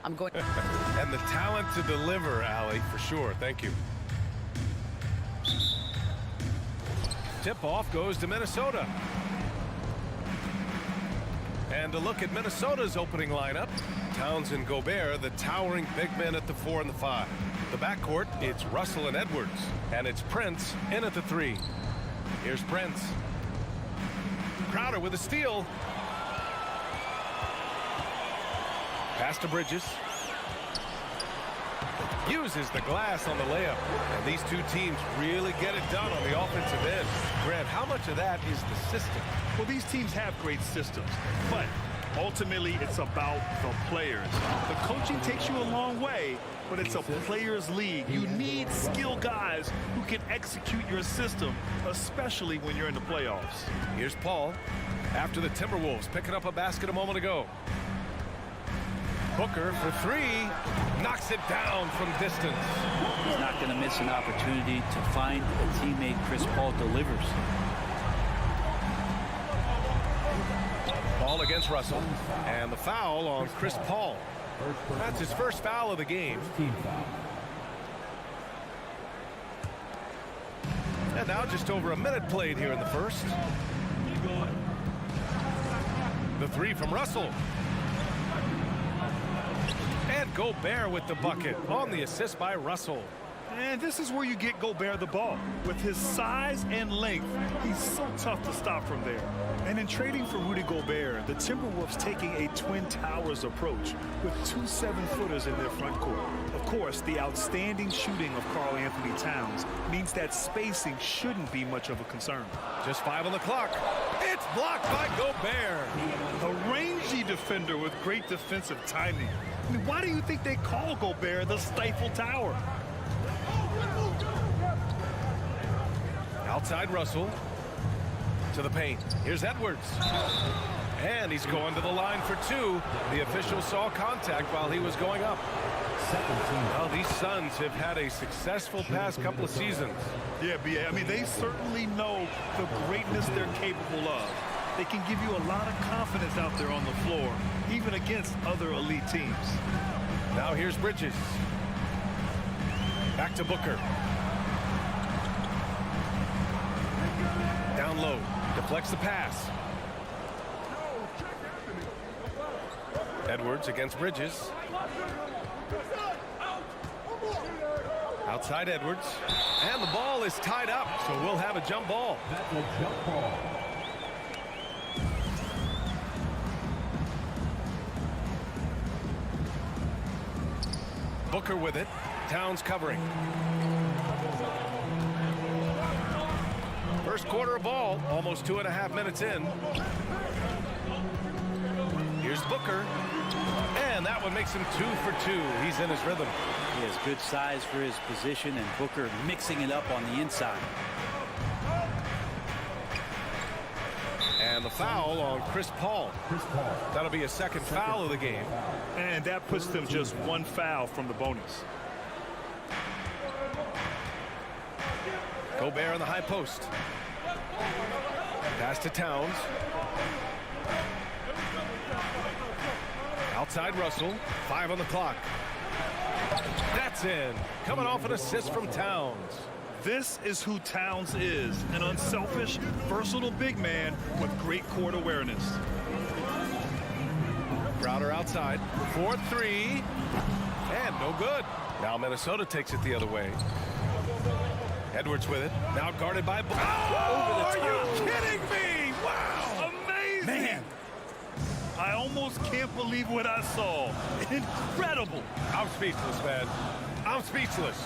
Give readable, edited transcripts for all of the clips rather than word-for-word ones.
I'm going. And the talent to deliver, Allie, for sure. Thank you. Tip-off goes to Minnesota. And to look at Minnesota's opening lineup, Towns and Gobert, the towering big men at the 4 and the 5. The backcourt, it's Russell and Edwards. And it's Prince in at the 3. Here's Prince. Crowder with a steal. Pass to Bridges. Uses the glass on the layup. And these two teams really get it done on the offensive end. Grant, how much of that is the system? Well, these teams have great systems, but ultimately it's about the players. The coaching takes you a long way, but it's a players' league. You need skilled guys who can execute your system, especially when you're in the playoffs. Here's Paul after the Timberwolves picking up a basket a moment ago. Booker for 3, knocks it down from distance. He's not going to miss an opportunity to find a teammate. Chris Paul delivers. Ball against Russell, and the foul on Chris Paul. That's his first foul of the game. And now just over a minute played here in the first. The 3 from Russell. And Gobert with the bucket on the assist by Russell. And this is where you get Gobert the ball. With his size and length, he's so tough to stop from there. And in trading for Rudy Gobert, the Timberwolves taking a Twin Towers approach with 2 7-footers in their front court. Of course, the outstanding shooting of Karl Anthony Towns means that spacing shouldn't be much of a concern. Just 5 on the clock. It's blocked by Gobert. A rangy defender with great defensive timing. I mean, why do you think they call Gobert the Stifle Tower? Outside Russell to the paint. Here's Edwards. And he's going to the line for 2. The official saw contact while he was going up. Well, these Suns have had a successful past couple of seasons. Yeah, B.A. I mean, they certainly know the greatness they're capable of. They can give you a lot of confidence out there on the floor, even against other elite teams. Now here's Bridges. Back to Booker. Down low. Deflects the pass. Edwards against Bridges. Outside Edwards. And the ball is tied up, so we'll have a jump ball. Booker with it. Towns covering. First quarter of ball, almost 2.5 minutes in. Here's Booker. And that one makes him 2 for 2. He's in his rhythm. He has good size for his position, and Booker mixing it up on the inside. And the foul on Chris Paul. That'll be a second foul of the game. And that puts them just 1 foul from the bonus. Gobert on the high post. Pass to Towns. Outside Russell. 5 on the clock. That's in. Coming off an assist from Towns. This is who Towns is, an unselfish, versatile big man with great court awareness. Crowder outside. 4-3. And no good. Now Minnesota takes it the other way. Edwards with it. Now guarded by... Oh, are you kidding me? Wow. Amazing. Man. I almost can't believe what I saw. Incredible. I'm speechless, man. I'm speechless.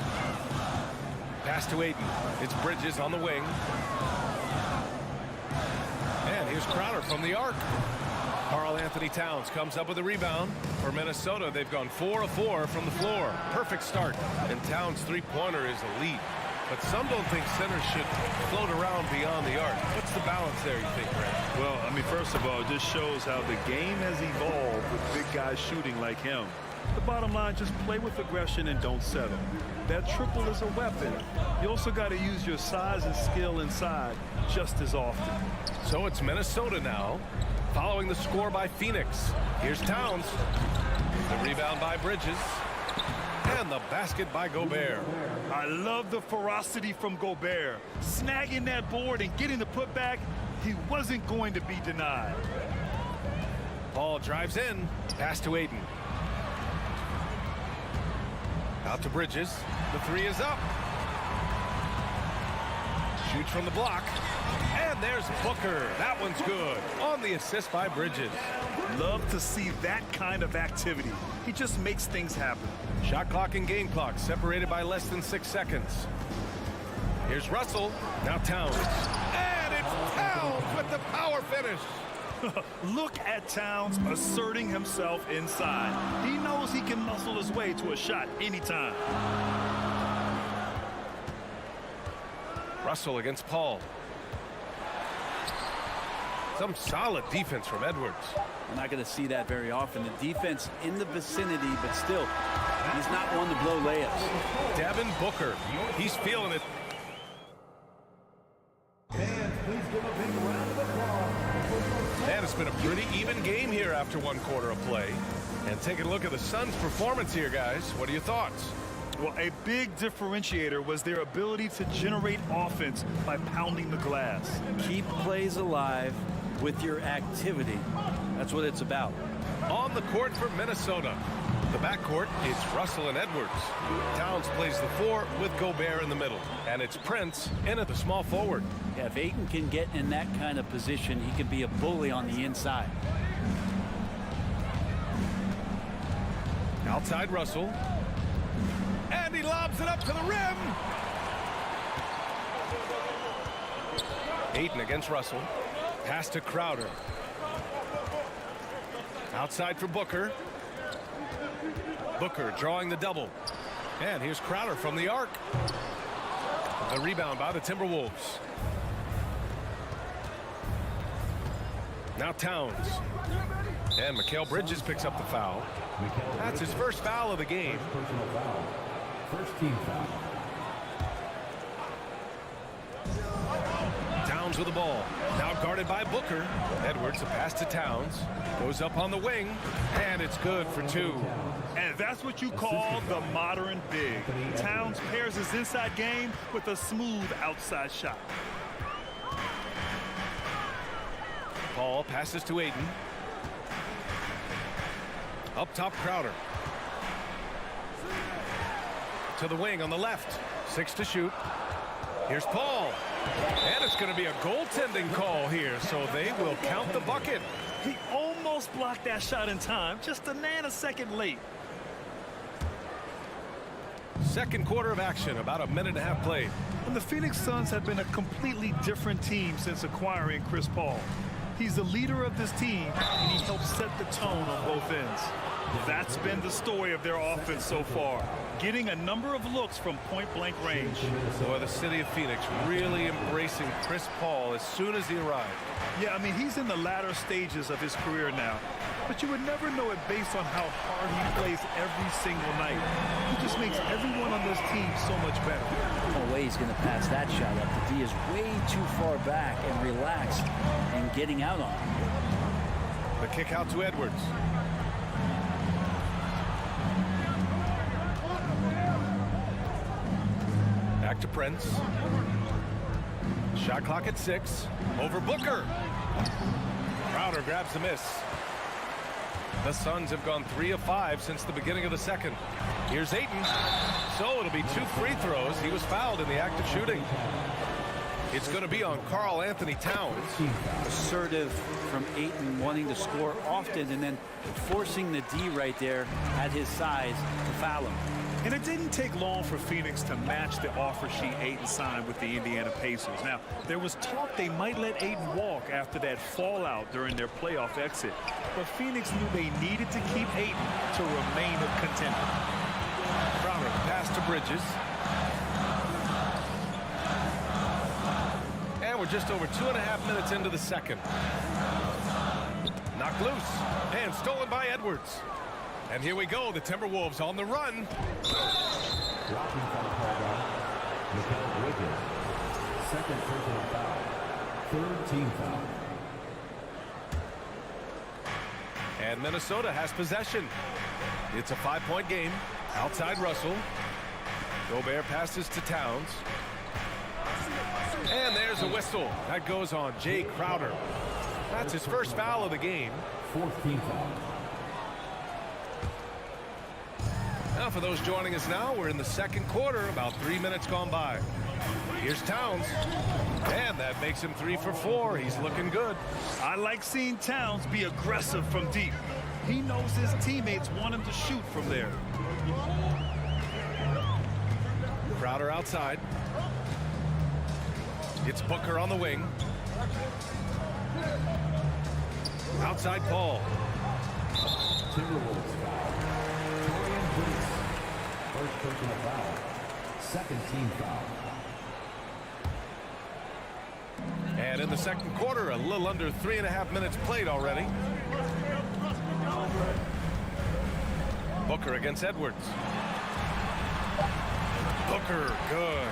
Pass to Ayton. It's Bridges on the wing. And here's Crowder from the arc. Karl Anthony Towns comes up with a rebound. For Minnesota, they've gone 4 of 4 from the floor. Perfect start. And Towns' three-pointer is elite. But some don't think centers should float around beyond the arc. What's the balance there, you think, Grant? Well, I mean, first of all, it just shows how the game has evolved with big guys shooting like him. The bottom line, just play with aggression and don't settle. That triple is a weapon. You also got to use your size and skill inside just as often. So it's Minnesota now, following the score by Phoenix. Here's Towns. The rebound by Bridges. And the basket by Gobert. I love the ferocity from Gobert. Snagging that board and getting the putback, he wasn't going to be denied. Paul drives in. Pass to Ayton. Out to Bridges. The three is up. Shoots from the block. And there's Booker. That one's good. On the assist by Bridges. Love to see that kind of activity. He just makes things happen. Shot clock and game clock separated by less than 6 seconds. Here's Russell. Now Towns. And it's Towns with the power finish. Look at Towns asserting himself inside. He knows he can muscle his way to a shot anytime. Russell against Paul. Some solid defense from Edwards. We're not going to see that very often. The defense in the vicinity, but still, he's not one to blow layups. Devin Booker. He's feeling it. Man, it's been a pretty even game here after 1 quarter of play. And taking a look at the Suns' performance here, guys. What are your thoughts? Well, a big differentiator was their ability to generate offense by pounding the glass. Keep plays alive with your activity. That's what it's about. On the court for Minnesota. The backcourt, it's Russell and Edwards. Towns plays the 4 with Gobert in the middle. And it's Prince in at the small forward. Yeah, if Ayton can get in that kind of position, he can be a bully on the inside. Outside Russell. And he lobs it up to the rim. Ayton against Russell. Pass to Crowder. Outside for Booker. Booker drawing the double. And here's Crowder from the arc. The rebound by the Timberwolves. Now Towns. And Mikal Bridges picks up the foul. That's his first foul of the game. First team foul. Towns with the ball. Now guarded by Booker. Edwards, a pass to Towns. Goes up on the wing. And it's good for 2. And that's what you call the modern big. Towns pairs his inside game with a smooth outside shot. Paul passes to Ayton. Up top, Crowder. To the wing on the left. 6 to shoot. Here's Paul. And it's going to be a goaltending call here, so they will count the bucket. He almost blocked that shot in time, just a nanosecond late. Second quarter of action, about a minute and a half played. And the Phoenix Suns have been a completely different team since acquiring Chris Paul. He's the leader of this team, and he helps set the tone on both ends. That's been the story of their offense so far, getting a number of looks from point-blank range. Boy, the city of Phoenix really embracing Chris Paul as soon as he arrived. Yeah, I mean, he's in the latter stages of his career now, but you would never know it based on how hard he plays every single night. He just makes everyone on this team so much better. No way he's going to pass that shot up. The D is way too far back and relaxed and getting out on it. The kick out to Edwards. Back to Prince. Shot clock at 6. Over Booker. Crowder grabs the miss. The Suns have gone 3 of 5 since the beginning of the second. Here's Ayton. So it'll be 2 free throws. He was fouled in the act of shooting. It's going to be on Karl Anthony Towns. Assertive from Ayton, wanting to score often and then forcing the D right there at his size to foul him. And it didn't take long for Phoenix to match the offer sheet Ayton signed with the Indiana Pacers. Now, there was talk they might let Ayton walk after that fallout during their playoff exit. But Phoenix knew they needed to keep Ayton to remain a contender. Crowder pass to Bridges. And we're just over 2.5 minutes into the second. Knocked loose and stolen by Edwards. And here we go. The Timberwolves on the run. Blocking foul called on Mikal Bridges. Second personal foul. Third team foul. And Minnesota has possession. It's a 5-point game. Outside Russell. Gobert passes to Towns. And there's a whistle. That goes on Jay Crowder. That's his first foul of the game. Fourth team foul. Now for those joining us now, we're in the second quarter, about 3 minutes gone by. Here's Towns. And that makes him 3 for 4. He's looking good. I like seeing Towns be aggressive from deep. He knows his teammates want him to shoot from there. Crowder outside. It's Booker on the wing. Outside Paul. Timberwolves foul. Torian Prince. First personal foul. Second team foul. And in the second quarter, a little under 3.5 minutes played already. Booker against Edwards. Booker, good.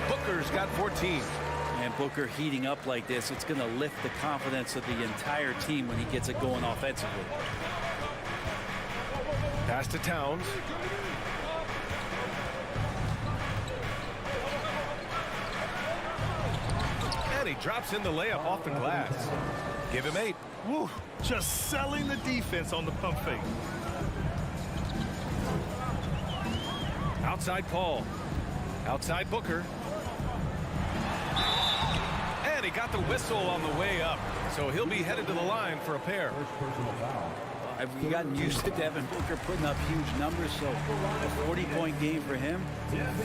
Booker's got 14. And Booker heating up like this, it's going to lift the confidence of the entire team when he gets it going offensively. Pass to Towns. And he drops in the layup off the glass. Give him 8. Woo, just selling the defense on the pump fake. Outside Paul. Outside Booker. And he got the whistle on the way up. So he'll be headed to the line for a pair. First personal foul. I've gotten used to Devin Booker putting up huge numbers, so a 40-point game for him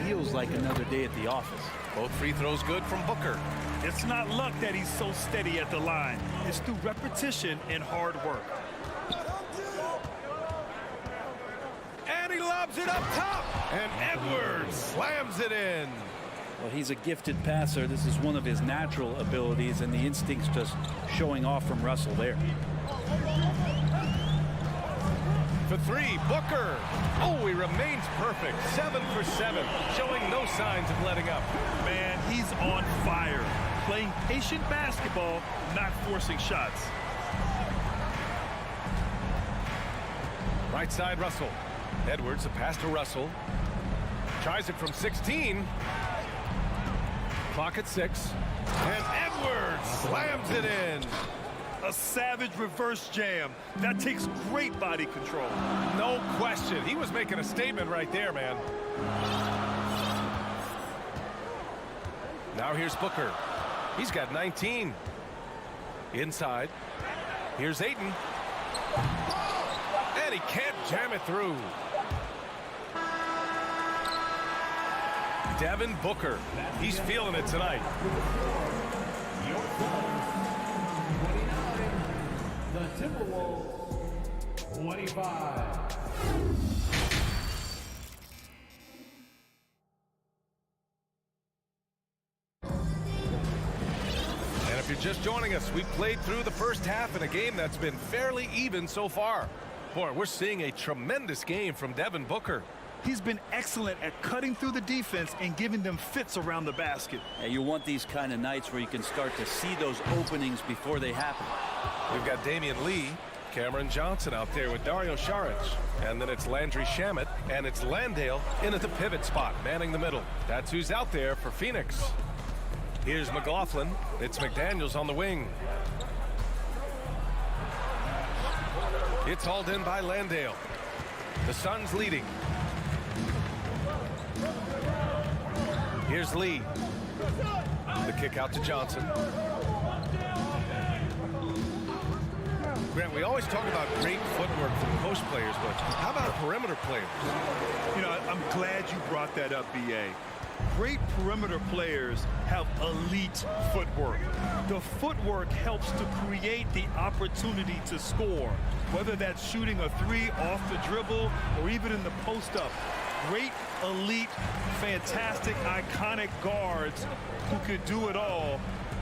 feels like another day at the office. Both free throws good from Booker. It's not luck that he's so steady at the line. It's through repetition and hard work. And he lobs it up top. And Edwards slams it in. Well, he's a gifted passer. This is one of his natural abilities, and the instincts just showing off from Russell there. For 3, Booker. Oh, he remains perfect. 7 for 7, showing no signs of letting up. Man, he's on fire. Playing patient basketball, not forcing shots. Right side, Russell. Edwards, a pass to Russell. Tries it from 16. Clock at 6. And Edwards slams it in. A savage reverse jam. That takes great body control. No question. He was making a statement right there, man. Now here's Booker. He's got 19. Inside. Here's Ayton. And he can't jam it through. Devin Booker. He's feeling it tonight. The Timberwolves 25. And if you're just joining us, we've played through the first half in a game that's been fairly even so far. Boy, we're seeing a tremendous game from Devin Booker. He's been excellent at cutting through the defense and giving them fits around the basket. And you want these kind of nights where you can start to see those openings before they happen. We've got Damian Lee, Cameron Johnson out there with Dario Saric. And then it's Landry Shamet, and it's Landale in at the pivot spot, manning the middle. That's who's out there for Phoenix. Here's McLaughlin. It's McDaniels on the wing. It's hauled in by Landale. The Suns leading. Here's Lee. The kick out to Johnson. Grant, we always talk about great footwork from post players, but how about perimeter players? You know, I'm glad you brought that up, B.A. Great perimeter players have elite footwork. The footwork helps to create the opportunity to score, whether that's shooting a 3 off the dribble or even in the post-up. Great, elite, fantastic, iconic guards who could do it all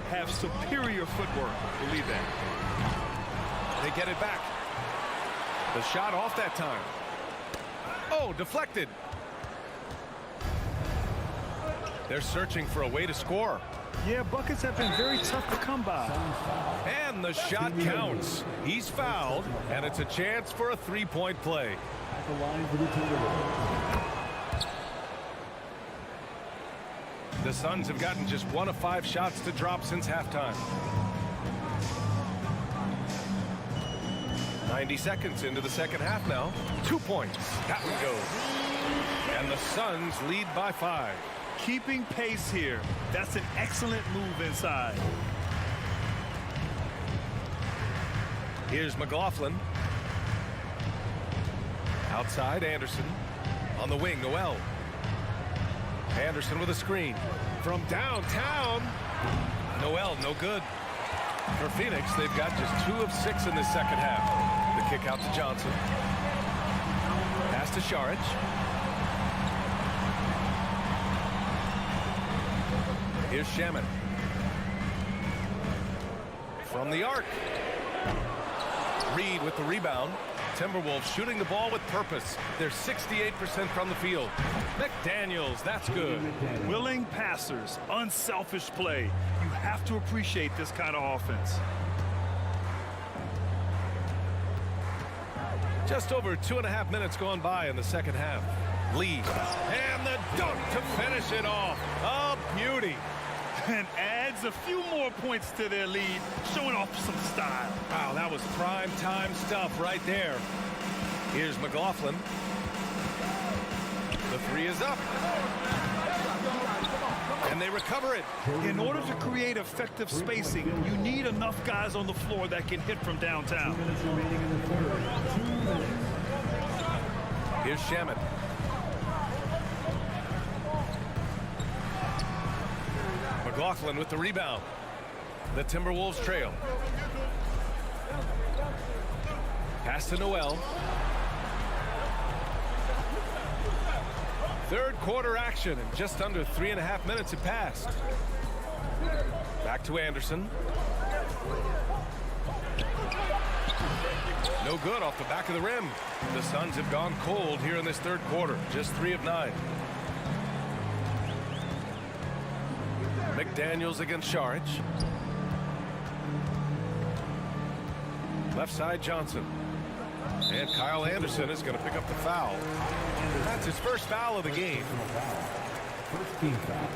have superior footwork. Believe that. They get it back. The shot off that time. Oh, deflected. They're searching for a way to score. Yeah, buckets have been very tough to come by. And the shot counts. He's fouled, and it's a chance for a three-point play. At the line for the Timberwolves. The Suns have gotten just 1 of 5 shots to drop since halftime. 90 seconds into the second half now. 2 points. That one goes. And the Suns lead by 5. Keeping pace here. That's an excellent move inside. Here's McLaughlin. Outside, Anderson. On the wing, Noel. Anderson with a screen. From downtown. Noel, no good. For Phoenix, they've got just 2 of 6 in the second half. The kick out to Johnson. Pass to Sharic. Here's Shaman. From the arc. Reed with the rebound. Timberwolves shooting the ball with purpose. They're 68% from the field. McDaniels, that's good. Willing passers, unselfish play. You have to appreciate this kind of offense. Just over 2.5 minutes gone by in the second half. Lee. And the dunk to finish it off. A beauty. And adds a few more points to their lead, showing off some style. Wow, that was prime time stuff right there. Here's McLaughlin. The 3 is up. And they recover it. In order to create effective spacing, you need enough guys on the floor that can hit from downtown. 2 minutes remaining in the third. 2 minutes. Here's Shaman. McLaughlin with the rebound. The Timberwolves trail. Pass to Noel. Third quarter action, and just under 3.5 minutes have passed. Back to Anderson. No good off the back of the rim. The Suns have gone cold here in this third quarter. Just 3 of 9. McDaniels against Sharic. Left side Johnson. And Kyle Anderson is going to pick up the foul. That's his first foul of the game. First team foul.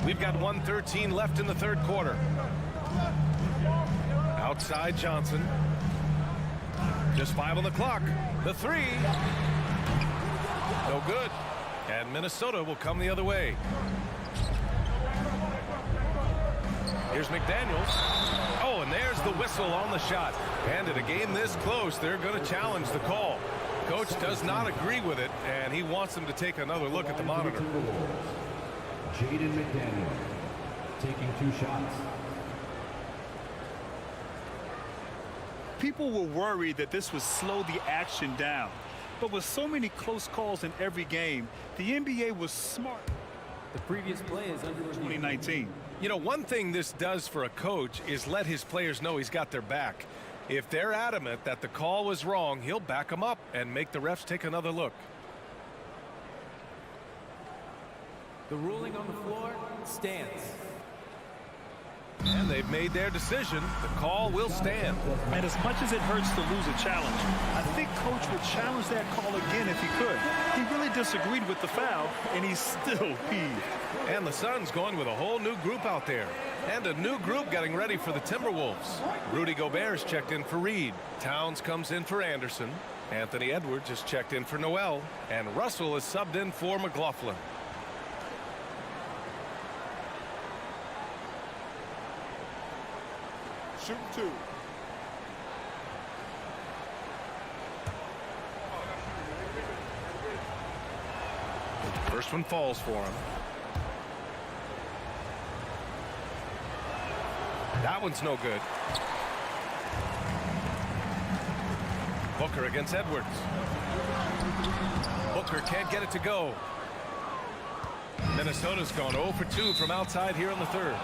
We've got 1:13 left in the third quarter. Outside Johnson. Just 5 on the clock. The 3. No good. And Minnesota will come the other way. Here's McDaniels. Oh, and there's the whistle on the shot. And in a game this close, they're going to challenge the call. Coach does not agree with it, and he wants them to take another look at the monitor. Jaden McDaniel taking 2 shots. People were worried that this would slow the action down. But with so many close calls in every game, the NBA was smart. The previous play is under 2019. You know, one thing this does for a coach is let his players know he's got their back. If they're adamant that the call was wrong, he'll back them up and make the refs take another look. The ruling on the floor stands. And they've made their decision. The call will stand. And as much as it hurts to lose a challenge, I think Coach would challenge that call again if he could. He really disagreed with the foul, and he's still peeved. And the Suns going with a whole new group out there. And a new group getting ready for the Timberwolves. Rudy Gobert's checked in for Reed. Towns comes in for Anderson. Anthony Edwards is checked in for Noel. And Russell is subbed in for McLaughlin. Shoot 2. First one falls for him. That one's no good. Booker against Edwards. Booker can't get it to go. Minnesota's gone 0 for 2 from outside here in the third.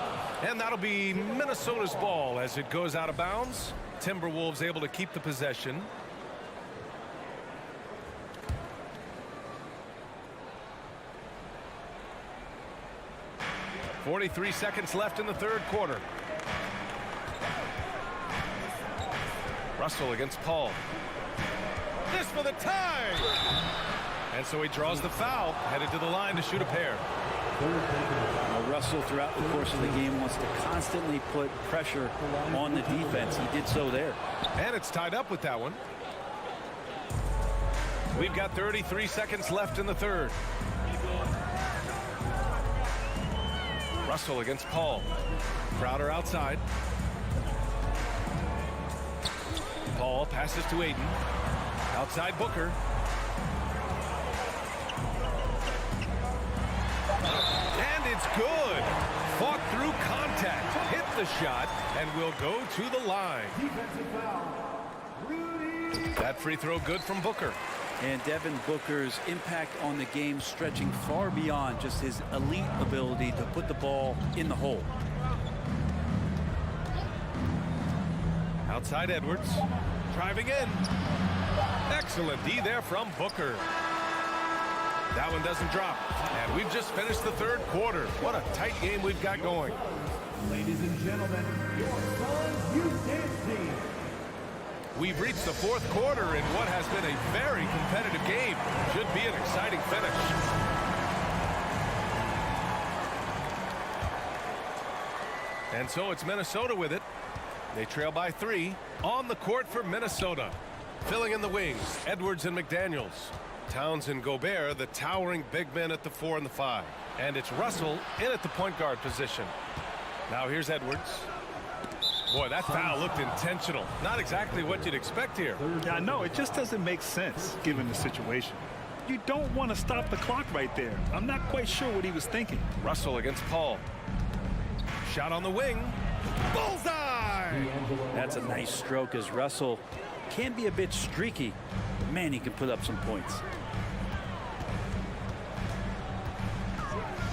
And that'll be Minnesota's ball as it goes out of bounds. Timberwolves able to keep the possession. .43 seconds left in the third quarter. Russell against Paul. This for the tie! And so he draws the foul, headed to the line to shoot a pair. Russell, throughout the course of the game, wants to constantly put pressure on the defense. He did so there. And it's tied up with that one. We've got 33 seconds left in the third. Russell against Paul. Crowder outside. Paul passes to Aiden. Outside Booker. And it's good. Fought through contact. Hit the shot and will go to the line. That free throw good from Booker. And Devin Booker's impact on the game stretching far beyond just his elite ability to put the ball in the hole. Outside Edwards. Driving in. Excellent D there from Booker. That one doesn't drop. And we've just finished the third quarter. What a tight game we've got going. Ladies and gentlemen, your Suns Youth Dance Team. We've reached the fourth quarter in what has been a very competitive game. Should be an exciting finish. And so it's Minnesota with it. They trail by 3. On the court for Minnesota. Filling in the wings, Edwards and McDaniels. Towns and Gobert, the towering big men at the 4 and the 5. And it's Russell in at the point guard position. Now here's Edwards. Boy, that foul looked intentional. Not exactly what you'd expect here. Yeah, no, it just doesn't make sense given the situation. You don't want to stop the clock right there. I'm not quite sure what he was thinking. Russell against Paul. Shot on the wing. Bullseye! That's a nice stroke as Russell can be a bit streaky. Man, he can put up some points.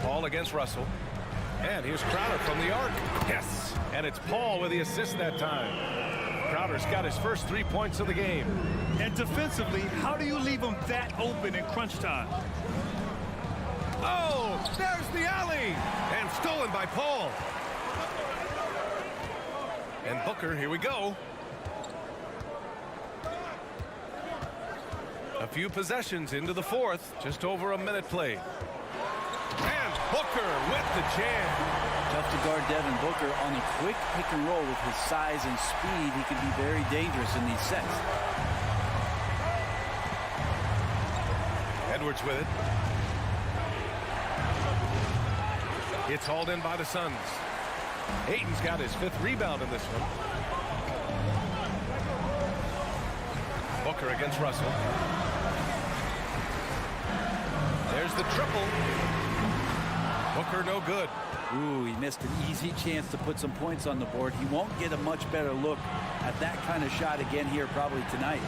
Paul against Russell. And here's Crowder from the arc. Yes! And it's Paul with the assist that time. Crowder's got his first 3 points of the game. And defensively, how do you leave him that open in crunch time? Oh, there's the alley! And stolen by Paul. And Booker, here we go. A few possessions into the fourth. Just over a minute played. And Booker with the jam. Tough to guard Devin Booker on a quick pick and roll. With his size and speed, he can be very dangerous in these sets. Edwards with it. It's hauled in by the Suns. Ayton's got his 5th rebound in this one. Booker against Russell. There's the triple. Booker no good. Ooh, he missed an easy chance to put some points on the board. He won't get a much better look at that kind of shot again here probably tonight.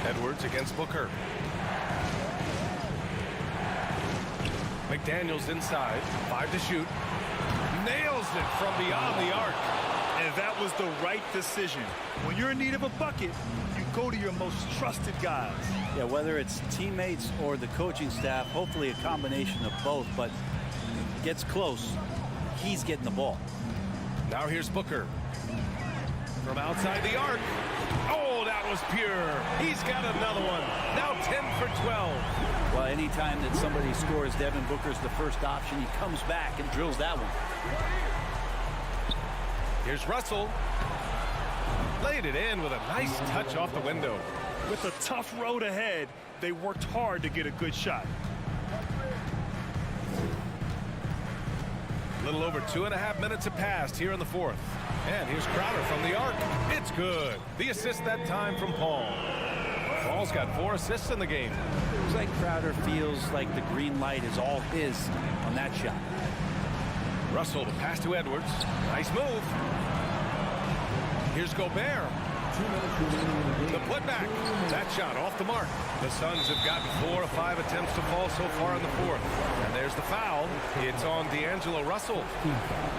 Edwards against Booker. McDaniels inside. 5 to shoot. Nails it from beyond the arc. And that was the right decision. When you're in need of a bucket, you go to your most trusted guys. Yeah, whether it's teammates or the coaching staff, hopefully a combination of both, but gets close, he's getting the ball. Now here's Booker. From outside the arc. Oh, that was pure. He's got another one. Now 10 for 12. Well, anytime that somebody scores, Devin Booker's the first option. He comes back and drills that one. Here's Russell. Laid it in with a nice touch off the window. With a tough road ahead, they worked hard to get a good shot. A little over 2.5 minutes have passed here in the fourth. And here's Crowder from the arc. It's good. The assist that time from Paul. Paul's got 4 assists in the game. Looks like Crowder feels like the green light is all his on that shot. Russell to pass to Edwards. Nice move. Here's Gobert. minutes remaining in the game. The putback. That shot off the mark. The Suns have gotten 4 of 5 attempts to fall so far in the fourth. And there's the foul. It's on D'Angelo Russell.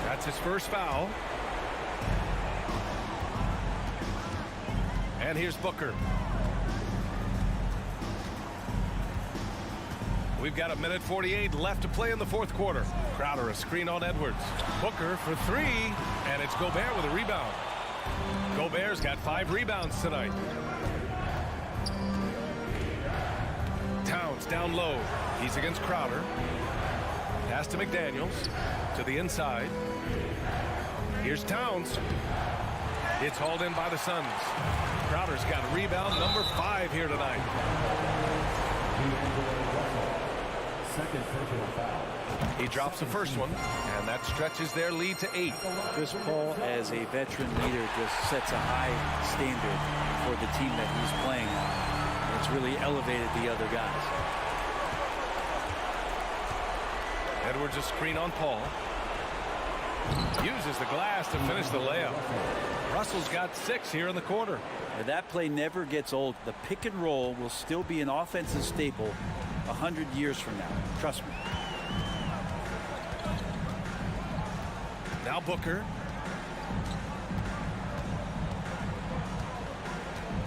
That's his first foul. And here's Booker. We've got 1:48 left to play in the fourth quarter. Crowder a screen on Edwards. Booker for 3, and it's Gobert with a rebound. Gobert's got 5 rebounds tonight. Towns down low. He's against Crowder. Pass to McDaniels. To the inside. Here's Towns. It's hauled in by the Suns. Crowder's got rebound number 5 here tonight. Second personal foul. He drops the first one, and that stretches their lead to 8. Chris Paul, as a veteran leader, just sets a high standard for the team that he's playing on. It's really elevated the other guys. Edwards a screen on Paul. Uses the glass to finish the layup. Russell's got 6 here in the quarter. And that play never gets old. The pick and roll will still be an offensive staple 100 years from now. Trust me. Now Booker.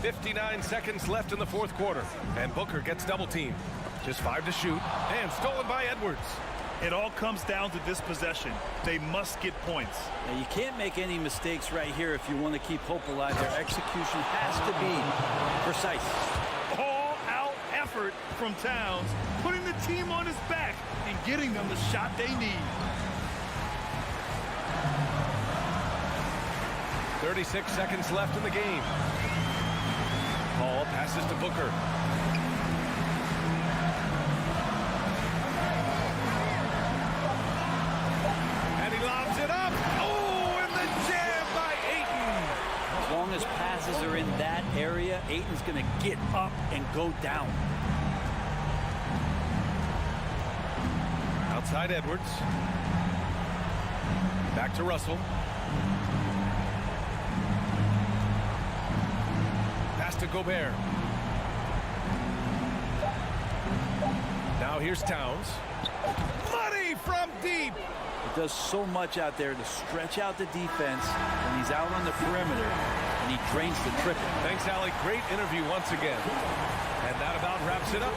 59 seconds left in the fourth quarter. And Booker gets double teamed. Just 5 to shoot. And stolen by Edwards. It all comes down to this possession. They must get points. Now, you can't make any mistakes right here if you want to keep hope alive. Their execution has to be precise. All-out effort from Towns, putting the team on his back and getting them the shot they need. 36 seconds left in the game. Paul passes to Booker. And he lobs it up. Oh, and the jam by Ayton. As long as passes are in that area, Ayton's going to get up and go down. Outside Edwards. Back to Russell. Pass to Gobert. Now here's Towns. Money from deep. It does so much out there to stretch out the defense when he's out on the perimeter, and he drains the triple. Thanks, Alec. Great interview once again. And that about wraps it up.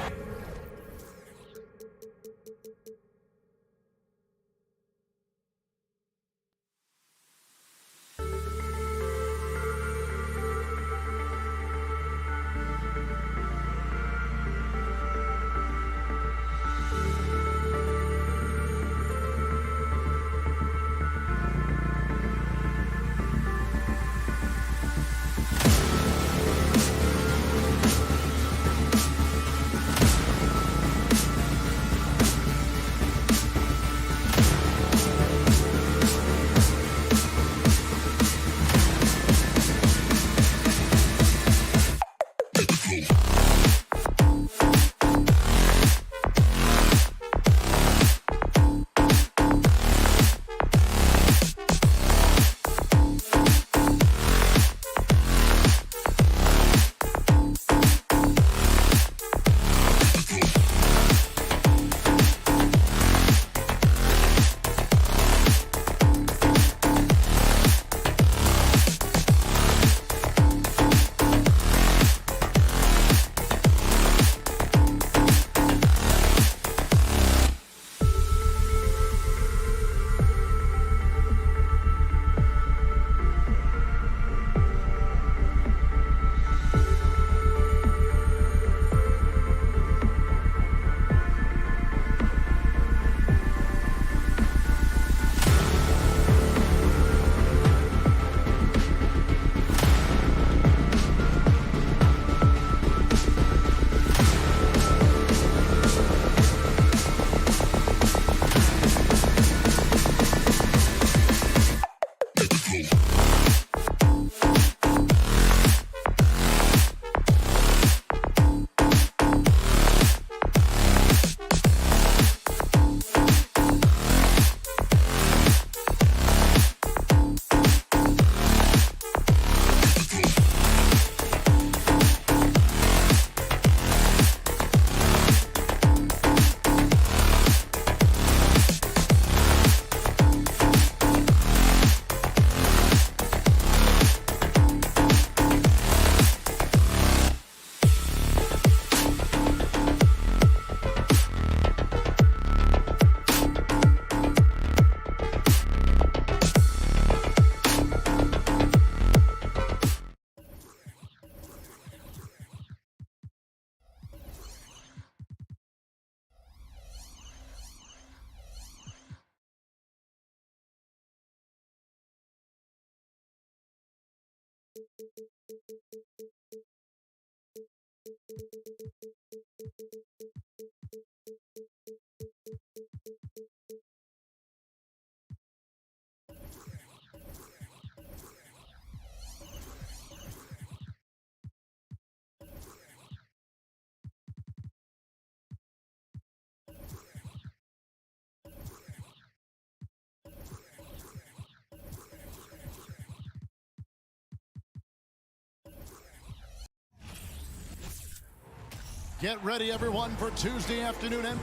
Get ready, everyone, for Tuesday afternoon. And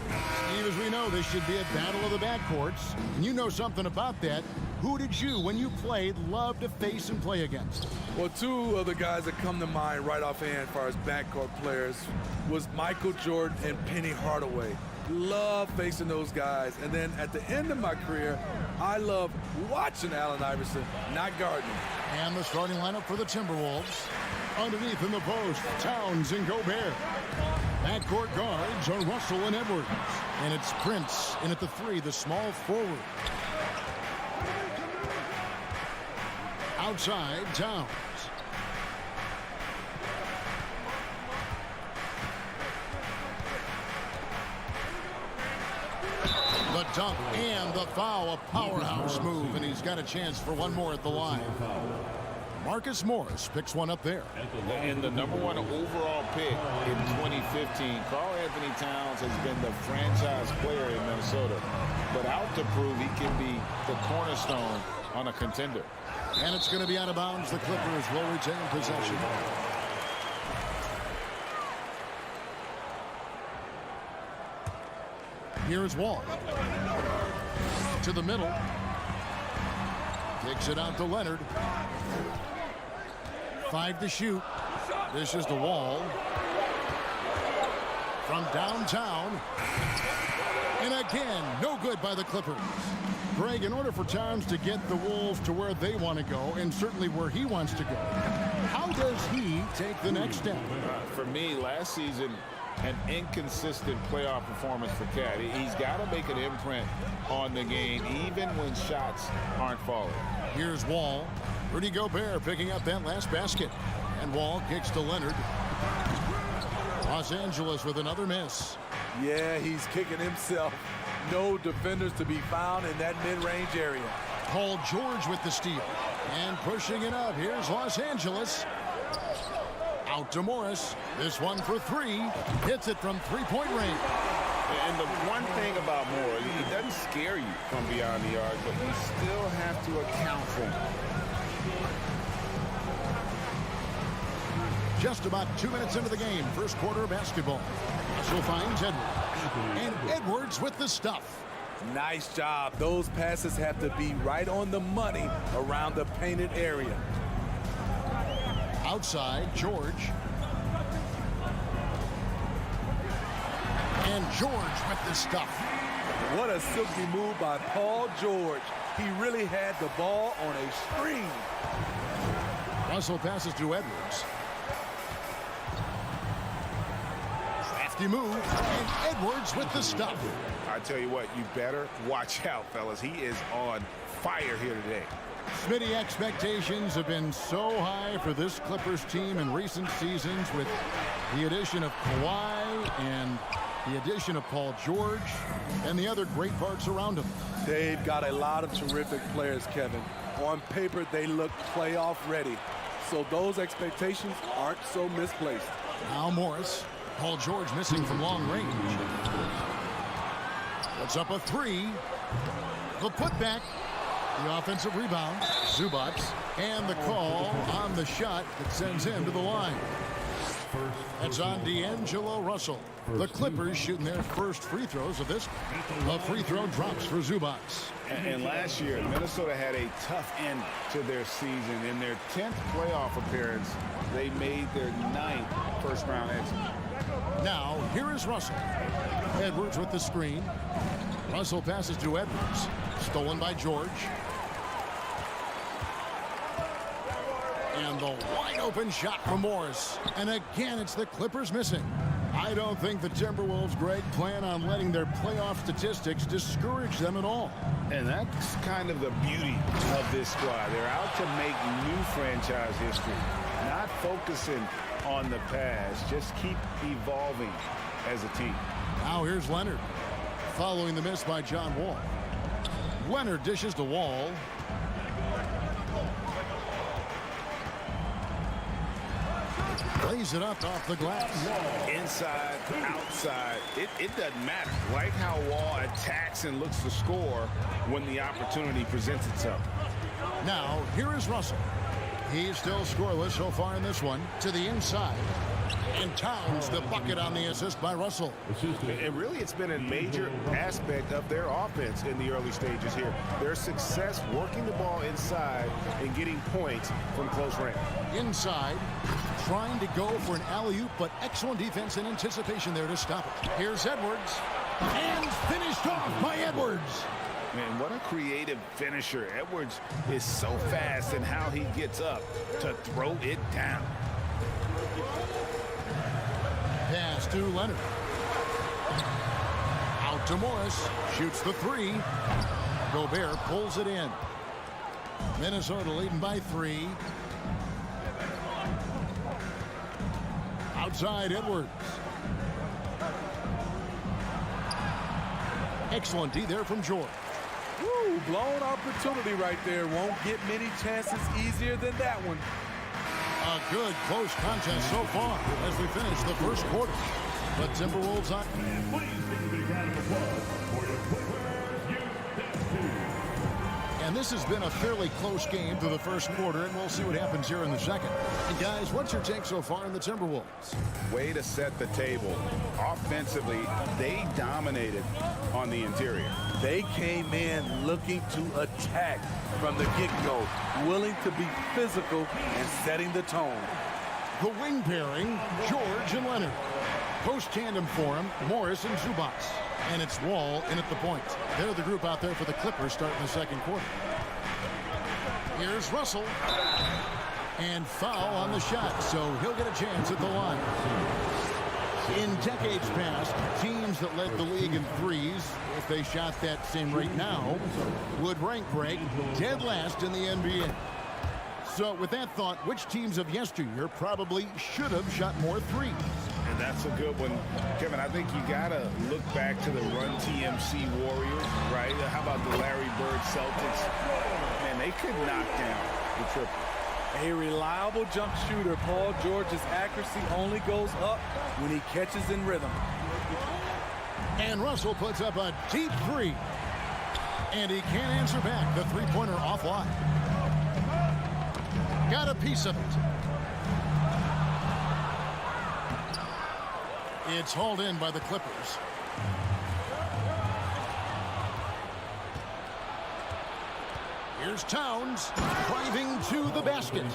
Steve, as we know, this should be a battle of the backcourts. And you know something about that. Who did you, when you played, love to face and play against? Well, two of the guys that come to mind right offhand as far as backcourt players was Michael Jordan and Penny Hardaway. Love facing those guys. And then at the end of my career, I love watching Allen Iverson, not guarding him. And the starting lineup for the Timberwolves. Underneath in the post, Towns and Gobert. Backcourt guards are Russell and Edwards. And it's Prince in at the 3, the small forward. Outside, Towns. The dunk and the foul, a powerhouse move, and he's got a chance for one more at the line. Marcus Morris picks one up there. And the #1 overall pick in 2015, Karl Anthony Towns has been the franchise player in Minnesota, but out to prove he can be the cornerstone on a contender. And it's going to be out of bounds. The Clippers will retain possession. Here's Wall. To the middle. Kicks it out to Leonard. 5 to shoot. This is the Wall. From downtown. And again, no good by the Clippers. Greg, in order for Towns to get the Wolves to where they want to go, and certainly where he wants to go, how does he take the next step? For me, last season, an inconsistent playoff performance for Cat. He's got to make an imprint on the game, even when shots aren't falling. Here's Wall. Rudy Gobert picking up that last basket. And Wall kicks to Leonard. Los Angeles with another miss. Yeah, he's kicking himself. No defenders to be found in that mid-range area. Paul George with the steal. And pushing it up. Here's Los Angeles. Out to Morris. This one for 3. Hits it from three-point range. And the one thing about Morris, he doesn't scare you from beyond the arc, but you still have to account for him. Just about 2 minutes into the game. First quarter of basketball. Russell finds Edwards. And Edwards with the stuff. Nice job. Those passes have to be right on the money around the painted area. Outside, George. And George with the stuff. What a silky move by Paul George. He really had the ball on a string. Russell passes to Edwards. Crafty move. And Edwards with the stuff. I tell you what, you better watch out, fellas. He is on fire here today. Smitty, expectations have been so high for this Clippers team in recent seasons with the addition of Kawhi and the addition of Paul George and the other great parts around him. They've got a lot of terrific players, Kevin. On paper, they look playoff ready. So those expectations aren't so misplaced. Now Morris. Paul George missing from long range. Puts up a 3. The putback. The offensive rebound. Zubac. And the call on the shot that sends him to the line. That's on D'Angelo Russell. The Clippers shooting their first free throws of this. A free throw drops for Zubac. And last year, Minnesota had a tough end to their season. In their 10th playoff appearance, they made their 9th first-round exit. Now, here is Russell. Edwards with the screen. Russell passes to Edwards. Stolen by George. And the wide open shot from Morris. And again, it's the Clippers missing. I don't think the Timberwolves, Greg, plan on letting their playoff statistics discourage them at all. And that's kind of the beauty of this squad. They're out to make new franchise history, not focusing on the past. Just keep evolving as a team. Now here's Leonard, following the miss by John Wall. Leonard dishes to Wall. Lays it up off the glass. Inside, outside, it doesn't matter. Like how Wall attacks and looks to score when the opportunity presents itself. Now, here is Russell. He's still scoreless so far in this one. To the inside. And Towns the bucket on the assist by Russell. And really, it's been a major aspect of their offense in the early stages here. Their success working the ball inside and getting points from close range. Inside, trying to go for an alley-oop, but excellent defense and anticipation there to stop it. Here's Edwards. And finished off by Edwards. Man, what a creative finisher. Edwards is so fast in how he gets up to throw it down. Pass to Leonard. Out to Morris. Shoots the three. Gobert pulls it in. Minnesota leading by 3. Outside Edwards. Excellent D there from George. Woo, blown opportunity right there. Won't get many chances easier than that one. A good close contest so far as we finish the first quarter. But Timberwolves on. And this has been a fairly close game through the first quarter, and we'll see what happens here in the second. And guys, what's your take so far in the Timberwolves? Way to set the table. Offensively, they dominated on the interior. They came in looking to attack from the get-go, willing to be physical and setting the tone. The wing pairing, George and Leonard. Post tandem for him, Morris and Zubac. And it's Wall in at the point. They're the group out there for the Clippers starting the second quarter. Here's Russell. And foul on the shot, so he'll get a chance at the line. In decades past, teams that led the league in threes, if they shot that same rate now, would rank break dead last in the NBA. So with that thought, which teams of yesteryear probably should have shot more threes? And that's a good one. Kevin, I think you got to look back to the Run TMC Warriors, right? How about the Larry Bird Celtics? Man, they could knock down the triple. A reliable jump shooter, Paul George's accuracy only goes up when he catches in rhythm. And Russell puts up a deep three. And he can't answer back. The three-pointer offline. Got a piece of it. It's hauled in by the Clippers. Here's Towns driving to the basket.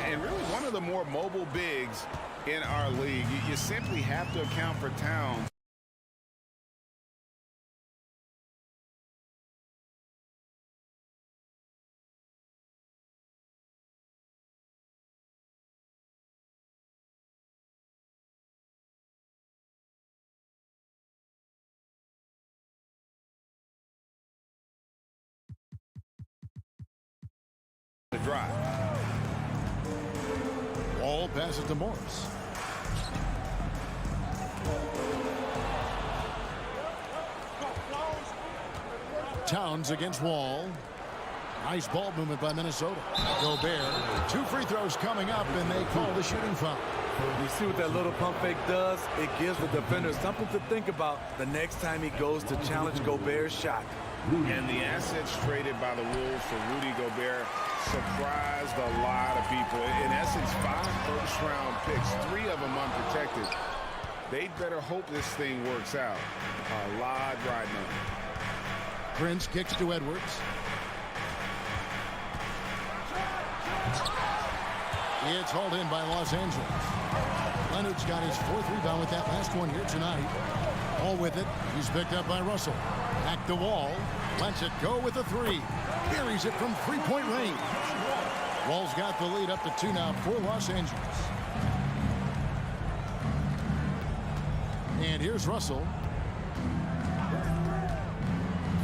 And really one of the more mobile bigs in our league. You simply have to account for Towns. The drive. Wall passes to Morris. Towns against Wall. Nice ball movement by Minnesota. Gobert. 2 free throws coming up, and they call the shooting foul. You see what that little pump fake does? It gives the defender something to think about the next time he goes to challenge Gobert's shot. And the assets traded by the Wolves for Rudy Gobert surprised a lot of people. In essence, 5 first-round picks, 3 of them unprotected. They'd better hope this thing works out. A lot riding on it. Prince kicks to Edwards. It's hauled in by Los Angeles. Leonard's got his 4th rebound with that last one here tonight. All with it. He's picked up by Russell. Back to Wall. Lets it go with a 3. Carries it from 3-point range. Wall's got the lead up to 2 now for Los Angeles. And here's Russell.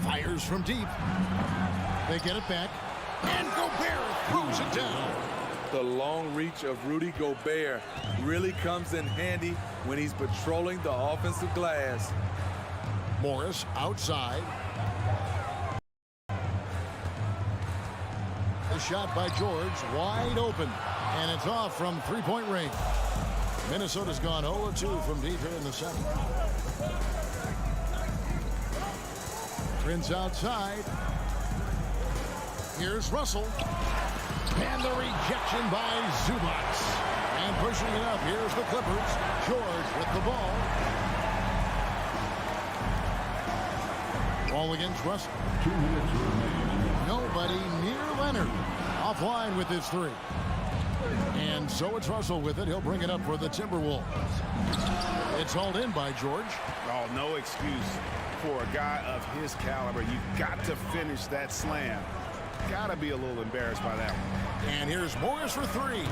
Fires from deep. They get it back. And Gobert throws it down. The long reach of Rudy Gobert really comes in handy when he's patrolling the offensive glass. Morris outside. The shot by George, wide open. And it's off from three-point range. Minnesota's gone 0-2 from deep here in the second. Prince outside. Here's Russell. And the rejection by Zubac. And pushing it up, here's the Clippers. George with the ball. Ball against Russell. 2 minutes remaining. Nobody near Leonard. Offline with his three. And so it's Russell with it. He'll bring it up for the Timberwolves. It's hauled in by George. Oh, no excuse for a guy of his caliber. You've got to finish that slam. Got to be a little embarrassed by that one. And here's Morris for three.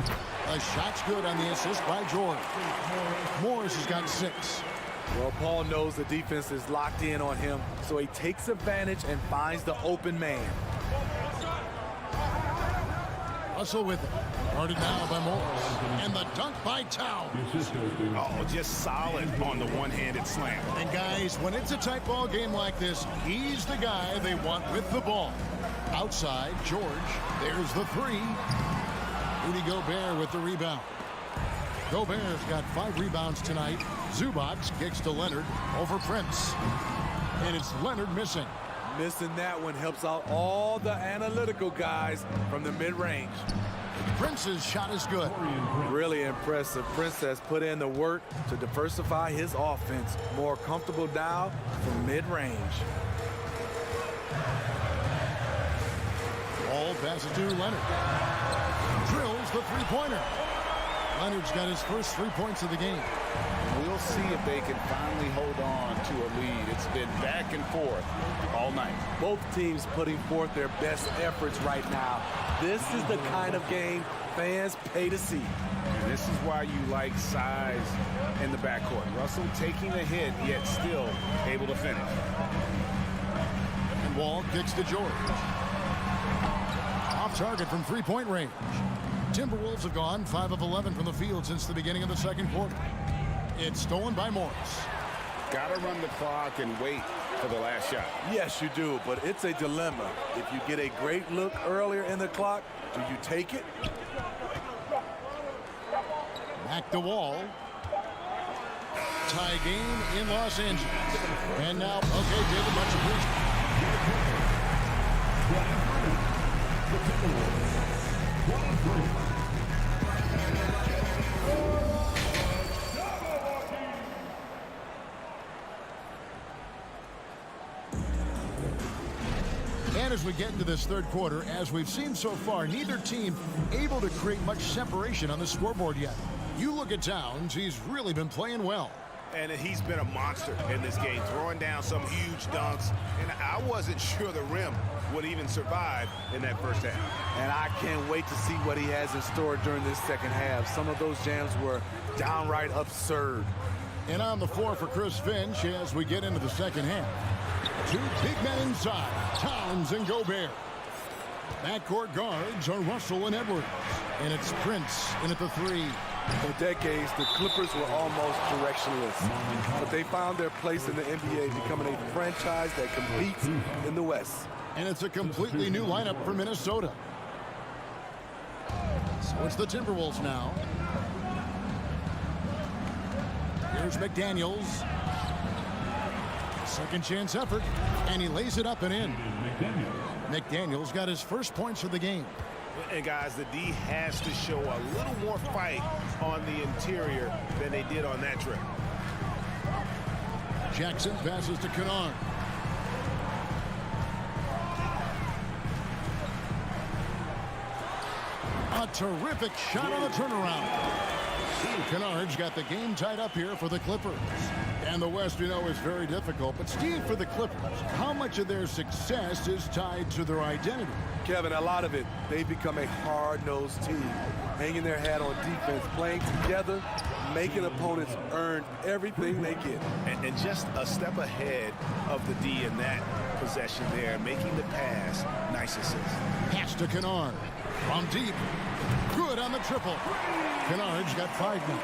The shot's good on the assist by George. Morris has got 6. Well, Paul knows the defense is locked in on him, so he takes advantage and finds the open man. Russell with it. Guarded now by Morris. And the dunk by Towns. Oh, just solid on the one-handed slam. And guys, when it's a tight ball game like this, he's the guy they want with the ball. Outside, George. There's the three. Rudy Gobert with the rebound. Gobert's got 5 rebounds tonight. Zubac kicks to Leonard over Prince. And it's Leonard missing. Missing that one helps out all the analytical guys from the mid-range. Prince's shot is good. Really impressive. Prince has put in the work to diversify his offense. More comfortable now from mid-range. Ball passes to Leonard. Drills the three-pointer. Leonard's got his first 3 points of the game. We'll see if they can finally hold on to a lead. It's been back and forth all night. Both teams putting forth their best efforts right now. This is the kind of game fans pay to see. And this is why you like size in the backcourt. Russell taking a hit, yet still able to finish. And Wall kicks to George. Off target from three-point range. Timberwolves have gone 5 of 11 from the field since the beginning of the second quarter. It's stolen by Morris. Got to run the clock and wait for the last shot. Yes, you do, but it's a dilemma. If you get a great look earlier in the clock, do you take it? Back to Wall. Tie game in Los Angeles. And now, okay, David, much appreciated. And as we get into this third quarter, as we've seen so far, neither team able to create much separation on the scoreboard yet. You look at Towns, he's really been playing well. And he's been a monster in this game, throwing down some huge dunks. And I wasn't sure the rim would even survive in that first half. And I can't wait to see what he has in store during this second half. Some of those jams were downright absurd. And on the floor for Chris Finch as we get into the second half. 2 big men inside, Towns and Gobert. Backcourt guards are Russell and Edwards. And it's Prince in at the 3. For decades, the Clippers were almost directionless, but they found their place in the NBA, becoming a franchise that competes in the West. And it's a completely new lineup for Minnesota. So it's the Timberwolves now. Here's McDaniels. Second chance effort, and he lays it up and in. McDaniels got his first points of the game. And guys, the D has to show a little more fight on the interior than they did on that trip. Jackson passes to Kennard. A terrific shot on the turnaround. Kennard's got the game tied up here for the Clippers. And the West, you know, is very difficult. But Steve, for the Clippers, how much of their success is tied to their identity? Kevin, a lot of it. They've become a hard-nosed team, hanging their hat on defense, playing together, making opponents earn everything they get. And just a step ahead of the D in that possession there, making the pass. Nice assist. Pass to Kennard. From deep. Good on the triple. Kennard's got 5 now.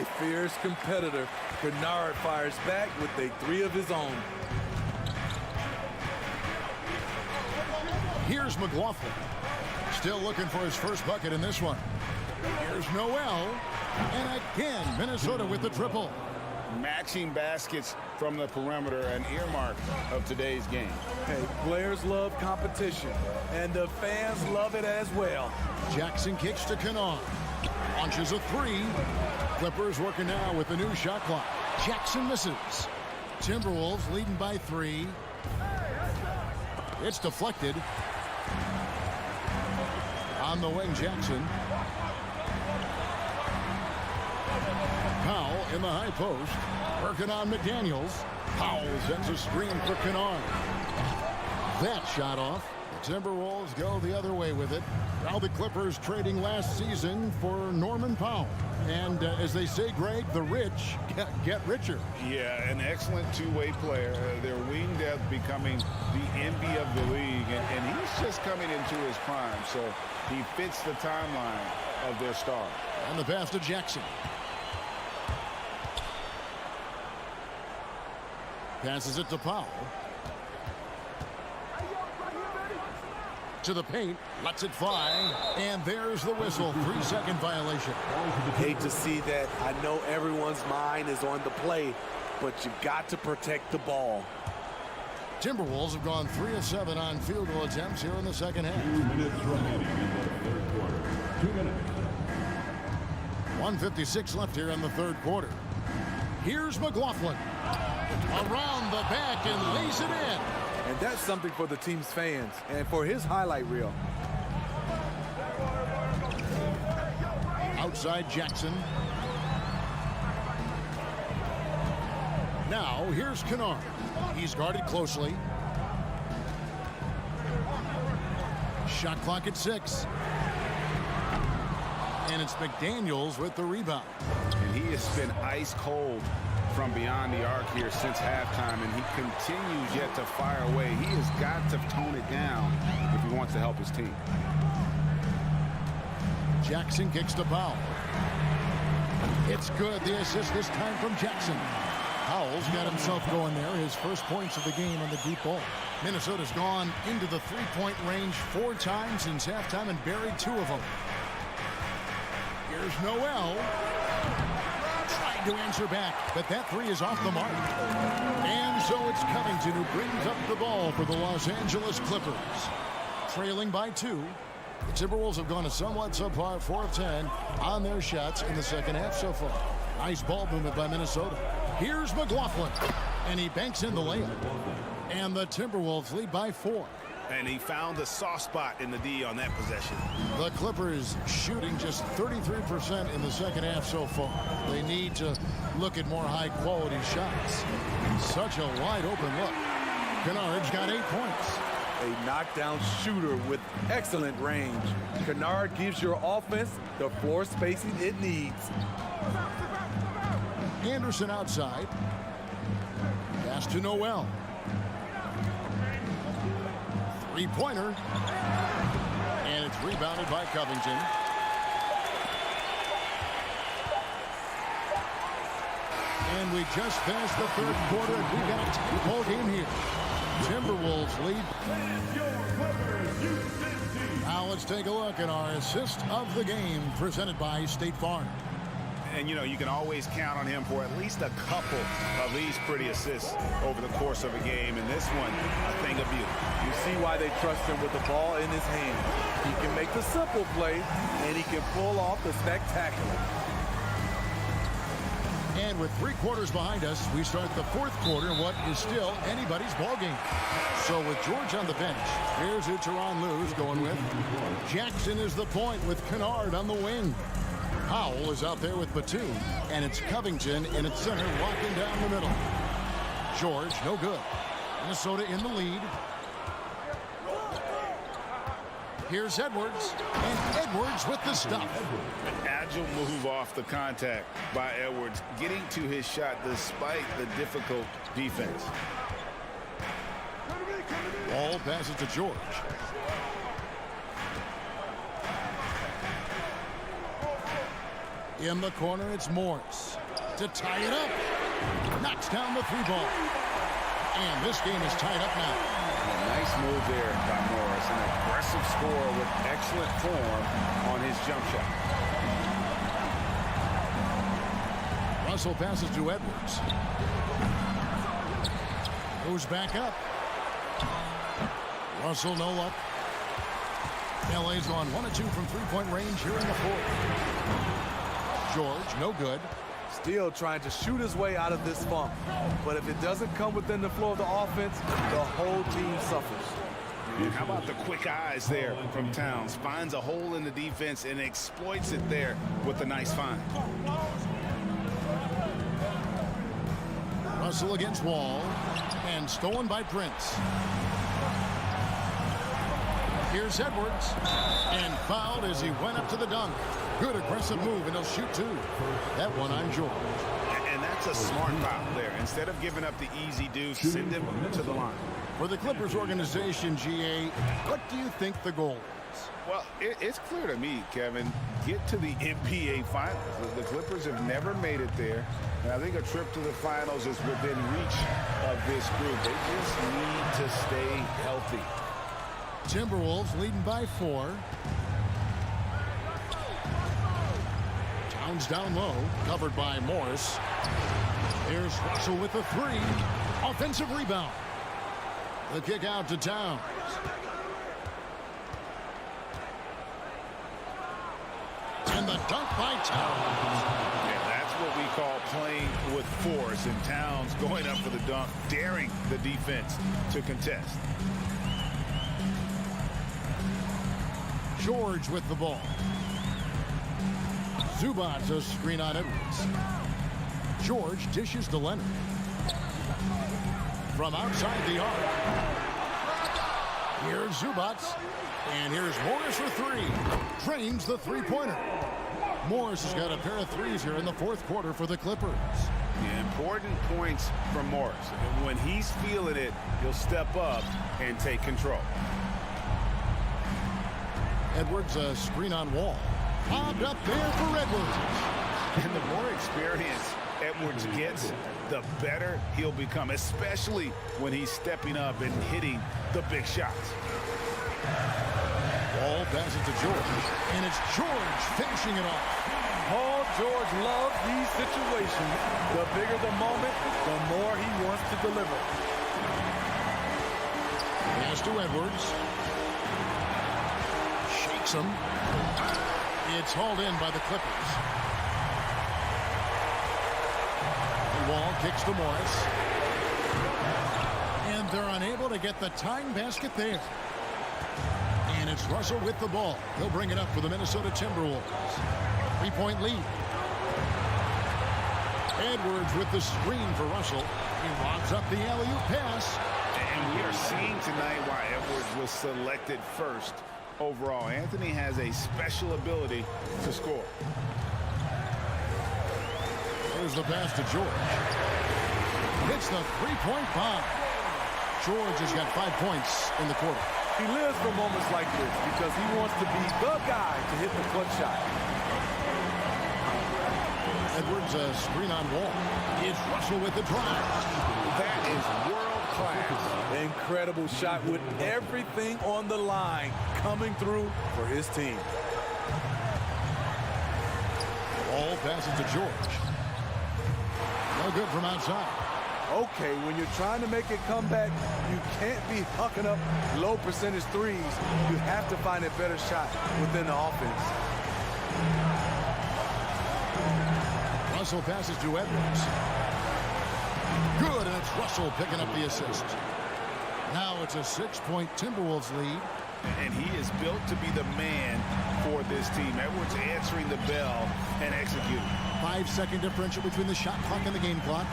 A fierce competitor. Kennard fires back with a 3 of his own. Here's McLaughlin. Still looking for his first bucket in this one. Here's Noel. And again, Minnesota with the triple. Matching baskets from the perimeter, an earmark of today's game. Hey, players love competition, and the fans love it as well. Jackson kicks to Kennard. Launches a 3. Clippers working now with the new shot clock. Jackson misses. Timberwolves leading by 3. It's deflected. On the wing, Jackson. Powell in the high post. Working on McDaniels. Powell sends a screen for Kennard. That shot off. The Timberwolves go the other way with it. Now the Clippers trading last season for Norman Powell. And as they say, Greg, the rich get richer. Yeah, an excellent two-way player. Their wing depth becoming the envy of the league. And he's just coming into his prime. So he fits the timeline of their star. And the pass to Jackson. Passes it to Powell. To the paint, lets it fly, and there's the whistle. 3-second violation. Hate to see that. I know everyone's mind is on the play, but you got to protect the ball. Timberwolves have gone 3 of 7 on field goal attempts here in the second half. 2 minutes remaining in the third quarter. 2 minutes. 1:56 left here in the third quarter. Here's McLaughlin. Around the back and lays it in. And that's something for the team's fans and for his highlight reel. Outside Jackson. Now here's Kennard. He's guarded closely. Shot clock at 6. And it's McDaniels with the rebound. And he has been ice cold from beyond the arc here since halftime, and he continues yet to fire away. He has got to tone it down if he wants to help his team. Jackson kicks to Powell. It's good. The assist this time from Jackson. Powell's got himself going there. His first points of the game on the deep ball. Minnesota's gone into the three-point range 4 times since halftime and buried 2 of them. Here's Noel. Tried to answer back, but that 3 is off the mark. And so it's Covington who brings up the ball for the Los Angeles Clippers. Trailing by 2. The Timberwolves have gone a somewhat subpar 4 of 10 on their shots in the second half so far. Nice ball movement by Minnesota. Here's McLaughlin, and he banks in the layup. And the Timberwolves lead by 4. And he found the soft spot in the D on that possession. The Clippers shooting just 33% in the second half so far. They need to look at more high-quality shots. Such a wide-open look. Kennard's got 8 points. A knockdown shooter with excellent range. Kennard gives your offense the floor spacing it needs. Anderson outside. Pass to Noel. 3-pointer. And it's rebounded by Covington. And we just finished the third quarter. We got a tie-ball game here. Timberwolves lead. Now let's take a look at our assist of the game presented by State Farm. And, you know, you can always count on him for at least a couple of these pretty assists over the course of a game. And this one, a thing of beauty. You see why they trust him with the ball in his hand. He can make the simple play, and he can pull off the spectacular. And with 3 quarters behind us, we start the fourth quarter in what is still anybody's ball game. So with George on the bench, here's who Tyronn Lue's going with. Jackson is the point with Kennard on the wing. Powell is out there with Batum, and it's Covington in its center, walking down the middle. George, no good. Minnesota in the lead. Here's Edwards, and Edwards with the stop. An agile move off the contact by Edwards, getting to his shot despite the difficult defense. Ball passes to George. In the corner, it's Morris to tie it up. Knocks down the 3-ball. And this game is tied up now. Nice move there by Morris. An aggressive score with excellent form on his jump shot. Russell passes to Edwards. Goes back up. Russell no luck. LA's gone 1 of 2 from three-point range here in the fourth. George, no good. Still trying to shoot his way out of this funk. But if it doesn't come within the flow of the offense, the whole team suffers. And how about the quick eyes there from Towns? Finds a hole in the defense and exploits it there with a nice find. Russell against Wall. And stolen by Prince. Here's Edwards. And fouled as he went up to the dunk. Good aggressive move, and he'll shoot 2. That one on George. And that's a smart foul there. Instead of giving up the easy deuce, send him to the line. For the Clippers organization, GA, what do you think the goal is? Well, it's clear to me, Kevin. Get to the NBA Finals. The Clippers have never made it there. And I think a trip to the finals is within reach of this group. They just need to stay healthy. Timberwolves leading by 4. Towns down low, covered by Morris. Here's Russell with the 3. Offensive rebound. The kick out to Towns. And the dunk by Towns. Yeah, that's what we call playing with force. And Towns going up for the dunk, daring the defense to contest. George with the ball. Zubats a screen on Edwards. George dishes to Leonard. From outside the arc. Here's Zubats. And here's Morris for 3. Drains the 3-pointer. Morris has got a pair of 3s here in the fourth quarter for the Clippers. The important points from Morris. And when he's feeling it, he'll step up and take control. Edwards a screen on Wall. Popped up there for Edwards. And the more experience Edwards gets, the better he'll become, especially when he's stepping up and hitting the big shots. Ball passes to George, and it's George finishing it off. Paul George loves these situations. The bigger the moment, the more he wants to deliver. Pass to Edwards. Shakes him. It's hauled in by the Clippers. The Wall kicks to Morris. And they're unable to get the tying basket there. And it's Russell with the ball. He'll bring it up for the Minnesota Timberwolves. 3-point lead. Edwards with the screen for Russell. He lobs up the alley-oop pass. And we are seeing tonight why Edwards was selected first overall. Anthony has a special ability to score. There's the pass to George. Hits the 3-point bomb. George has got 5 points in the quarter. He lives for moments like this because he wants to be the guy to hit the clutch shot. Edwards a screen on Wall. It's Russell with the drive. That is world class. Incredible shot with everything on the line coming through for his team. Ball passes to George. No good from outside. Okay, when you're trying to make it come back, you can't be hucking up low percentage threes. You have to find a better shot within the offense. Russell passes to Edwards. Good, and it's Russell picking up the assist. Now it's a 6-point Timberwolves lead. And he is built to be the man for this team. Edwards answering the bell and executing. 5-second differential between the shot clock and the game clock.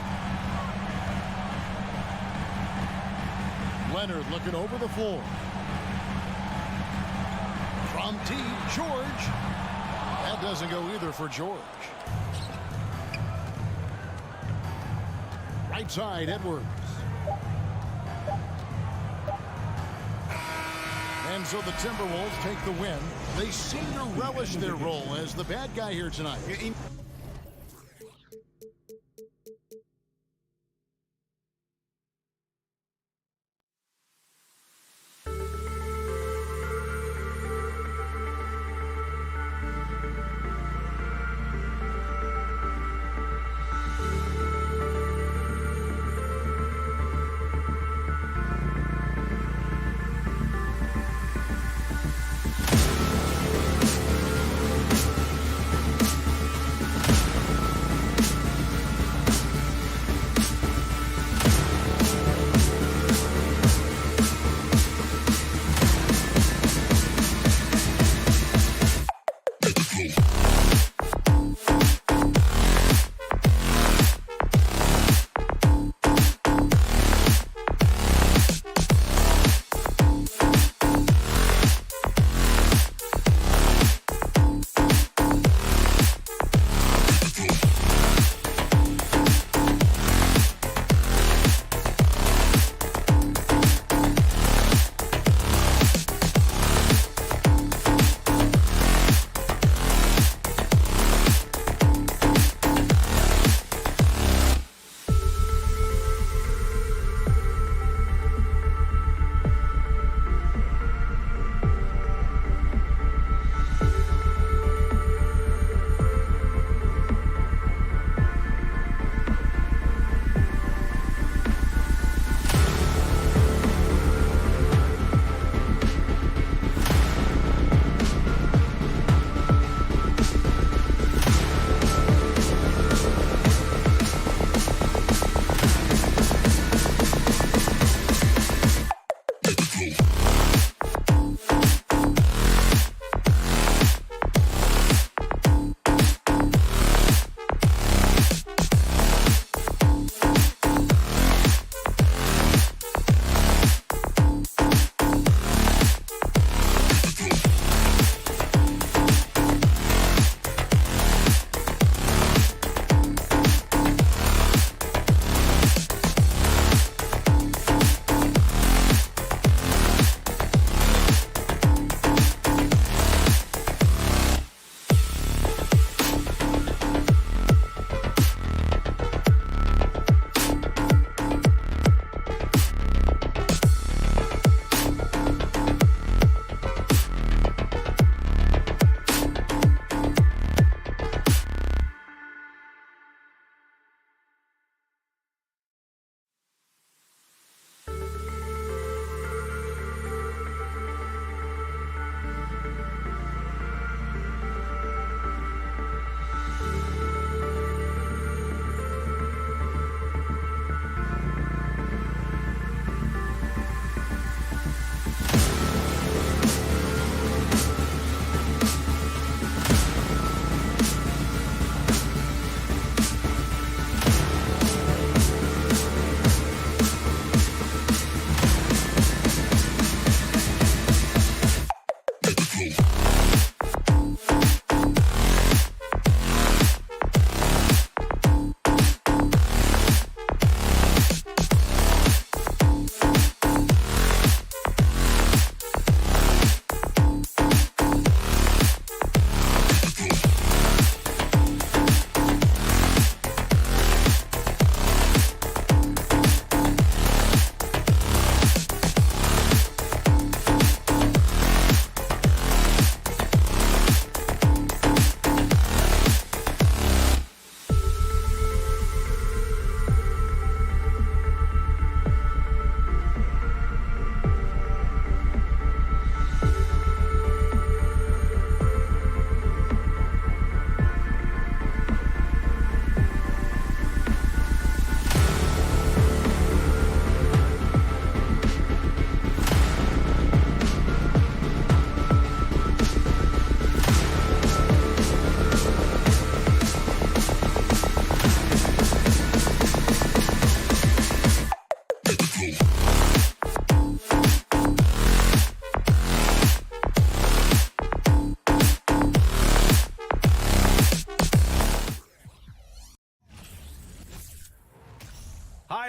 Leonard looking over the floor. From deep, George. That doesn't go either for George. Right side, Edwards. And so the Timberwolves take the win. They seem to relish their role as the bad guy here tonight.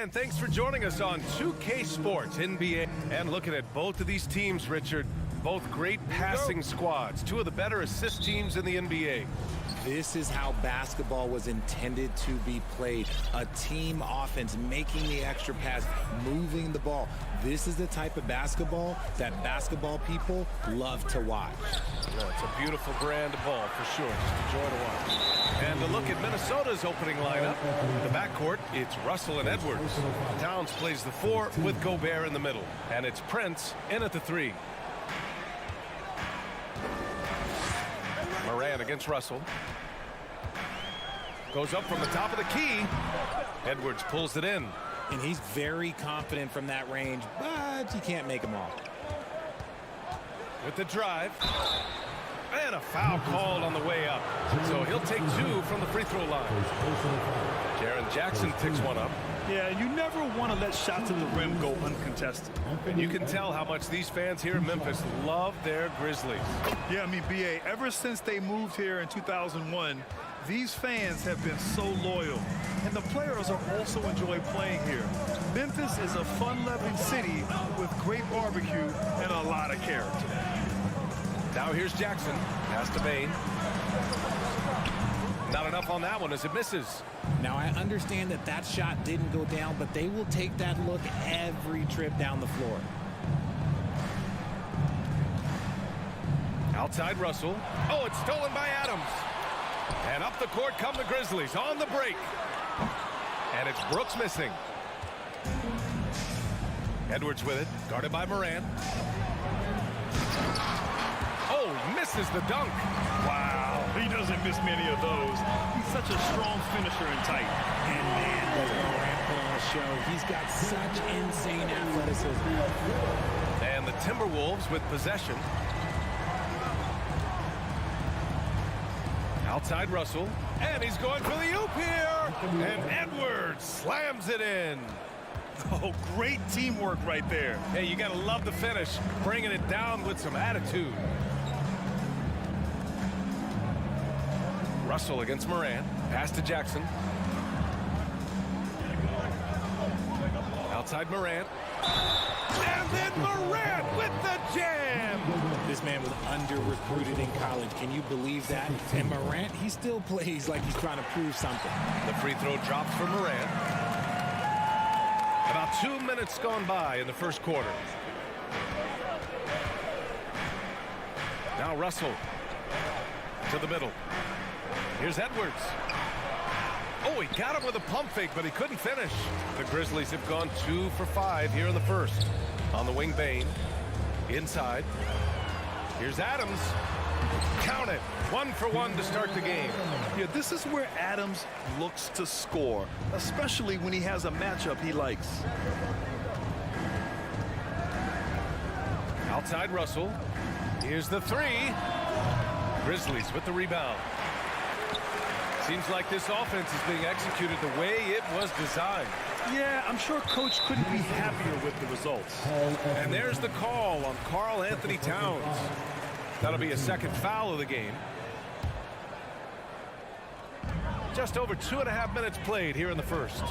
and thanks for joining us on 2K Sports NBA. And looking at both of these teams, Richard, both great passing squads, two of the better assist teams in the NBA. This is how basketball was intended to be played. A team offense, making the extra pass, moving the ball. This is the type of basketball that basketball people love to watch. Yeah, it's a beautiful brand of ball for sure. Just a joy to watch. And to look at Minnesota's opening lineup, the backcourt, it's Russell and Edwards. Towns plays the 4 with Gobert in the middle. And it's Prince in at the 3. Moran against Russell. Goes up from the top of the key. Edwards pulls it in. And he's very confident from that range, but you can't make him all. With the drive. And a foul called on the way up. So he'll take 2 from the free throw line. Jaren Jackson picks one up. Yeah, you never want to let shots at the rim go uncontested. And you can tell how much these fans here in Memphis love their Grizzlies. Yeah, I mean, BA, ever since they moved here in 2001, these fans have been so loyal. And the players are also enjoy playing here. Memphis is a fun-loving city with great barbecue and a lot of character. Now here's Jackson. Pass to Bain. Not enough on that one as it misses. Now, I understand that that shot didn't go down, but they will take that look every trip down the floor. Outside Russell. Oh, it's stolen by Adams. And up the court come the Grizzlies on the break. And it's Brooks missing. Edwards with it, guarded by Moran. Oh, misses the dunk. Wow, he doesn't miss many of those. He's such a strong finisher and tight. And man, does Morant put on a show. He's got such insane athleticism. And the Timberwolves with possession. Outside Russell. And he's going for the oop here. And Edwards slams it in. Oh, great teamwork right there. Hey, you got to love the finish. Bringing it down with some attitude. Russell against Moran. Pass to Jackson. Outside Moran. And then Moran with the jam. This man was under-recruited in college. Can you believe that? And Morant, he still plays like he's trying to prove something. The free throw drops for Moran. About 2 minutes gone by in the first quarter. Now Russell to the middle. Here's Edwards. Oh, he got him with a pump fake, but he couldn't finish. The Grizzlies have gone 2 for 5 here in the first. On the wing, Bain. Inside. Here's Adams. Count it. 1 for 1 to start the game. Yeah, this is where Adams looks to score, especially when he has a matchup he likes. Outside Russell. Here's the 3. Grizzlies with the rebound. Seems like this offense is being executed the way it was designed. Yeah, I'm sure Coach couldn't be happier with the results. And there's the call on Karl Anthony Towns. That'll be a second foul of the game. Just over 2.5 minutes played here in the first.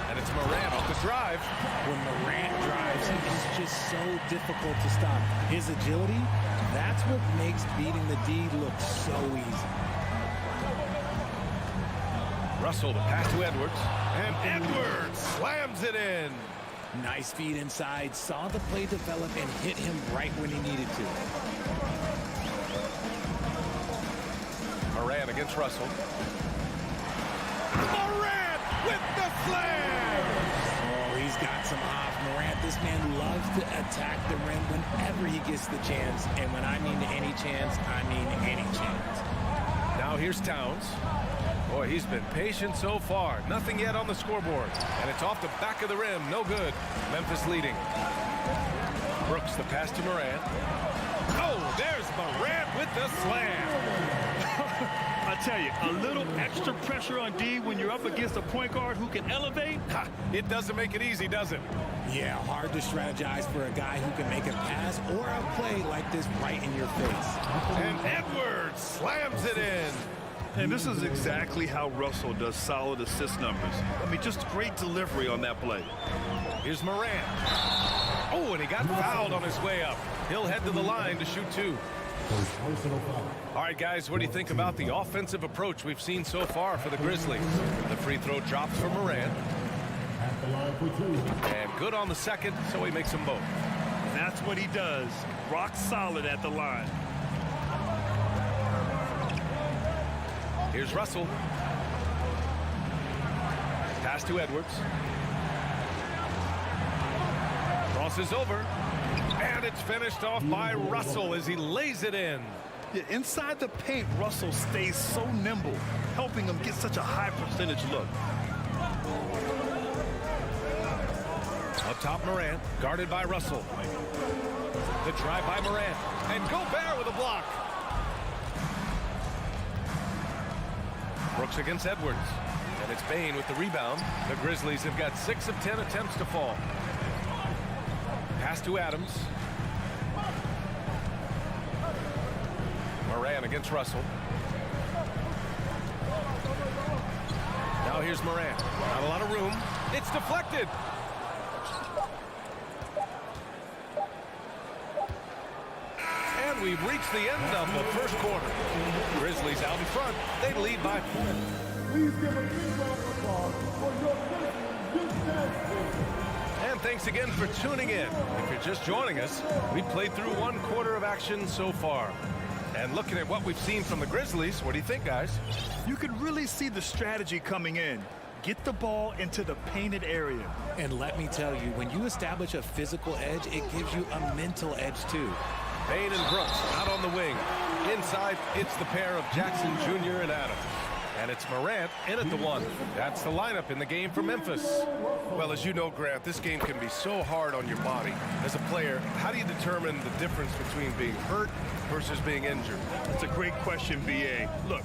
And it's Moran off the drive. When Morant drives, he's just so difficult to stop. His agility, that's what makes beating the D look so easy. Russell to pass to Edwards. And Edwards slams it in. Nice feed inside, saw the play develop and hit him right when he needed to. Moran against Russell. Moran with the slam! Oh, he's got some off. Morant, this man loves to attack the rim whenever he gets the chance. And when I mean any chance, I mean any chance. Now here's Towns. Boy, he's been patient so far. Nothing yet on the scoreboard. And it's off the back of the rim. No good. Memphis leading. Brooks the pass to Morant. Oh, there's Morant with the slam. I tell you, a little extra pressure on D when you're up against a point guard who can elevate. Ha, it doesn't make it easy, does it? Yeah, hard to strategize for a guy who can make a pass or a play like this right in your face. And Edwards slams it in. And this is exactly how Russell does solid assist numbers. I mean, just great delivery on that play. Here's Morant. Oh, and he got fouled on his way up. He'll head to the line to shoot 2. All right, guys, what do you think about the offensive approach we've seen so far for the Grizzlies? The free throw drops for Morant. And good on the second, so he makes them both. And that's what he does. Rock solid at the line. Here's Russell. Pass to Edwards. Crosses over. And it's finished off by Russell as he lays it in. Yeah, inside the paint, Russell stays so nimble, helping him get such a high percentage look. Up top, Morant, guarded by Russell. The drive by Morant. And Gobert with a block. Brooks against Edwards. And it's Bane with the rebound. The Grizzlies have got 6 of 10 attempts to fall. Pass to Adams. Morant against Russell. Now here's Morant. Not a lot of room. It's deflected. And we've reached the end of the first quarter. Grizzlies out in front. They lead by 4. Please give a big round of applause for your Grizzlies. And thanks again for tuning in. If you're just joining us, we played through 1 quarter of action so far. And looking at what we've seen from the Grizzlies, what do you think, guys? You can really see the strategy coming in. Get the ball into the painted area. And let me tell you, when you establish a physical edge, it gives you a mental edge too. Bane and Brooks out on the wing. Inside, it's the pair of Jackson Jr. and Adams. And it's Morant in at the 1. That's the lineup in the game for Memphis. Well, as you know, Grant, this game can be so hard on your body. As a player, how do you determine the difference between being hurt versus being injured? That's a great question, B.A. Look,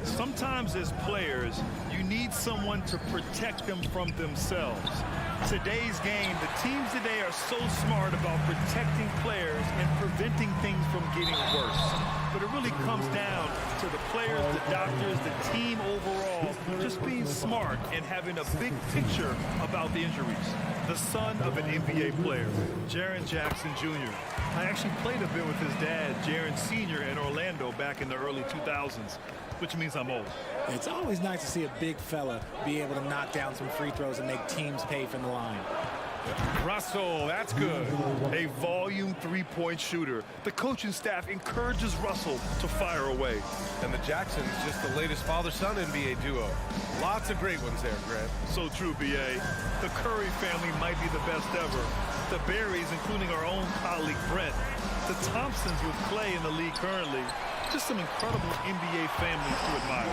sometimes as players, you need someone to protect them from themselves. Today's game, the teams today are so smart about protecting players and preventing things from getting worse. But it really comes down to the players, the doctors, the team overall, just being smart and having a big picture about the injuries. The son of an NBA player, Jaren Jackson Jr. I actually played a bit with his dad, Jaren Sr. in Orlando back in the early 2000s, which means I'm old. It's always nice to see a big fella be able to knock down some free throws and make teams pay from the line. Russell, that's good. A volume three-point shooter. The coaching staff encourages Russell to fire away. And the Jacksons, just the latest father-son NBA duo. Lots of great ones there, Grant. So true, B.A. The Curry family might be the best ever. The Berries, including our own colleague Brent. The Thompsons with Clay in the league currently. Just some incredible NBA families to admire.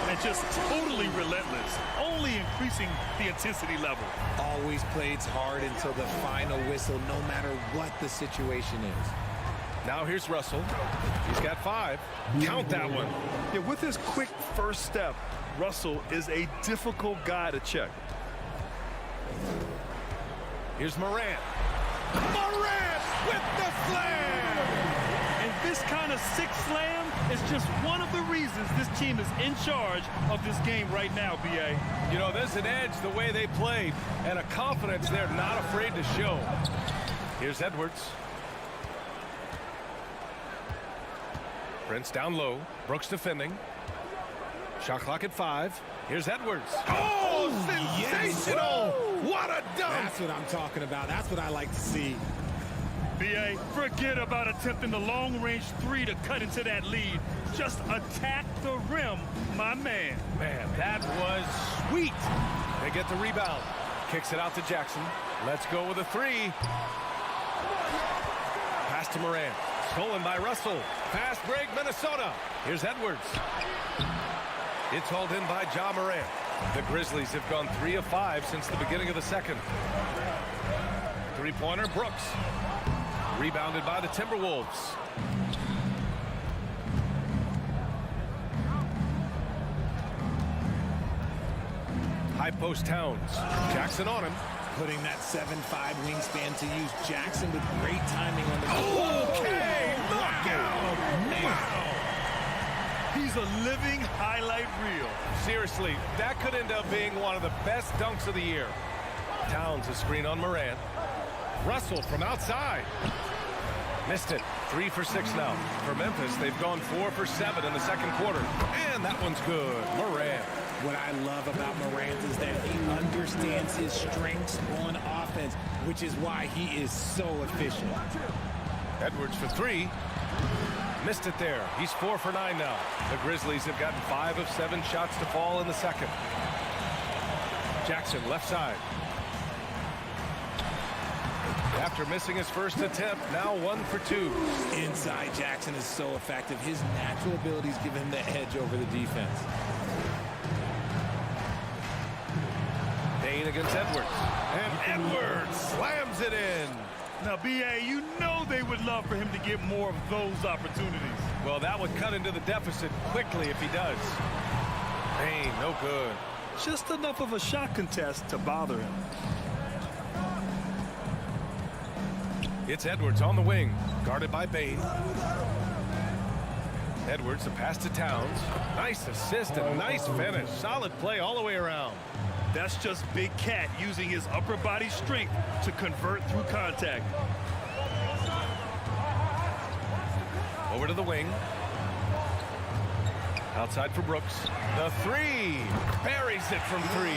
And just totally relentless, only increasing the intensity level. Always plays hard until the final whistle, no matter what the situation is. Now here's Russell. He's got 5. Count that one. Yeah, with his quick first step, Russell is a difficult guy to check. Here's Morant. Morant with the slam! And this kind of sick slam is just one of the reasons this team is in charge of this game right now, B.A. You know, there's an edge the way they played and a confidence they're not afraid to show. Here's Edwards. Prince down low. Brooks defending. Shot clock at 5. Here's Edwards. Oh, sensational! Yes. What a dunk! That's what I'm talking about. That's what I like to see. B.A., forget about attempting the long-range 3 to cut into that lead. Just attack the rim, my man. Man, that was sweet. They get the rebound. Kicks it out to Jackson. Let's go with a 3. Pass to Morant. Stolen by Russell. Fast break, Minnesota. Here's Edwards. It's hauled in by Ja Morant. The Grizzlies have gone 3 of 5 since the beginning of the second. Three-pointer, Brooks. Rebounded by the Timberwolves. High post Towns. Jackson on him. Putting that 7'5" wingspan to use. Jackson with great timing on the... Okay! Knockout! He He's a living highlight reel. Seriously, that could end up being one of the best dunks of the year. Towns a screen on Morant. Russell from outside. Missed it. 3 for 6 now. For Memphis, they've gone 4 for 7 in the second quarter. And that one's good. Morant. What I love about Morant is that he understands his strengths on offense, which is why he is so efficient. Edwards for 3. Missed it there. He's 4 for 9 now. The Grizzlies have gotten 5 of 7 shots to fall in the second. Jackson left side. After missing his first attempt, now 1 for 2. Inside Jackson is so effective. His natural abilities give him the edge over the defense. Payne against Edwards. And Edwards slams it in. Now, B.A., you know they would love for him to get more of those opportunities. Well, that would cut into the deficit quickly if he does. Payne, no good. Just enough of a shot contest to bother him. It's Edwards on the wing, guarded by Payne. Edwards, a pass to Towns. Nice assist and nice finish. Solid play all the way around. That's just Big Cat using his upper body strength to convert through contact. Over to the wing. Outside for Brooks. The 3. Buries it from 3.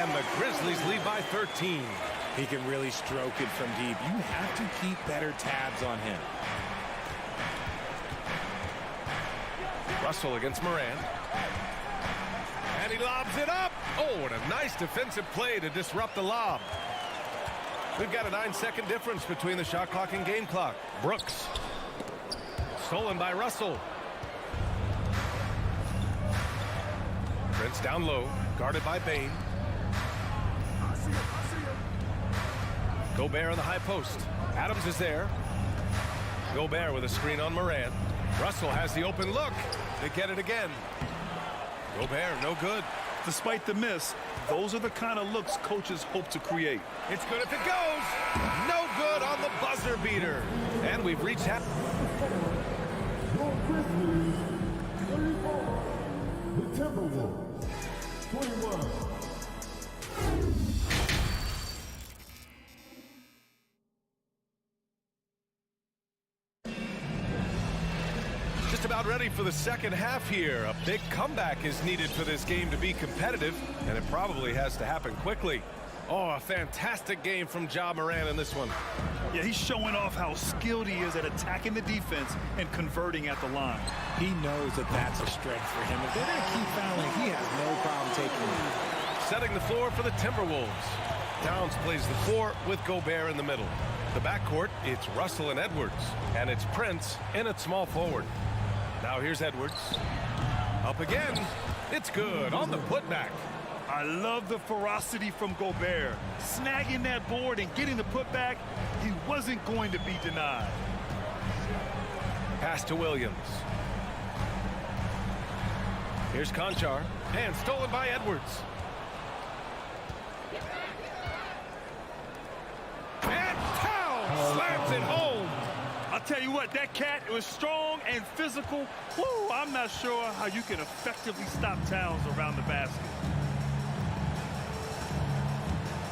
And the Grizzlies lead by 13. He can really stroke it from deep. You have to keep better tabs on him. Russell against Morant. And he lobs it up. Oh, what a nice defensive play to disrupt the lob. We've got a 9-second difference between the shot clock and game clock. Brooks. Stolen by Russell. Prince down low, guarded by Payne. Gobert on the high post. Adams is there. Gobert with a screen on Morant. Russell has the open look. They get it again. Gobert, no good. Despite the miss, those are the kind of looks coaches hope to create. It's good if it goes. No good on the buzzer beater. And we've reached half. The Timberwolves, 21. Just about ready for the second half here. A big comeback is needed for this game to be competitive, and it probably has to happen quickly. Oh, a fantastic game from Ja Morant in this one. Yeah, he's showing off how skilled he is at attacking the defense and converting at the line. He knows that that's a strength for him. If they're going to keep fouling, he has no problem taking it. Setting the floor for the Timberwolves. Towns plays the 4 with Gobert in the middle. The backcourt, it's Russell and Edwards, and it's Prince in at small forward. Now here's Edwards. Up again. It's good on the putback. I love the ferocity from Gobert. Snagging that board and getting the putback, he wasn't going to be denied. Pass to Williams. Here's Conchar. And stolen by Edwards. And Towns slams it home. I'll tell you what, that cat was strong and physical. Woo, I'm not sure how you can effectively stop Towns around the basket.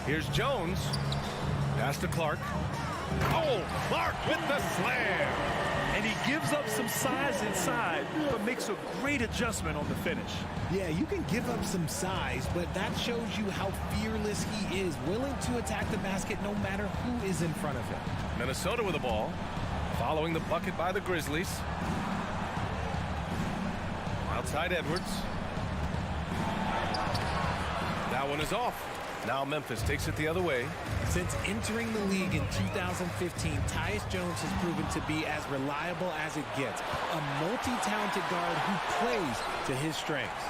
Here's Jones. Pass to Clark. Oh, Clark with the slam. And he gives up some size inside, but makes a great adjustment on the finish. Yeah, you can give up some size, but that shows you how fearless he is, willing to attack the basket no matter who is in front of him. Minnesota with the ball. Following the bucket by the Grizzlies. Outside Edwards. That one is off. Now Memphis takes it the other way. Since entering the league in 2015, Tyus Jones has proven to be as reliable as it gets. A multi-talented guard who plays to his strengths.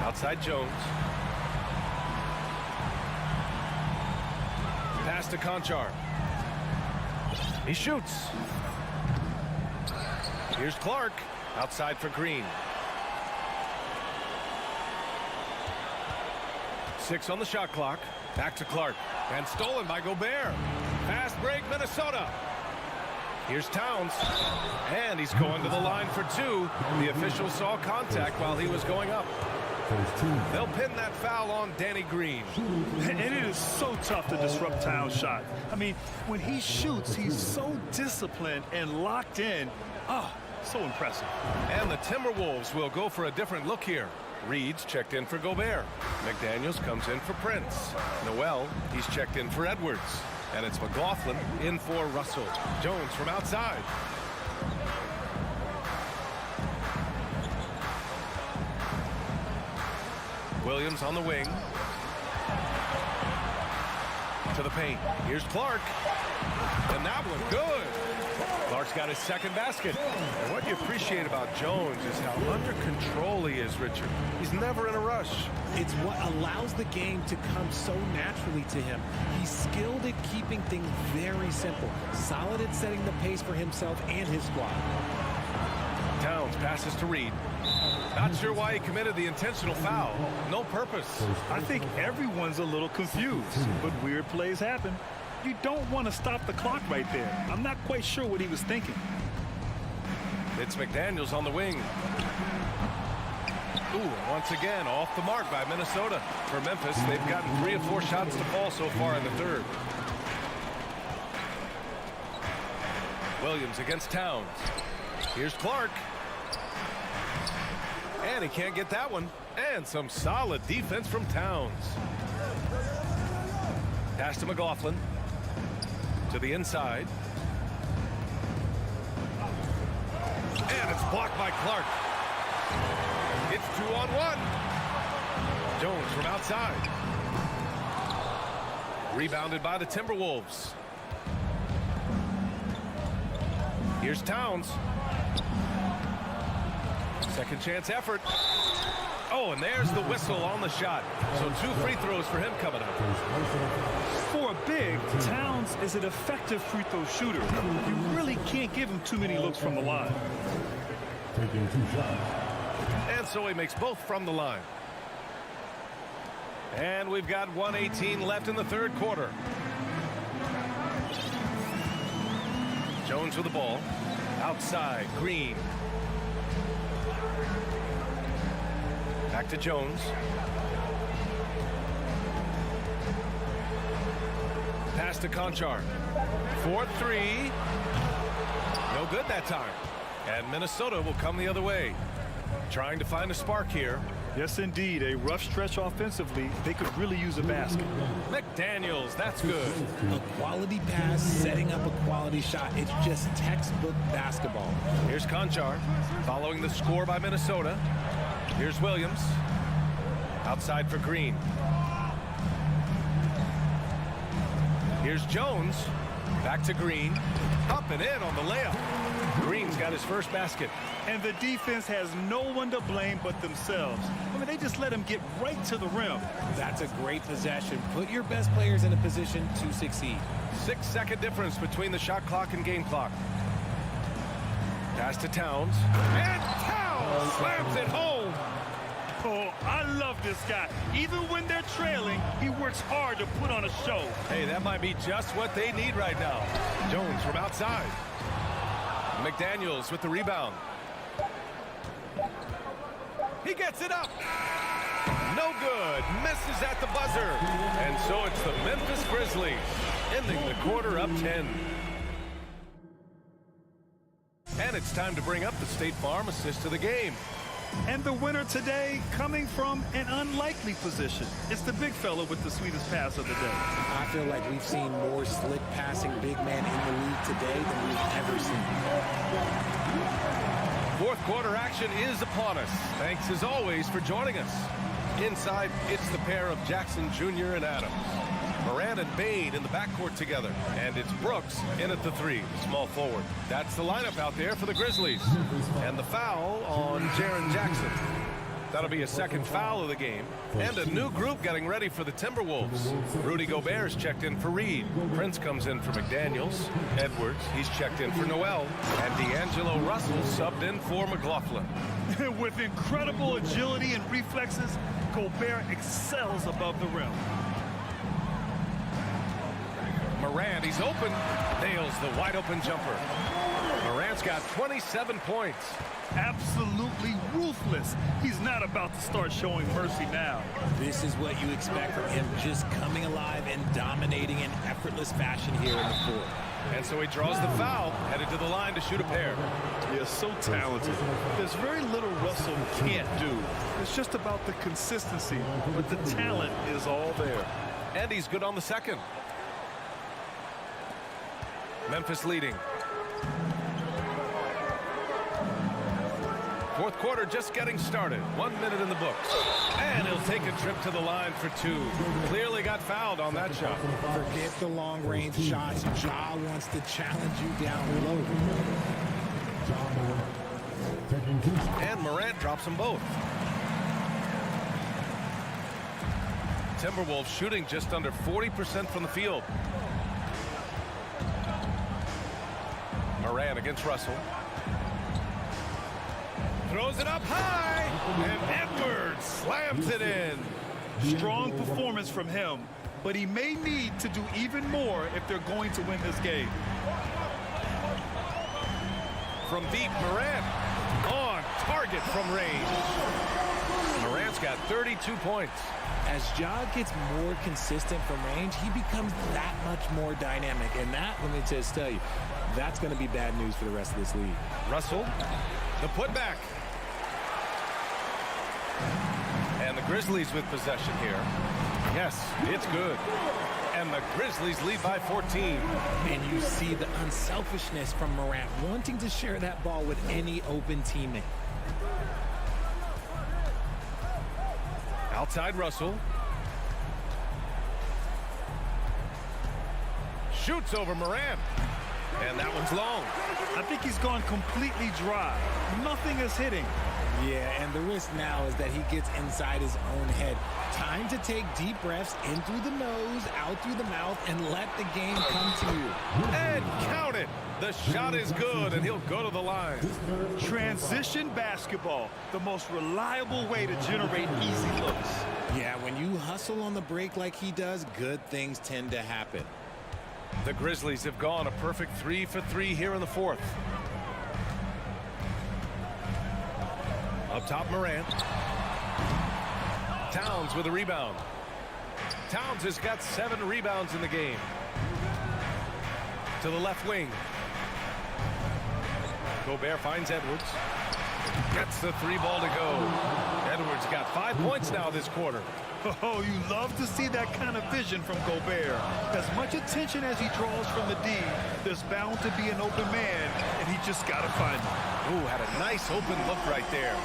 Outside Jones. Pass to Conchar. He shoots. Here's Clark. Outside for Green. 6 on the shot clock. Back to Clark. And stolen by Gobert. Fast break, Minnesota. Here's Towns, and he's going to the line for two. The official saw contact while he was going up. They'll pin that foul on Danny Green. And it is so tough to disrupt Towns' shot. I mean, when he shoots, he's so disciplined and locked in. So impressive. And the Timberwolves will go for a different look here. Reed's checked in for Gobert. McDaniels comes in for Prince. Noel, he's checked in for Edwards. And it's McLaughlin in for Russell. Jones from outside. Williams on the wing. To the paint. Here's Clark. And that one good. Clark's got his second basket. And what you appreciate about Jones is how under control he is, Richard. He's never in a rush. It's what allows the game to come so naturally to him. He's skilled at keeping things very simple. Solid at setting the pace for himself and his squad. Towns passes to Reed. Not sure why he committed the intentional foul. No purpose. I think everyone's a little confused, but weird plays happen. You don't want to stop the clock right there. I'm not quite sure what he was thinking. It's McDaniels on the wing. Once again, off the mark by Minnesota. For Memphis, they've gotten 3 of 4 shots to fall so far in the third. Williams against Towns. Here's Clark. And he can't get that one. And some solid defense from Towns. Pass to McLaughlin. To the inside. And it's blocked by Clark. It's 2-on-1. Jones from outside. Rebounded by the Timberwolves. Here's Towns. Second chance effort. And there's the whistle on the shot. So 2 free throws for him coming up. For a big, Towns is an effective free throw shooter. You really can't give him too many looks from the line. Taking 2 shots. And so he makes both from the line. And we've got 1:18 left in the third quarter. Jones with the ball. Outside, Green. Back to Jones. Pass to Conchar. 4-3. No good that time. And Minnesota will come the other way. Trying to find a spark here. Yes, indeed. A rough stretch offensively. They could really use a basket. McDaniels, that's good. A quality pass, setting up a quality shot. It's just textbook basketball. Here's Conchar, following the score by Minnesota. Here's Williams. Outside for Green. Here's Jones. Back to Green. Up and in on the layup. Green's got his first basket. And the defense has no one to blame but themselves. I mean, they just let him get right to the rim. That's a great possession. Put your best players in a position to succeed. 6-second difference between the shot clock and game clock. Pass to Towns. And Towns slams it home. I love this guy. Even when they're trailing, he works hard to put on a show. Hey, that might be just what they need right now. Jones from outside. McDaniels with the rebound. He gets it up. No good. Misses at the buzzer. And so it's the Memphis Grizzlies ending the quarter up 10. And it's time to bring up the State Farm assist of the game. And the winner today coming from an unlikely position. It's the big fella with the sweetest pass of the day. I feel like we've seen more slick passing big men in the league today than we've ever seen. Fourth quarter action is upon us. Thanks as always for joining us. Inside, it's the pair of Jackson Jr. and Adams. Moran and Bade in the backcourt together. And it's Brooks in at the 3, the small forward. That's the lineup out there for the Grizzlies. And the foul on Jaren Jackson. That'll be a second foul of the game. And a new group getting ready for the Timberwolves. Rudy Gobert's checked in for Reed. Prince comes in for McDaniels. Edwards, he's checked in for Noel. And D'Angelo Russell subbed in for McLaughlin. With incredible agility and reflexes, Gobert excels above the rim. Morant. He's open. Nails the wide open jumper. Morant's got 27 points. Absolutely ruthless. He's not about to start showing mercy now. This is what you expect from him, just coming alive and dominating in effortless fashion here in the fourth. And so he draws the foul, headed to the line to shoot a pair. He is so talented. There's very little Russell can't do. It's just about the consistency, but the talent is all there. And he's good on the second. Memphis leading. Fourth quarter just getting started. 1 minute in the books. And he'll take a trip to the line for two. Clearly got fouled on that shot. Forget the long-range shots. Ja wants to challenge you down low. And Morant drops them both. Timberwolves shooting just under 40% from the field. Morant against Russell. Throws it up high, and Edwards slams it in. Strong performance from him, but he may need to do even more if they're going to win this game. From deep, Morant on target from range. Morant's got 32 points. As Ja gets more consistent from range, he becomes that much more dynamic. And that, let me just tell you, that's going to be bad news for the rest of this league. Russell, the putback. And the Grizzlies with possession here. Yes, it's good. And the Grizzlies lead by 14. And you see the unselfishness from Morant, wanting to share that ball with any open teammate. Outside Russell. Shoots over Morant. And that one's long. I think he's gone completely dry. Nothing is hitting. Yeah, and the risk now is that he gets inside his own head. Time to take deep breaths in through the nose, out through the mouth, and let the game come to you. And count it. The shot is good, and he'll go to the line. Transition basketball, the most reliable way to generate easy looks. Yeah, when you hustle on the break like he does, good things tend to happen. The Grizzlies have gone a perfect 3 for 3 here in the fourth. Up top, Morant. Towns with a rebound. Towns has got 7 rebounds in the game. To the left wing. Gobert finds Edwards. Gets the 3 ball to go. Edwards got 5 points now this quarter. Oh, you love to see that kind of vision from Gobert. As much attention as he draws from the D, there's bound to be an open man, and he just got to find him. Ooh, had a nice open look right there.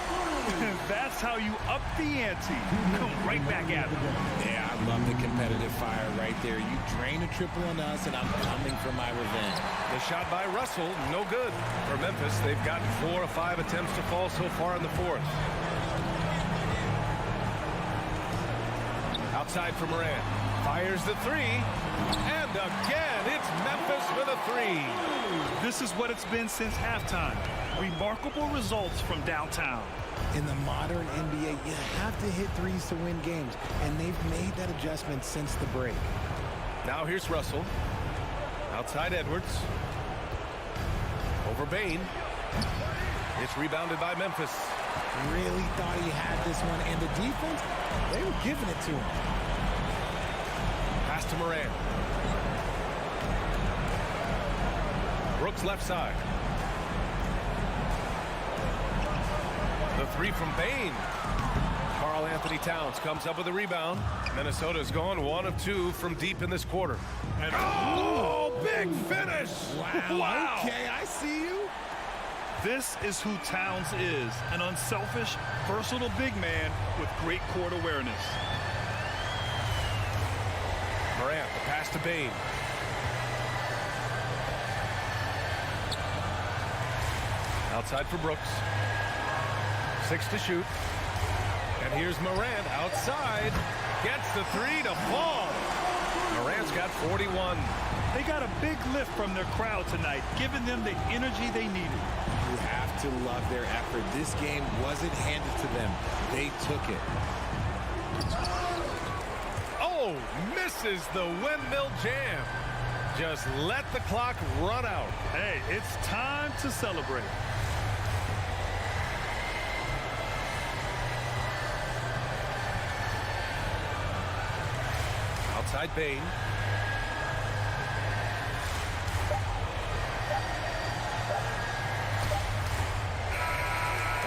That's how you up the ante. Come right back at him. Yeah, I love the competitive fire right there. You drain a triple on us, and I'm coming for my revenge. The shot by Russell, no good. For Memphis, they've gotten 4 of 5 attempts to fall so far in the fourth. Outside for Morant. Fires the 3. And again, it's Memphis with a 3. This is what it's been since halftime. Remarkable results from downtown. In the modern NBA, you have to hit threes to win games, and they've made that adjustment since the break. Now here's Russell. Outside Edwards. Over Bain. It's rebounded by Memphis. Really thought he had this one, and the defense, they were giving it to him. Pass to Morant. Brooks left side. The 3 from Bain. Karl Anthony Towns comes up with a rebound. Minnesota's gone 1 of 2 from deep in this quarter. And oh, big finish! Wow. Okay, I see you. This is who Towns is, an unselfish, versatile big man with great court awareness. Morant, the pass to Bain. Outside for Brooks. 6 to shoot. And here's Morant outside. Gets the 3 to fall. Morant's got 41. They got a big lift from their crowd tonight, giving them the energy they needed. You have to love their effort. This game wasn't handed to them. They took it. Oh, misses the windmill jam. just let the clock run out. Hey, it's time to celebrate. Outside Bain.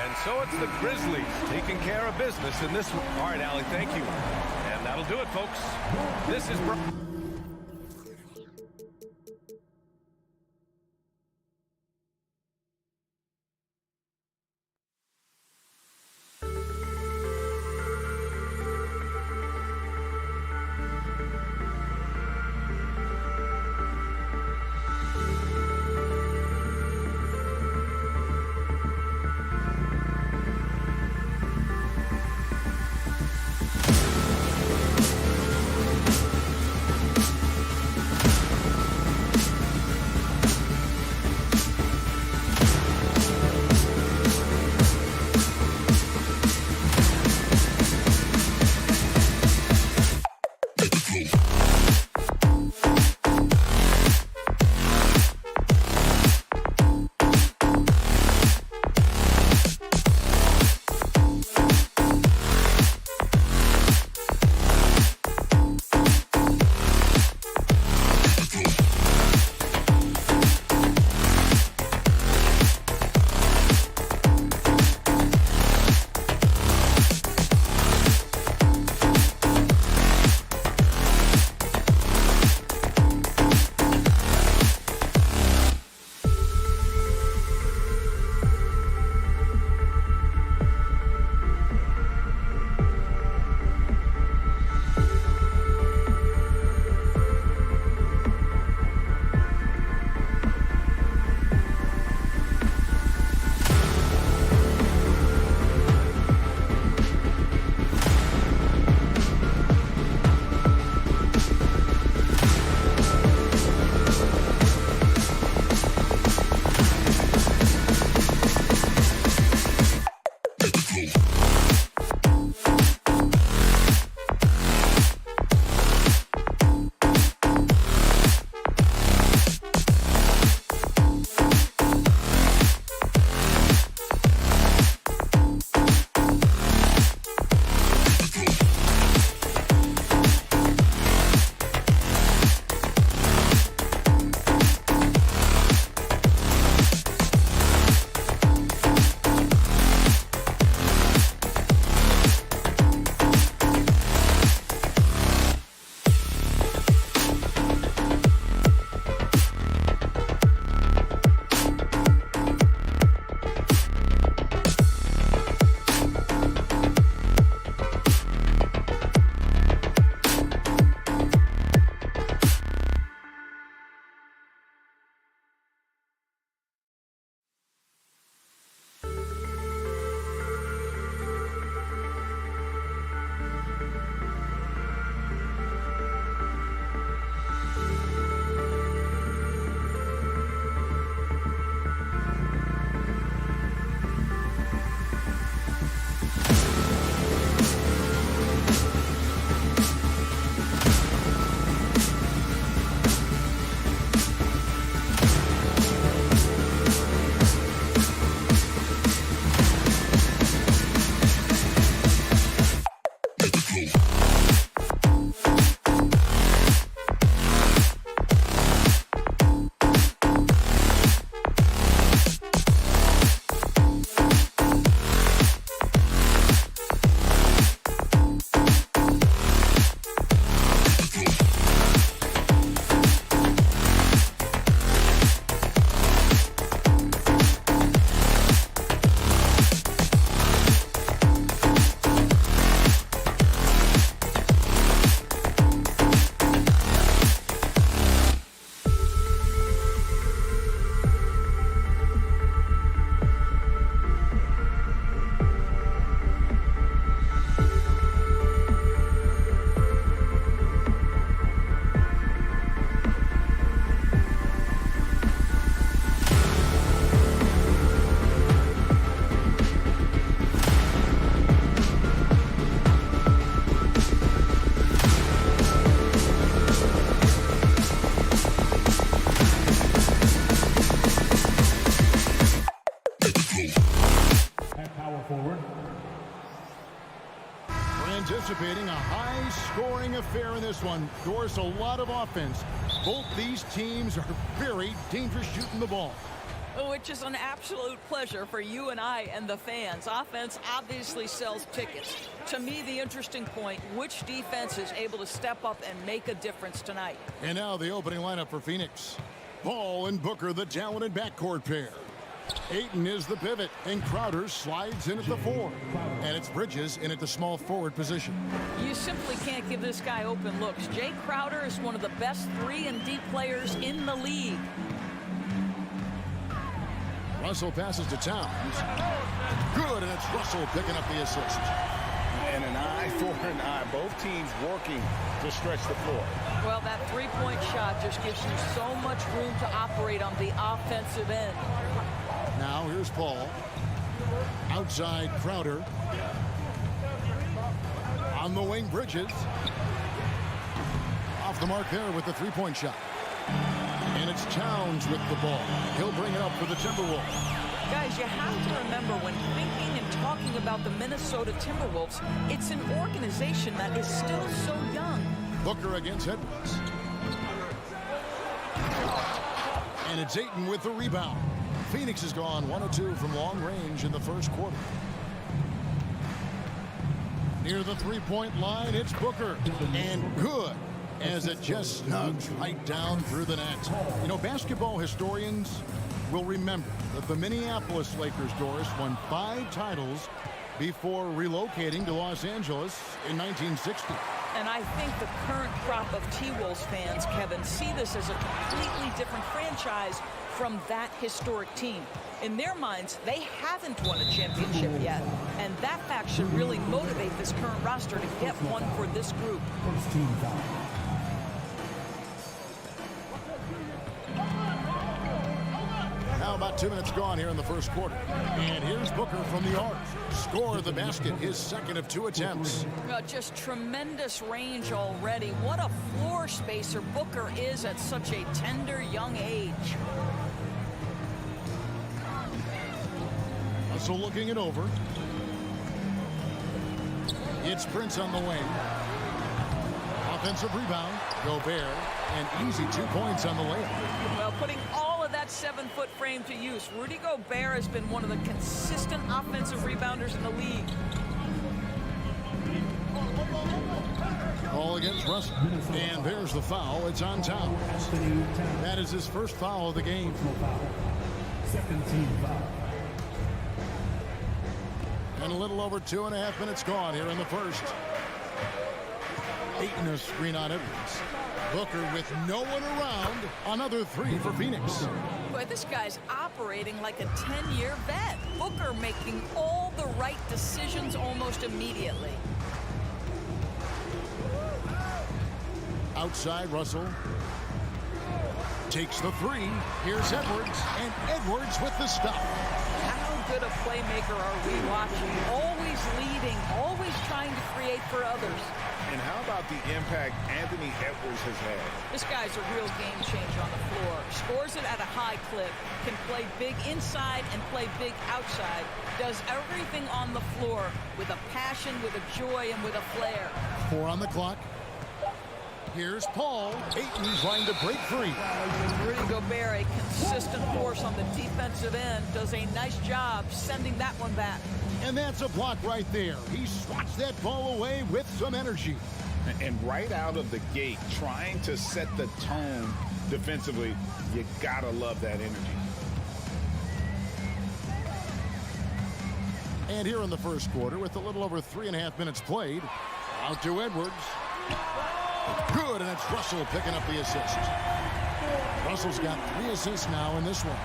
And so it's the Grizzlies taking care of business in this one. All right, Allie, thank you. And that'll do it, folks. This is... scoring affair in this one. Doris, a lot of offense. Both these teams are very dangerous shooting the ball. Which is an absolute pleasure for you and I and the fans. Offense obviously sells tickets. To me, the interesting point, which defense is able to step up and make a difference tonight? And now the opening lineup for Phoenix. Paul and Booker, the talented backcourt pair. Ayton is the pivot, and Crowder slides in at the 4. And it's Bridges in at the small forward position. You simply can't give this guy open looks. Jay Crowder is one of the best 3-and-D players in the league. Russell passes to Towns. Good, and it's Russell picking up the assist. And an eye for an eye. Both teams working to stretch the floor. Well, that three-point shot just gives you so much room to operate on the offensive end. Now here's Paul. Outside Crowder. On the wing, Bridges. Off the mark there with the three-point shot. And it's Towns with the ball. He'll bring it up for the Timberwolves. Guys, you have to remember when thinking and talking about the Minnesota Timberwolves, it's an organization that is still so young. Booker against Edwards. And it's Ayton with the rebound. Phoenix has gone 1 of 2 from long range in the first quarter. Near the three-point line, it's Booker. And good, as it just snugs right down through the net. You know, basketball historians will remember that the Minneapolis Lakers, Doris, won 5 titles before relocating to Los Angeles in 1960. And I think the current crop of T-Wolves fans, Kevin, see this as a completely different franchise from that historic team. In their minds, they haven't won a championship yet. And that fact should really motivate this current roster to get one for this group. Now about 2 minutes gone here in the first quarter. And here's Booker from the arc. Score the basket, his second of 2 attempts. Just tremendous range already. What a floor spacer Booker is at such a tender young age. Russell looking it over. It's Prince on the wing. Offensive rebound. Gobert. And easy 2 points on the layup. Well, putting all of that 7-foot frame to use. Rudy Gobert has been one of the consistent offensive rebounders in the league. All against Russell. And there's the foul. It's on Towns. That is his first foul of the game. Second team foul. And a little over 2.5 minutes gone here in the first. Ayton a screen on Edwards. Booker with no one around. Another 3 for Phoenix. Boy, this guy's operating like a 10-year vet. Booker making all the right decisions almost immediately. Outside, Russell takes the 3. Here's Edwards, and Edwards with the stop. How good a playmaker are we watching? Always leading, always trying to create for others. And how about the impact Anthony Edwards has had? This guy's a real game changer on the floor. Scores it at a high clip, can play big inside and play big outside. Does everything on the floor with a passion, with a joy, and with a flair. 4 on the clock. Here's Paul. Ayton trying to break free. Rudy Gobert, a consistent force on the defensive end, does a nice job sending that one back. And that's a block right there. He swats that ball away with some energy. And right out of the gate, trying to set the tone defensively, you gotta love that energy. And here in the first quarter, with a little over 3.5 minutes played, out to Edwards. Good, and it's Russell picking up the assist. Russell's got 3 assists now in this one.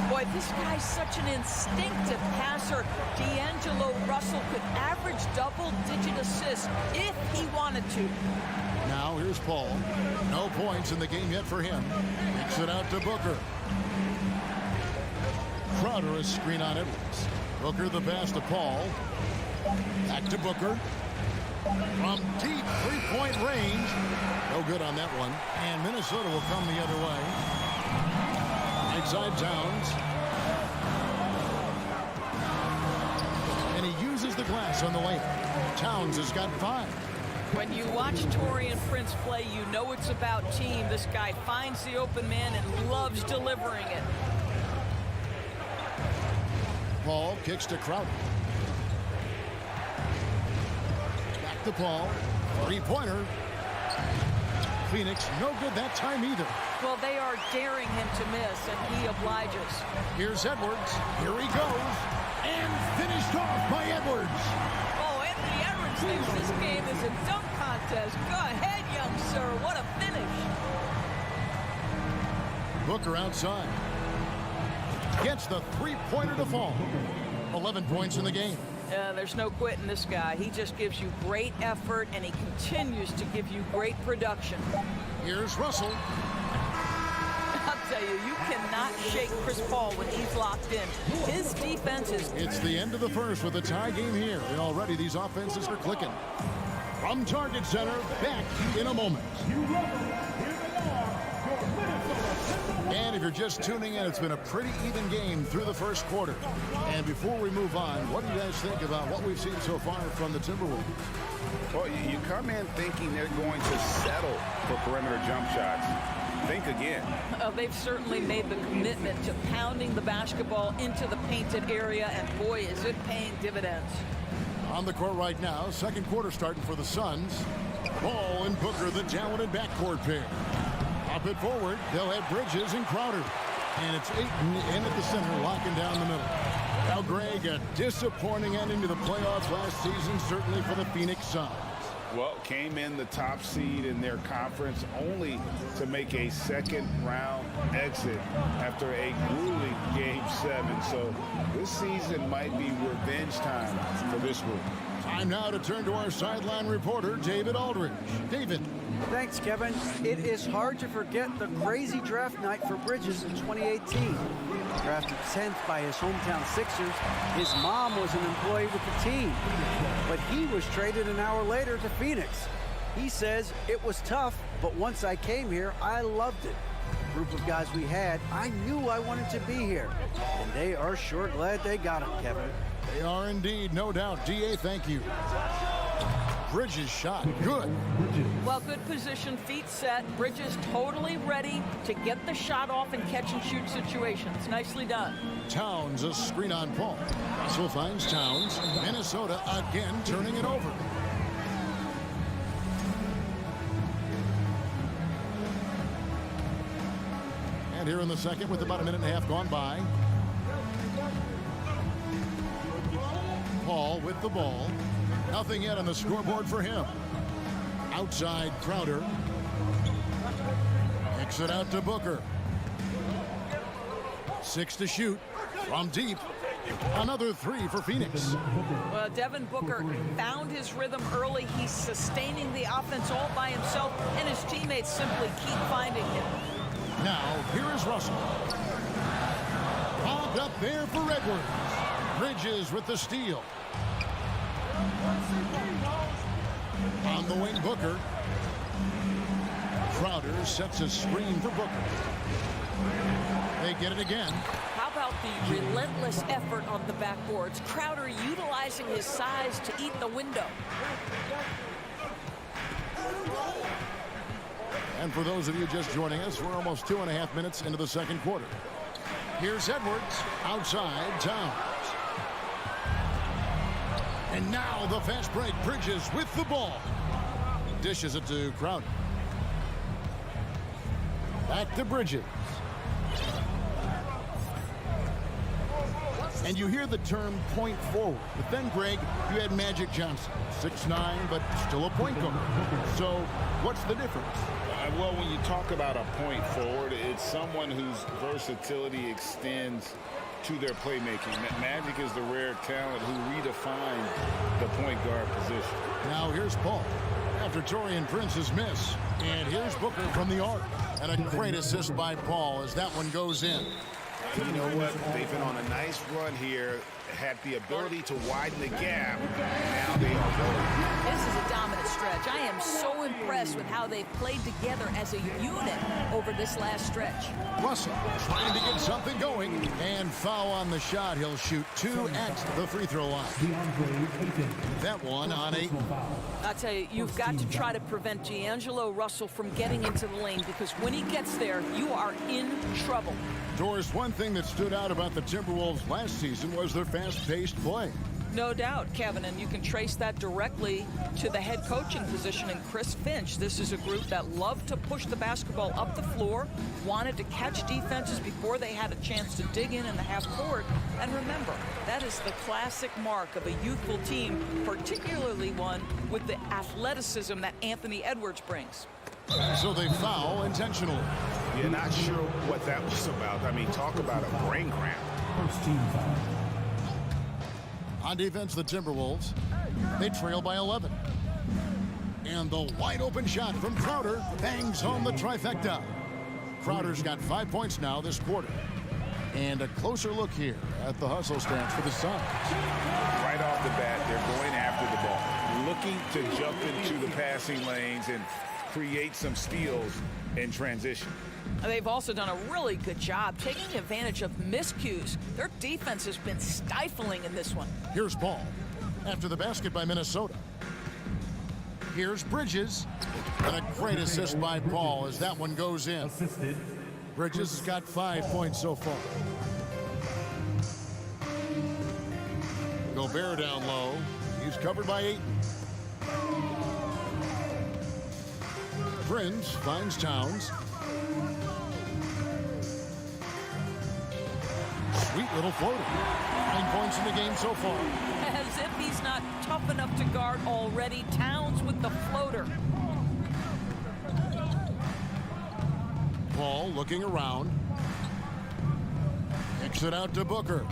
Boy, this guy's such an instinctive passer. D'Angelo Russell could average double-digit assists if he wanted to. Now here's Paul. No points in the game yet for him. Kicks it out to Booker. Crowder a screen on Edwards. Booker the pass to Paul. Back to Booker. From deep 3-point range. No good on that one. And Minnesota will come the other way. Inside Towns. And he uses the glass on the layup. Towns has got 5. When you watch Taurean Prince play, you know it's about team. This guy finds the open man and loves delivering it. Paul kicks to Crowder. Back to Paul. Three-pointer. Phoenix, no good that time either. Well, they are daring him to miss, and he obliges. Here's Edwards. Here he goes. And finished off by Edwards. Oh, Anthony Edwards thinks this game is a dunk contest. Go ahead, young sir. What a finish. Booker outside. Gets the three-pointer to fall. 11 points in the game. There's no quitting this guy. He just gives you great effort, and he continues to give you great production. Here's Russell. I'll tell you, you cannot shake Chris Paul when he's locked in. His defense is... It's the end of the first with a tie game here, and already these offenses are clicking. From Target Center, back in a moment. And if you're just tuning in, it's been a pretty even game through the first quarter. And before we move on, what do you guys think about what we've seen so far from the Timberwolves? Well, you come in thinking they're going to settle for perimeter jump shots. Think again. They've certainly made the commitment to pounding the basketball into the painted area, and boy, is it paying dividends. On the court right now, second quarter starting for the Suns. Ball and Booker, the talented backcourt pair. Up it forward, they'll have Bridges and Crowder. And it's Ayton in at the center, locking down the middle. Now, Greg, a disappointing ending to the playoffs last season, certainly for the Phoenix Suns. Well, came in the top seed in their conference only to make a second-round exit after a grueling Game 7. So this season might be revenge time for this group. Time now to turn to our sideline reporter, David Aldridge. David. Thanks, Kevin. It is hard to forget the crazy draft night for Bridges in 2018. Drafted 10th by his hometown Sixers, his mom was an employee with the team. But he was traded an hour later to Phoenix. He says, it was tough, but once I came here, I loved it. The group of guys we had, I knew I wanted to be here. And they are sure glad they got him, Kevin. They are indeed, no doubt. D.A., thank you. Bridges shot, good. Well, good position, feet set. Bridges totally ready to get the shot off in catch-and-shoot situations. Nicely done. Towns, a screen on Paul. Russell finds Towns. Minnesota again turning it over. And here in the second with about a minute and a half gone by. Paul with the ball. Nothing yet on the scoreboard for him. Outside Crowder. Kicks it out to Booker. 6 to shoot. From deep. Another 3 for Phoenix. Well, Devin Booker found his rhythm early. He's sustaining the offense all by himself, and his teammates simply keep finding him. Now, here is Russell. Popped up there for Edwards. Bridges with the steal. On the wing, Booker. Crowder sets a screen for Booker. They get it again. How about the relentless effort on the backboards? Crowder utilizing his size to eat the window. And for those of you just joining us, we're almost 2.5 minutes into the second quarter. Here's Edwards. Outside, Towns. And now the fast break. Bridges with the ball. Dishes it to Crowder. Back to Bridges. And you hear the term point forward. But then, Greg, you had Magic Johnson. 6'9", but still a point guard. So what's the difference? Well, when you talk about a point forward, it's someone whose versatility extends to their playmaking. Magic is the rare talent who redefined the point guard position. Now here's Paul after Taurean Prince's miss. And here's Booker from the arc. And a great assist by Paul as that one goes in. You know what? They've been on a nice run here, had the ability to widen the gap. Now they are rolling. This is a dominant stretch. I am so impressed with how they've played together as a unit over this last stretch. Russell trying to get something going, and foul on the shot. He'll shoot 2 at the free throw line. That one on 8. I'll tell you, you've got to try to prevent D'Angelo Russell from getting into the lane, because when he gets there, you are in trouble. Doris, one thing that stood out about the Timberwolves last season was their fast-paced play. No doubt, Kevin, and you can trace that directly to the head coaching position in Chris Finch. This is a group that loved to push the basketball up the floor, wanted to catch defenses before they had a chance to dig in the half court. And remember, that is the classic mark of a youthful team, particularly one with the athleticism that Anthony Edwards brings. So they foul intentionally. You're not sure what that was about. I mean, talk about a brain cramp. First team foul. On defense, the Timberwolves, they trail by 11. And the wide open shot from Crowder bangs home the trifecta. Crowder's got 5 points now this quarter. And a closer look here at the hustle stance for the Suns. Right off the bat, they're going after the ball, looking to jump into the passing lanes and create some steals in transition. They've also done a really good job taking advantage of miscues. Their defense has been stifling in this one. Here's Paul after the basket by Minnesota. Here's Bridges, and a great assist by Paul as that one goes in. Assisted. Bridges has got 5 points so far. Gobert down low. He's covered by 8. Prince finds Towns. Sweet little floater. 9 points in the game so far. As if he's not tough enough to guard already. Towns with the floater. Paul looking around. Kicks it out to Booker.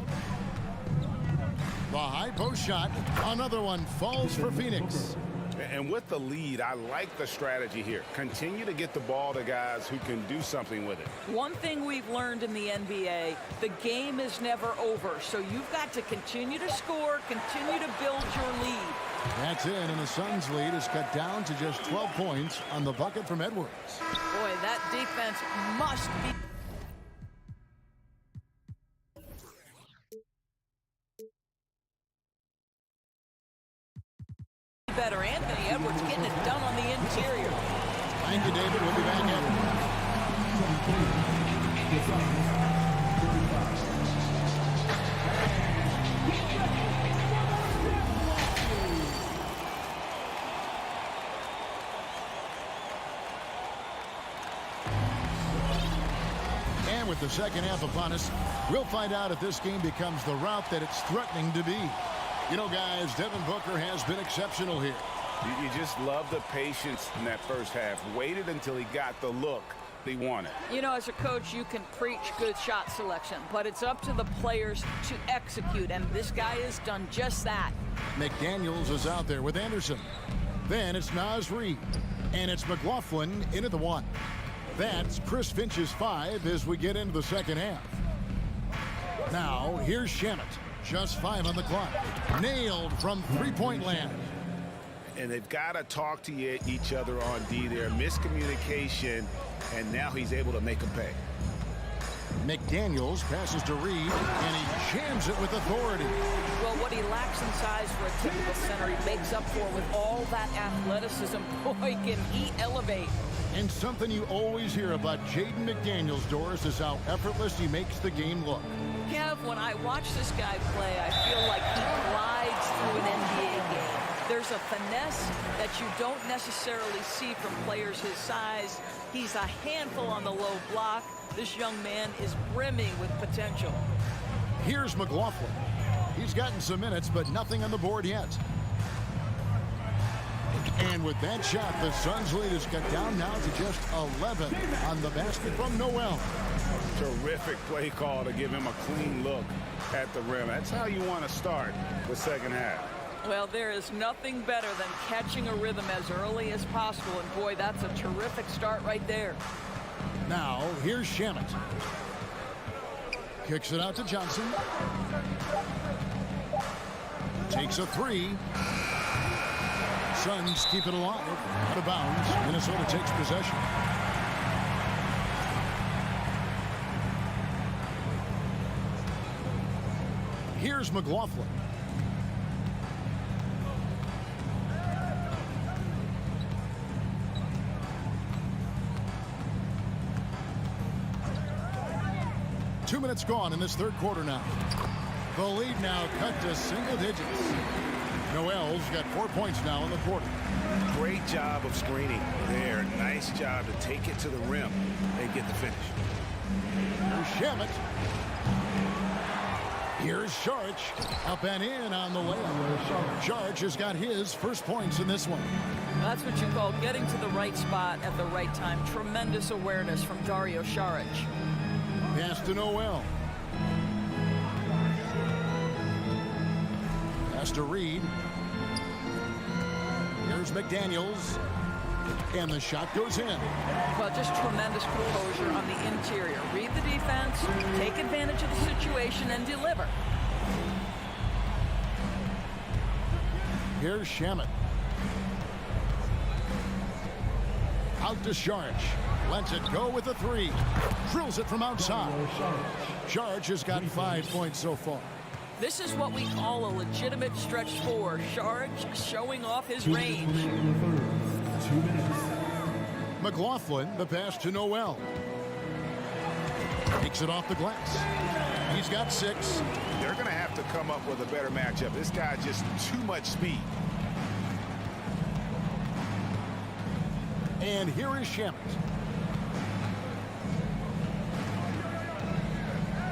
The high post shot. Another one falls for Phoenix. And with the lead, I like the strategy here. Continue to get the ball to guys who can do something with it. One thing we've learned in the NBA, the game is never over. So you've got to continue to score, continue to build your lead. That's in, and the Suns' lead is cut down to just 12 points on the bucket from Edwards. Boy, that defense must be better. Anthony Edwards getting it done on the interior. Thank you, David. We'll be back after. And with the second half upon us, we'll find out if this game becomes the route that it's threatening to be. You know, guys, Devin Booker has been exceptional here. You just love the patience in that first half. Waited until he got the look he wanted. You know, as a coach, you can preach good shot selection, but it's up to the players to execute, and this guy has done just that. McDaniels is out there with Anderson. Then it's Naz Reid, and it's McLaughlin in at the 1. That's Chris Finch's 5 as we get into the second half. Now, here's Shamet. Just 5 on the clock. Nailed from three-point land. And they've got to talk to each other on D there. Miscommunication, and now he's able to make them pay. McDaniels passes to Reed, and he jams it with authority. Well, what he lacks in size for a typical center, he makes up for with all that athleticism. Boy, can he elevate. And something you always hear about Jaden McDaniels, Doris, is how effortless he makes the game look. Kev, when I watch this guy play, I feel like he glides through an NBA game. There's a finesse that you don't necessarily see from players his size. He's a handful on the low block. This young man is brimming with potential. Here's McLaughlin. He's gotten some minutes, but nothing on the board yet. And with that shot, the Suns' lead is cut down now to just 11 on the basket from Noel. Terrific play call to give him a clean look at the rim. That's how you want to start the second half. Well, there is nothing better than catching a rhythm as early as possible. And boy, that's a terrific start right there. Now, here's Shamet. Kicks it out to Johnson. Takes a three. Suns keep it alive. Out of bounds. Minnesota takes possession. Here's McLaughlin. Two minutes gone in this third quarter now. The lead now cut to single digits. Noel's got 4 points now in the quarter. Great job of screening there. Nice job to take it to the rim and get the finish. Shamet. Here's Sharch. Up and in on the layup. Sharch has got his first points in this one. That's what you call getting to the right spot at the right time. Tremendous awareness from Dario Saric. Pass to Noel. Pass to Reed. Here's McDaniels. And the shot goes in. Well, just tremendous composure on the interior. Read the defense, take advantage of the situation, and deliver. Here's Shamet. Out to Sharch. Lets it go with a three. Drills it from outside. Sharch has got 5 points so far. This is what we call a legitimate stretch four. Sharch showing off his range. 2 minutes. McLaughlin, the pass to Noel. Takes it off the glass. He's got 6. They're going to have to come up with a better matchup. This guy just too much speed. And here is Shamet.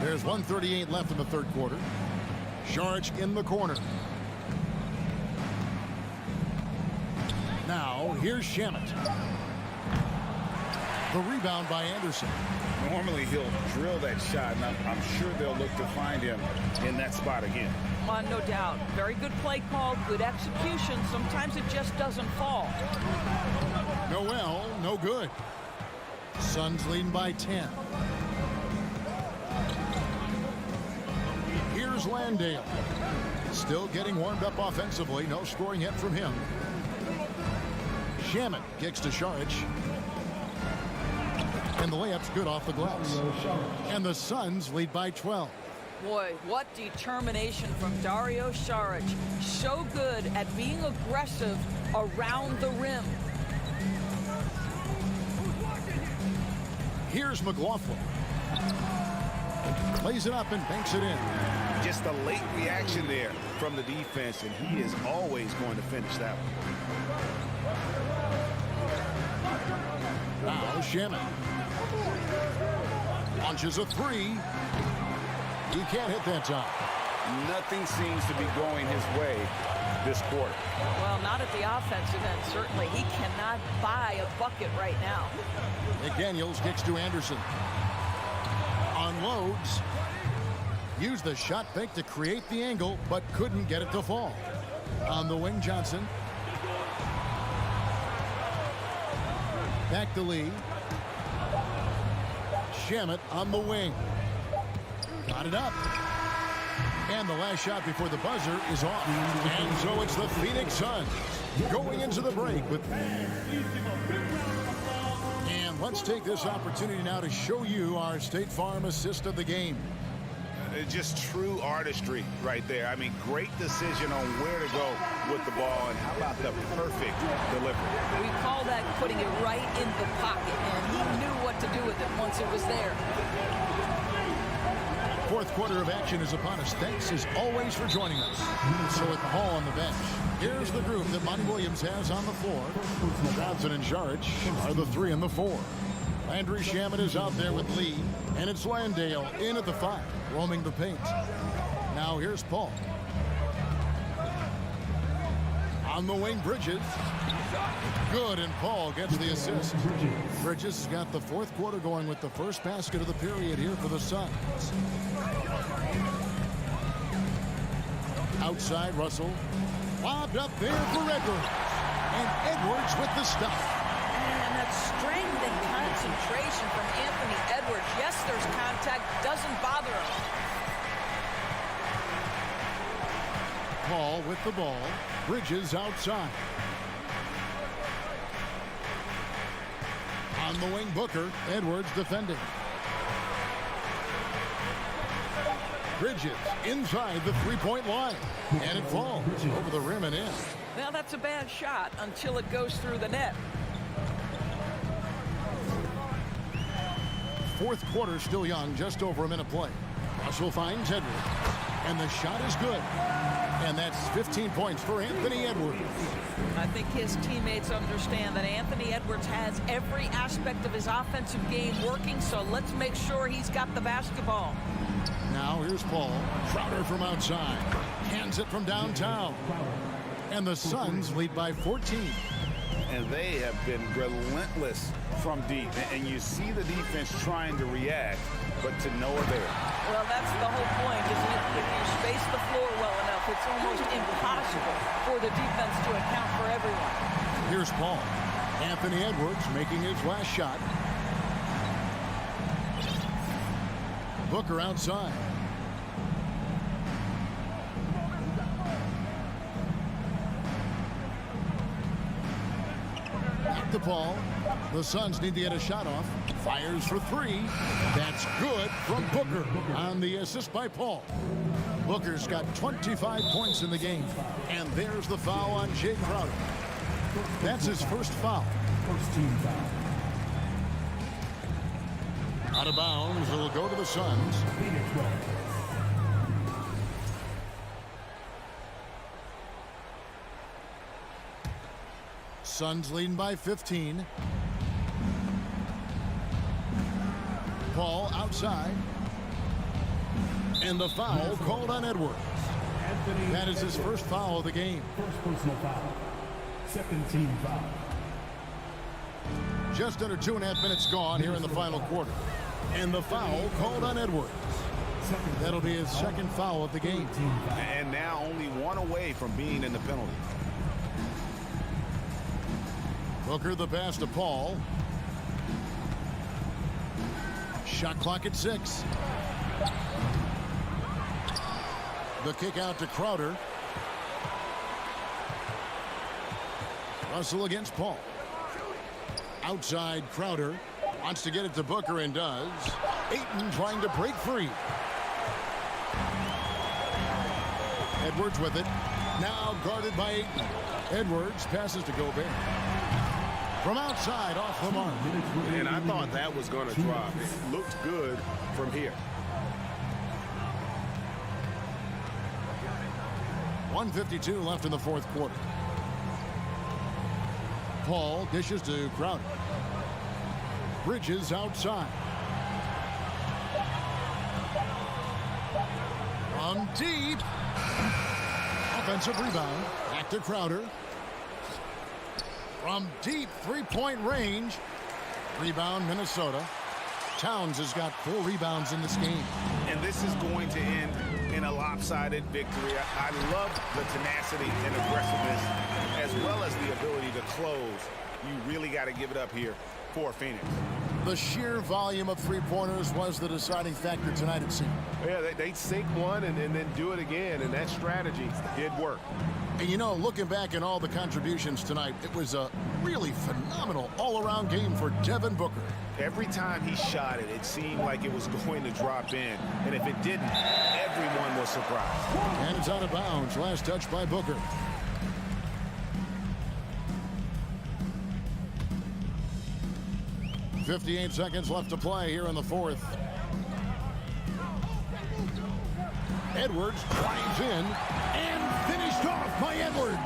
There's 1:38 left in the third quarter. Sharch in the corner. Now, here's Shamet. The rebound by Anderson. Normally, he'll drill that shot, and I'm sure they'll look to find him in that spot again. No doubt. Very good play call, good execution. Sometimes it just doesn't fall. Noel, no good. Suns leading by 10. Here's Landale. Still getting warmed up offensively. No scoring yet from him. Shamet kicks to Saric. And the layup's good off the glass. And the Suns lead by 12. Boy, what determination from Dario Saric. So good at being aggressive around the rim. Here's McLaughlin. Lays it up and banks it in. Just a late reaction there from the defense, and he is always going to finish that one. Now Shamet. Launches a three. He can't hit that time. Nothing seems to be going his way this quarter. Well, not at the offensive end, certainly. He cannot buy a bucket right now. McDaniels kicks to Anderson. Unloads. Used the shot fake to create the angle, but couldn't get it to fall. On the wing, Johnson. Back to Lee. Shamet on the wing. Got it up. And the last shot before the buzzer is off. And so it's the Phoenix Suns going into the break with... And let's take this opportunity now to show you our State Farm assist of the game. Just true artistry right there. I mean, great decision on where to go with the ball, and how about the perfect delivery? We call that putting it right in the pocket, and he knew what to do with it once it was there. Fourth quarter of action is upon us. Thanks as always for joining us. So with Paul on the bench, here's the group that Monty Williams has on the floor. Johnson and Saric are the 3 and the 4. Landry Shamet is out there with Lee, and it's Landale in at the 5, roaming the paint. Now here's Paul. On the wing, Bridges. Good, and Paul gets the assist. Bridges has got the fourth quarter going with the first basket of the period here for the Suns. Outside, Russell. Lobbed up there for Edwards. And Edwards with the stop. And that strength and concentration from Anthony Edwards. Yes, there's contact. Doesn't bother him. Paul with the ball. Bridges outside. On the wing, Booker. Edwards defending. Bridges inside the three-point line. And it falls over the rim and in. Well, that's a bad shot until it goes through the net. Fourth quarter still young, just over a minute play. Russell finds Edwards. And the shot is good. And that's 15 points for Anthony Edwards. I think his teammates understand that Anthony Edwards has every aspect of his offensive game working, so let's make sure he's got the basketball. Now here's Paul. Crowder from outside. Hands it from downtown. And the Suns lead by 14. And they have been relentless from deep. And you see the defense trying to react, but to no avail. Well, that's the whole point, isn't it? If you space the floor well enough, it's almost impossible for the defense to account for everyone. Here's Paul. Anthony Edwards making his last shot. Booker outside. Back to Paul. The Suns need to get a shot off. Fires for three. That's good from Booker on the assist by Paul. Booker's got 25 points in the game. And there's the foul on Jay Crowder. That's his first foul. First team foul. Out of bounds, it'll go to the Suns. Suns leading by 15. Paul outside. And the foul called on Edwards. That is his first foul of the game. First personal foul. Second team foul. Just under 2.5 minutes gone here in the final quarter. And the foul called on Edwards. That'll be his second foul of the game. And now only one away from being in the penalty. Booker the pass to Paul. Shot clock at 6. The kick out to Crowder. Russell against Paul. Outside Crowder. Wants to get it to Booker and does. Ayton trying to break free. Edwards with it. Now guarded by Ayton. Edwards passes to Gobert. From outside, off the mark. And I thought that was going to drop. It looked good from here. 1:52 left in the fourth quarter. Paul dishes to Crowder. Bridges outside. From deep. Offensive rebound. Back to Crowder. From deep three-point range. Rebound, Minnesota. Towns has got 4 rebounds in this game. And this is going to end in a lopsided victory. I love the tenacity and aggressiveness as well as the ability to close. You really got to give it up here for Phoenix. The sheer volume of three-pointers was the deciding factor tonight, it seemed. Yeah, they'd sink one and then do it again, and that strategy did work. And you know, looking back at all the contributions tonight, it was a really phenomenal all-around game for Devin Booker. Every time he shot it, it seemed like it was going to drop in. And if it didn't, everyone was surprised. And it's out of bounds. Last touch by Booker. .58 seconds left to play here in the fourth. Edwards drives in and finished off by Edwards.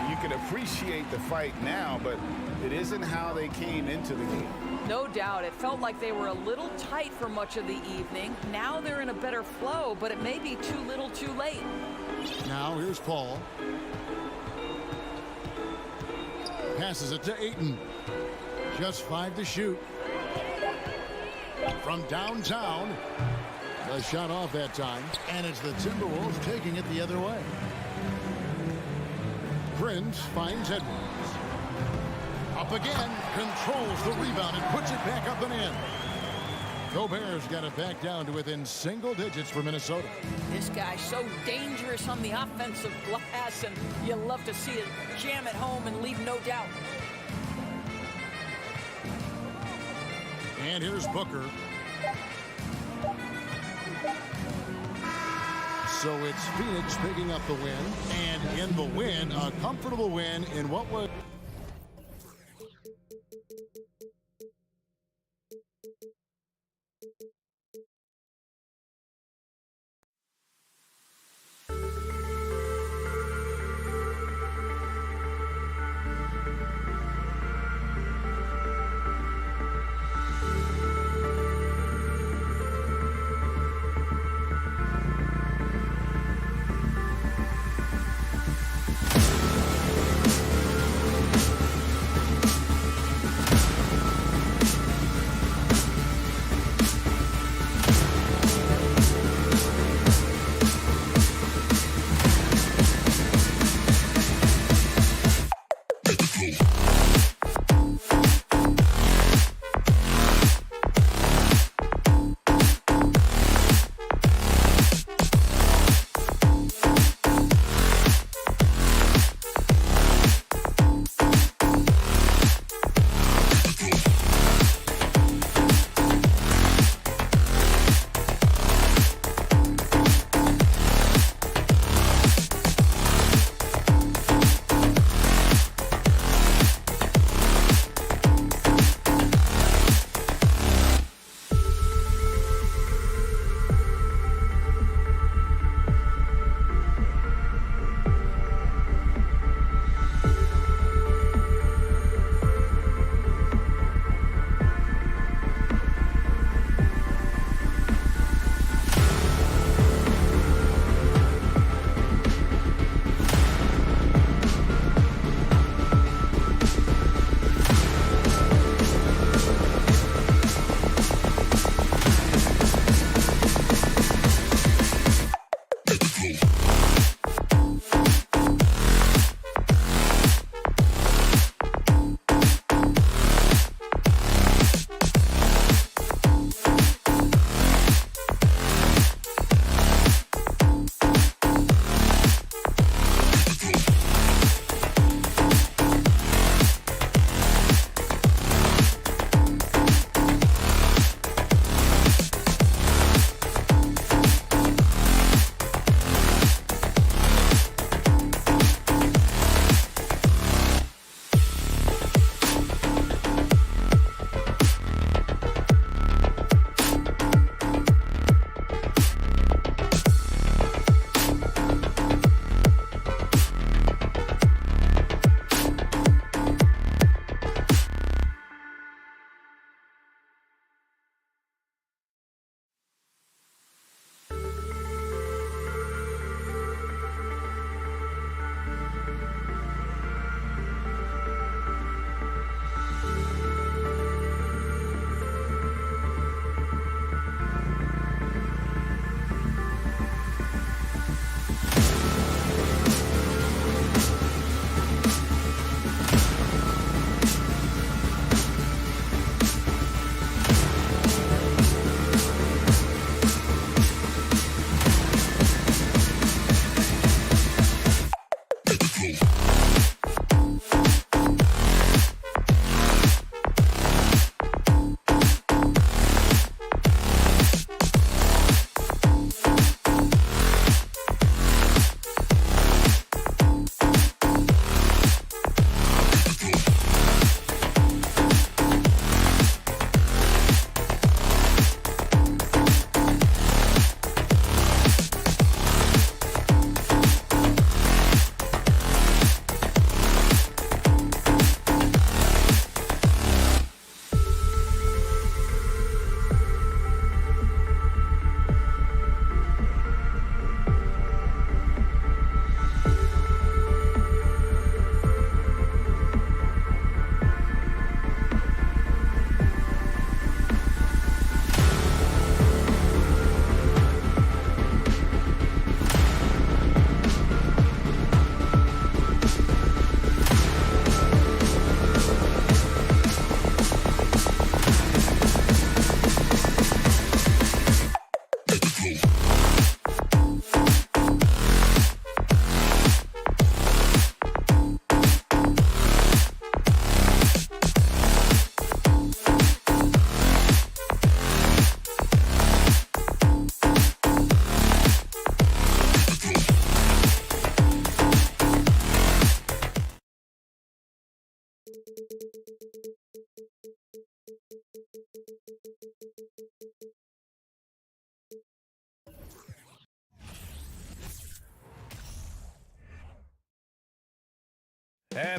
You can appreciate the fight now, but it isn't how they came into the game. No doubt. It felt like they were a little tight for much of the evening. Now they're in a better flow, but it may be too little too late. Now here's Paul. Passes it to Ayton. Just 5 to shoot. From downtown. The shot off that time. And it's the Timberwolves taking it the other way. Prince finds Edwards. Up again. Controls the rebound and puts it back up and in. Gobert's got it back down to within single digits for Minnesota. This guy's so dangerous on the offensive glass, and you love to see it jam it home and leave no doubt. And here's Booker. So it's Phoenix picking up the win. And in the win, a comfortable win in what was...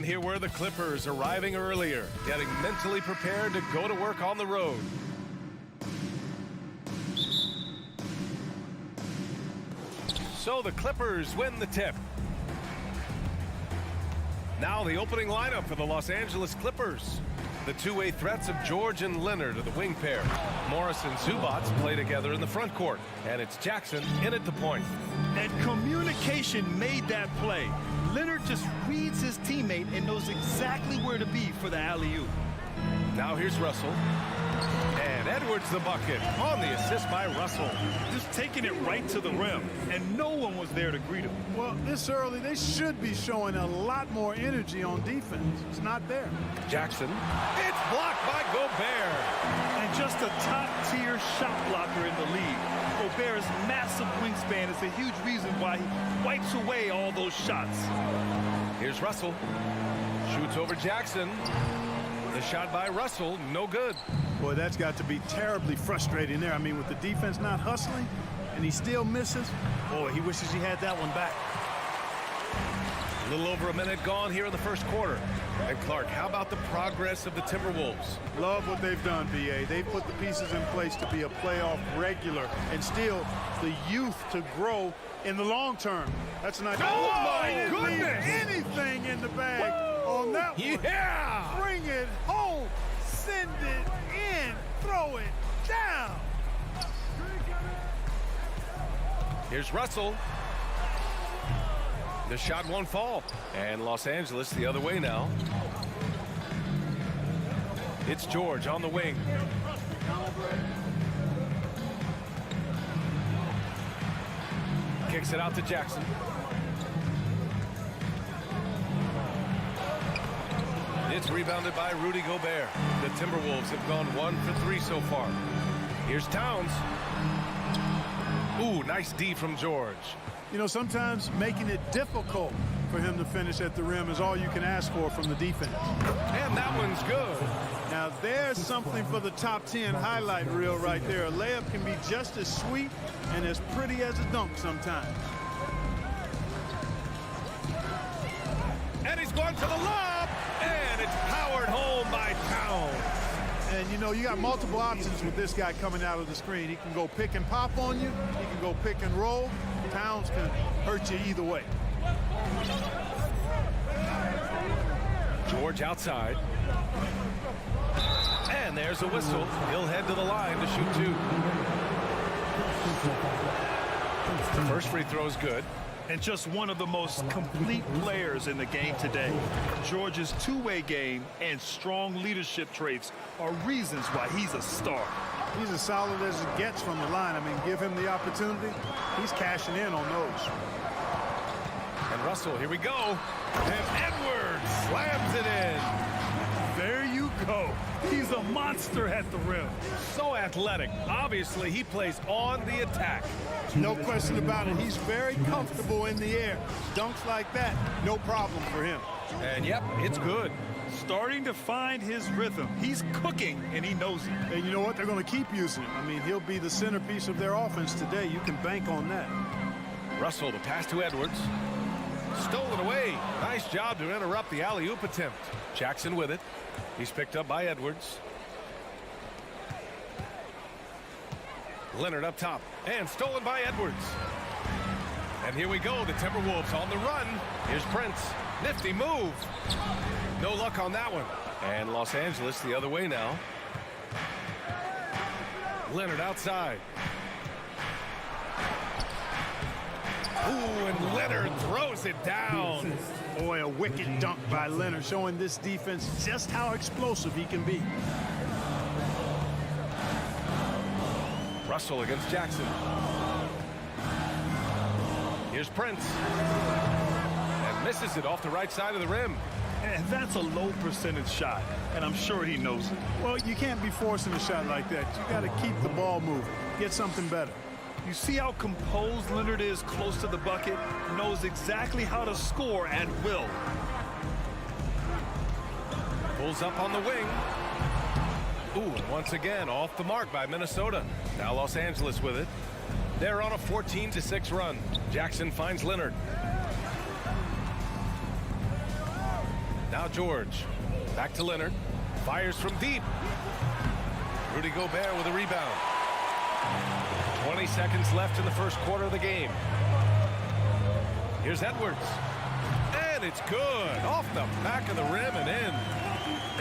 And here were the Clippers arriving earlier, getting mentally prepared to go to work on the road. So the Clippers win the tip. Now the opening lineup for the Los Angeles Clippers. The two-way threats of George and Leonard are the wing pair. Morris and Zubac play together in the front court. And it's Jackson in at the point. And communication made that play. Leonard just reads his teammate and knows exactly where to be for the alley-oop. Now here's Russell. And Edwards the bucket on the assist by Russell. Just taking it right to the rim, and no one was there to greet him. Well, this early, they should be showing a lot more energy on defense. It's not there. Jackson. It's blocked by Gobert. And just a top-tier shot blocker in the league. Gobert's massive wingspan is a huge reason why he wipes away all those shots. Here's Russell. Shoots over Jackson. The shot by Russell, no good. Boy, that's got to be terribly frustrating there. I mean, with the defense not hustling, and he still misses. Boy, he wishes he had that one back. A little over a minute gone here in the first quarter. And Clark, how about the progress of the Timberwolves? Love what they've done, B.A. They've put the pieces in place to be a playoff regular and still the youth to grow in the long term. That's a nice. Oh, my goodness! Anything in the bag on that one. Yeah! Bring it home. Send it in. Throw it down. Here's Russell. The shot won't fall. And Los Angeles the other way now. It's George on the wing. Kicks it out to Jackson. It's rebounded by Rudy Gobert. The Timberwolves have gone 1 for 3 so far. Here's Towns. Ooh, nice D from George. You know, sometimes making it difficult for him to finish at the rim is all you can ask for from the defense. And that one's good. Now, there's something for the top 10 highlight reel right there. A layup can be just as sweet and as pretty as a dunk sometimes. And he's going to the lob. And it's powered home by Towns. And, you know, you got multiple options with this guy coming out of the screen. He can go pick and pop on you. He can go pick and roll. Towns can hurt you either way. George outside. And there's a whistle. He'll head to the line to shoot 2. The first free throw is good. And just one of the most complete players in the game today. George's two-way game and strong leadership traits are reasons why he's a star. He's as solid as it gets from the line. I mean, give him the opportunity. He's cashing in on those. And Russell, here we go. And Edwards slams it in. There you go. He's a monster at the rim. So athletic. Obviously, he plays on the attack. No question about it. He's very comfortable in the air. Dunks like that, no problem for him. And yep, it's good. Starting to find his rhythm. He's cooking, and he knows it. And you know what? They're going to keep using him. I mean, he'll be the centerpiece of their offense today. You can bank on that. Russell, the pass to Edwards. Stolen away. Nice job to interrupt the alley-oop attempt. Jackson with it. He's picked up by Edwards. Leonard up top. And stolen by Edwards. And here we go. The Timberwolves on the run. Here's Prince. Nifty move. No luck on that one. And Los Angeles the other way now. Leonard outside. Ooh, and Leonard throws it down. Boy, a wicked dunk by Leonard, showing this defense just how explosive he can be. Russell against Jackson. Here's Prince. And misses it off the right side of the rim. And that's a low percentage shot, and I'm sure he knows it. Well, you can't be forcing a shot like that. You got to keep the ball moving. Get something better. You see how composed Leonard is close to the bucket? Knows exactly how to score and will. Pulls up on the wing. Ooh, and once again, off the mark by Minnesota. Now Los Angeles with it. They're on a 14-6 run. Jackson finds Leonard. Now George. Back to Leonard. Fires from deep. Rudy Gobert with a rebound. 20 seconds left in the first quarter of the game. Here's Edwards. And it's good. Off the back of the rim and in.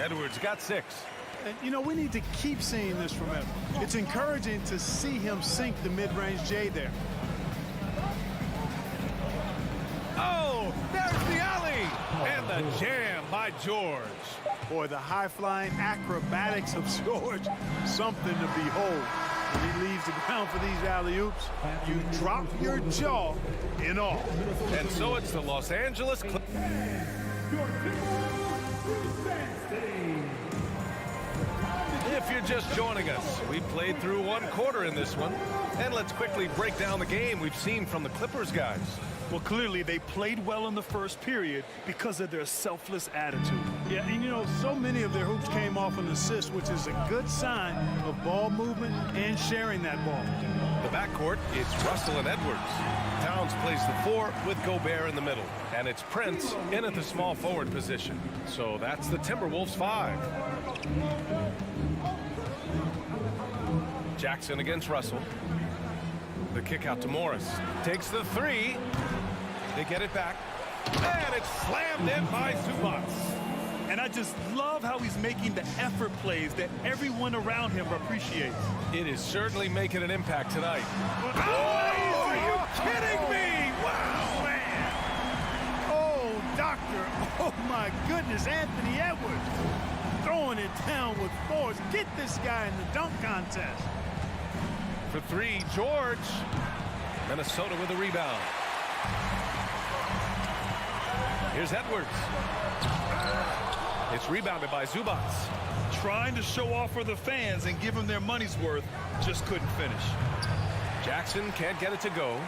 Edwards got 6. And, you know, we need to keep seeing this from him. It's encouraging to see him sink the mid-range J there. Oh, there's the alley. And the jam by George. Boy, the high-flying acrobatics of George, something to behold. When he leaves the ground for these alley-oops, you drop your jaw in awe. And so it's the Los Angeles Clippers. If you're just joining us, we played through one quarter in this one. And let's quickly break down the game we've seen from the Clippers guys. Well, clearly they played well in the first period because of their selfless attitude. Yeah, and you know, so many of their hoops came off an assist, which is a good sign of ball movement and sharing that ball. The backcourt, it's Russell and Edwards. Towns plays the 4 with Gobert in the middle. And it's Prince in at the small forward position. So that's the Timberwolves 5. Jackson against Russell. The kick out to Morris. Takes the 3. They get it back. And it's slammed in by Zubac. And I just love how he's making the effort plays that everyone around him appreciates. It is certainly making an impact tonight. Oh, are you kidding me? Wow, man. Oh, doctor. Oh, my goodness. Anthony Edwards throwing it down with force. Get this guy in the dunk contest. For 3, George. Minnesota with a rebound. Here's Edwards. It's rebounded by Zubac. Trying to show off for the fans and give them their money's worth, just couldn't finish. Jackson can't get it to go.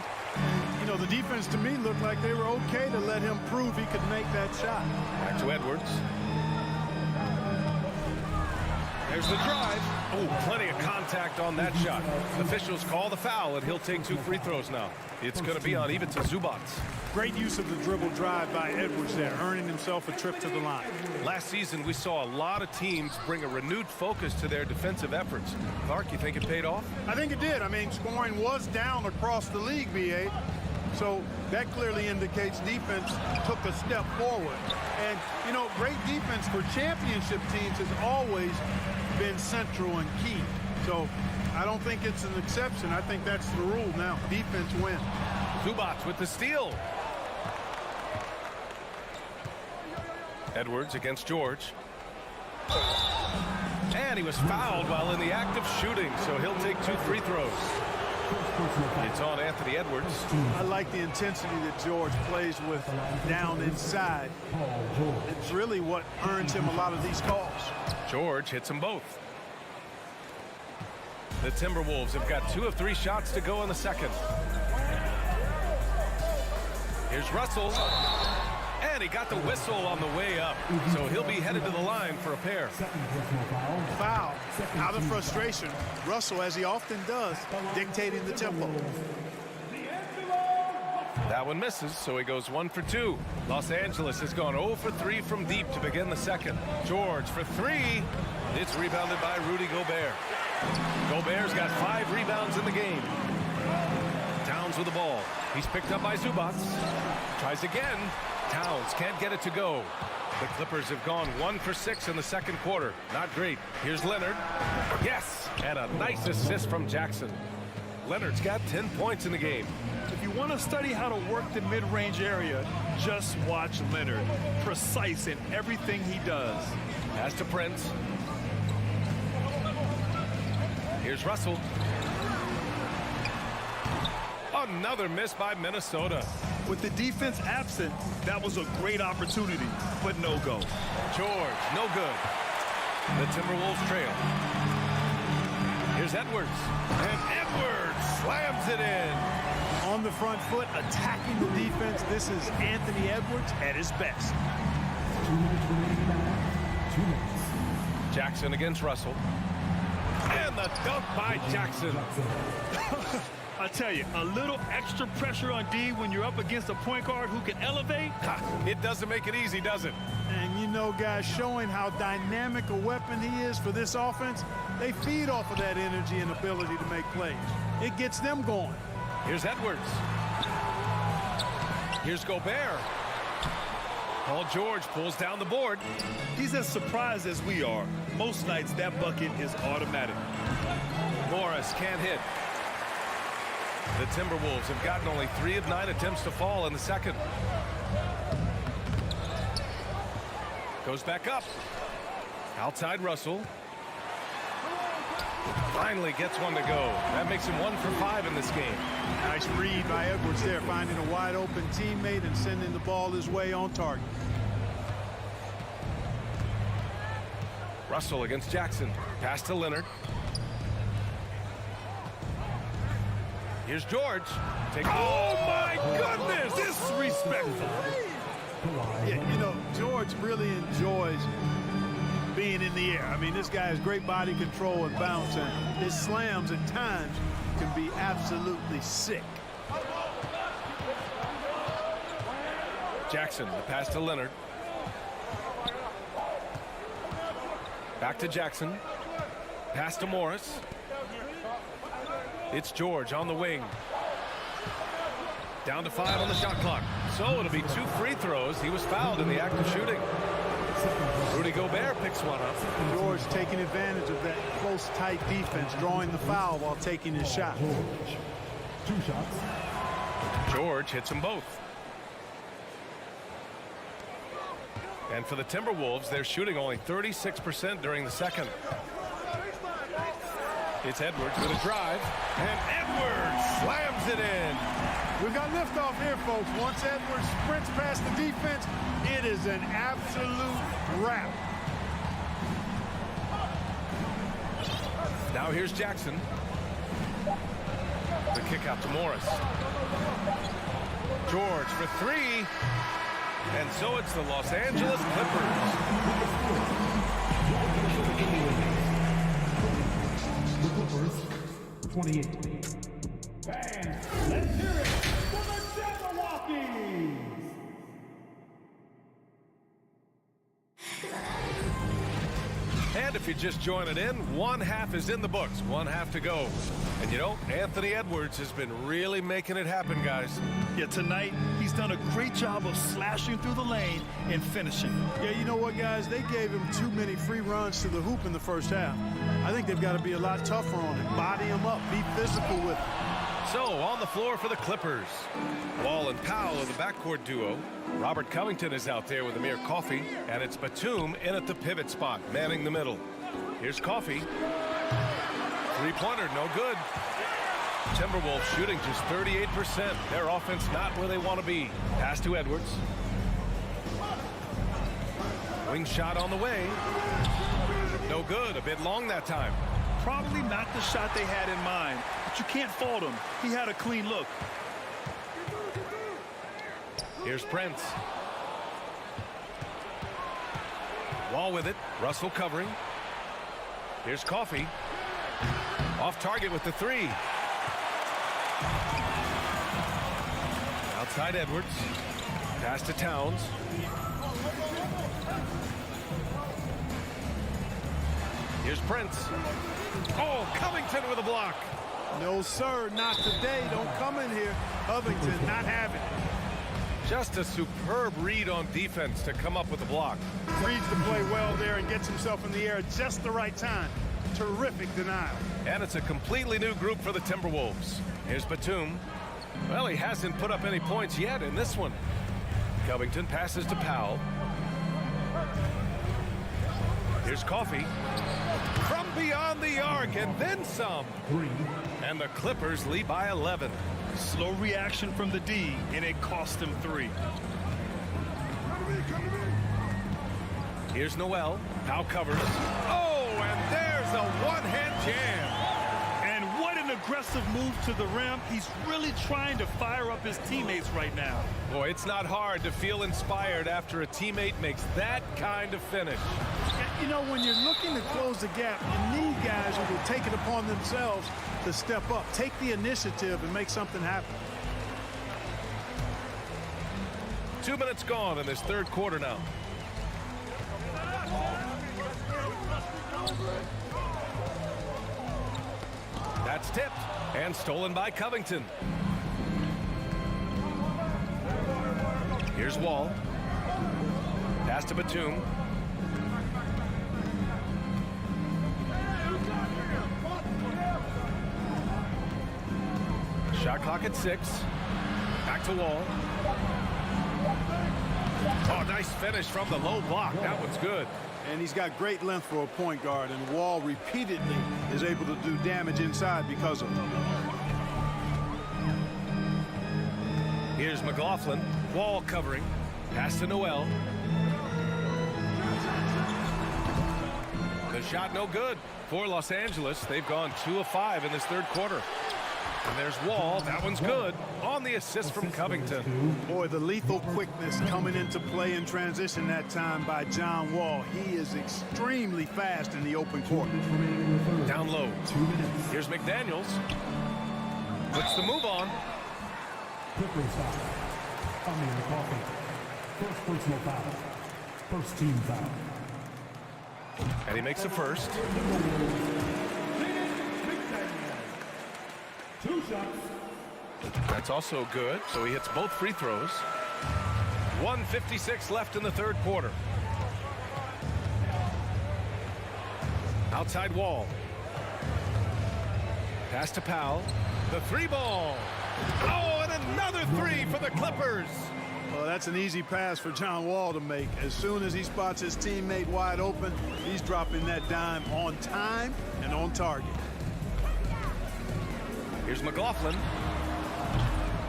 You know, the defense to me looked like they were okay to let him prove he could make that shot. Back to Edwards. There's the drive. Oh, plenty of contact on that shot. Officials call the foul, and he'll take 2 free throws now. It's going to be on even to Zubac. Great use of the dribble drive by Edwards there, earning himself a trip to the line. Last season, we saw a lot of teams bring a renewed focus to their defensive efforts. Clark, you think it paid off? I think it did. I mean, scoring was down across the league, B.A. So that clearly indicates defense took a step forward. And, you know, great defense for championship teams has always been central and key. So I don't think it's an exception. I think that's the rule now. Defense wins. Zubac with the steal. Edwards against George. And he was fouled while in the act of shooting, so he'll take 2 free throws. It's on Anthony Edwards. I like the intensity that George plays with down inside. It's really what earns him a lot of these calls. George hits them both. The Timberwolves have got 2 of 3 shots to go in the second. Here's Russell. And he got the whistle on the way up. So he'll be headed to the line for a pair. Foul. Out of frustration, Russell, as he often does, dictating the tempo. That one misses, so he goes 1 for 2. Los Angeles has gone 0 for 3 from deep to begin the second. George for 3. It's rebounded by Rudy Gobert. Gobert's got 5 rebounds in the game. Towns with the ball. He's picked up by Zubac. Tries again. Towns can't get it to go. The Clippers have gone 1 for 6 in the second quarter. Not great. Here's Leonard. Yes! And a nice assist from Jackson. Leonard's got 10 points in the game. If you want to study how to work the mid-range area, just watch Leonard. Precise in everything he does. Pass to Prince. Here's Russell. Another miss by Minnesota. With the defense absent, that was a great opportunity, but no go. George, no good. The Timberwolves trail. Here's Edwards. And Edwards slams it in. On the front foot, attacking the defense. This is Anthony Edwards at his best. Jackson against Russell. And the dunk by Jackson. I tell you, a little extra pressure on D when you're up against a point guard who can elevate. It doesn't make it easy, does it? And you know, guys, showing how dynamic a weapon he is for this offense, they feed off of that energy and ability to make plays. It gets them going. Here's Edwards. Here's Gobert. Paul George pulls down the board. He's as surprised as we are. Most nights, that bucket is automatic. Morris can't hit. The Timberwolves have gotten only 3 of 9 attempts to fall in the second. Goes back up. Outside Russell. Finally gets one to go. That makes him 1 for 5 in this game. Nice read by Edwards there, finding a wide open teammate and sending the ball his way on target. Russell against Jackson. Pass to Leonard. Here's George. Oh my goodness! Disrespectful. Yeah, you know, George really enjoys being in the air. I mean, this guy has great body control and bounce, and his slams at times can be absolutely sick. Jackson, the pass to Leonard. Back to Jackson. Pass to Morris. It's George on the wing. Down to 5 on the shot clock. So it'll be 2 free throws. He was fouled in the act of shooting. Rudy Gobert picks one up. George taking advantage of that close, tight defense, drawing the foul while taking his shot. 2 shots. George hits them both. And for the Timberwolves, they're shooting only 36% during the second. It's Edwards with a drive, and Edwards slams it in. We've got liftoff here, folks. Once Edwards sprints past the defense, it is an absolute wrap. Now here's Jackson. The kick out to Morris. George for 3. And so it's the Los Angeles Clippers. The Clippers, 28. Fans, let's hear it for the Jabberwockies! And if you're just joining in, 1 half is in the books, 1 half to go. And you know, Anthony Edwards has been really making it happen, guys. Yeah, tonight, he's done a great job of slashing through the lane and finishing. Yeah, you know what, guys? They gave him too many free runs to the hoop in the first half. I think they've got to be a lot tougher on him. Body him up. Be physical with him. So, on the floor for the Clippers. Wall and Powell are the backcourt duo. Robert Covington is out there with Amir Coffey. And it's Batum in at the pivot spot, manning the middle. Here's Coffey. Three-pointer, no good. Timberwolves shooting just 38%. Their offense not where they want to be. Pass to Edwards. Wing shot on the way. No good. A bit long that time. Probably not the shot they had in mind, but you can't fault him. He had a clean look. Here's Prince. Wall with it. Russell covering. Here's Coffey. Off target with the 3. Outside Edwards. Pass to Towns. Here's Prince. Oh, Covington with a block. No, sir, not today. Don't come in here. Covington not having it. Just a superb read on defense to come up with a block. Reads the play well there and gets himself in the air at just the right time. Terrific denial. And it's a completely new group for the Timberwolves. Here's Batum. Well, he hasn't put up any points yet in this one. Covington passes to Powell. Here's Coffey. From beyond the arc and then some. 3. And the Clippers lead by 11. Slow reaction from the D, and it cost him 3. Here's Noel. Powell covers. Oh, and there's a one-hand jam. And what an aggressive move to the rim. He's really trying to fire up his teammates right now. Boy, it's not hard to feel inspired after a teammate makes that kind of finish. You know, when you're looking to close the gap, you need guys who will take it upon themselves to step up, take the initiative, and make something happen. 2 minutes gone in this third quarter now. That's tipped and stolen by Covington. Here's Wall. Pass to Batum. Shot clock at 6. Back to Wall. Oh, nice finish from the low block. That one's good. And he's got great length for a point guard, and Wall repeatedly is able to do damage inside because of it. Here's McLaughlin. Wall covering. Pass to Noel. The shot no good for Los Angeles. They've gone 2 of 5 in this third quarter. And there's Wall. That one's good on the assist from Covington. Boy, the lethal quickness coming into play in transition that time by John Wall. He is extremely fast in the open court. Down low. Here's McDaniels. Puts the move on. Quickly stop. Coming in the coffee. First personal foul. First team foul. And he makes the first. 2 shots. That's also good. So he hits both free throws. 1:56 left in the third quarter. Outside Wall. Pass to Powell. The 3 ball. Oh, and another 3 for the Clippers. Well, that's an easy pass for John Wall to make. As soon as he spots his teammate wide open, he's dropping that dime on time and on target. Here's McLaughlin.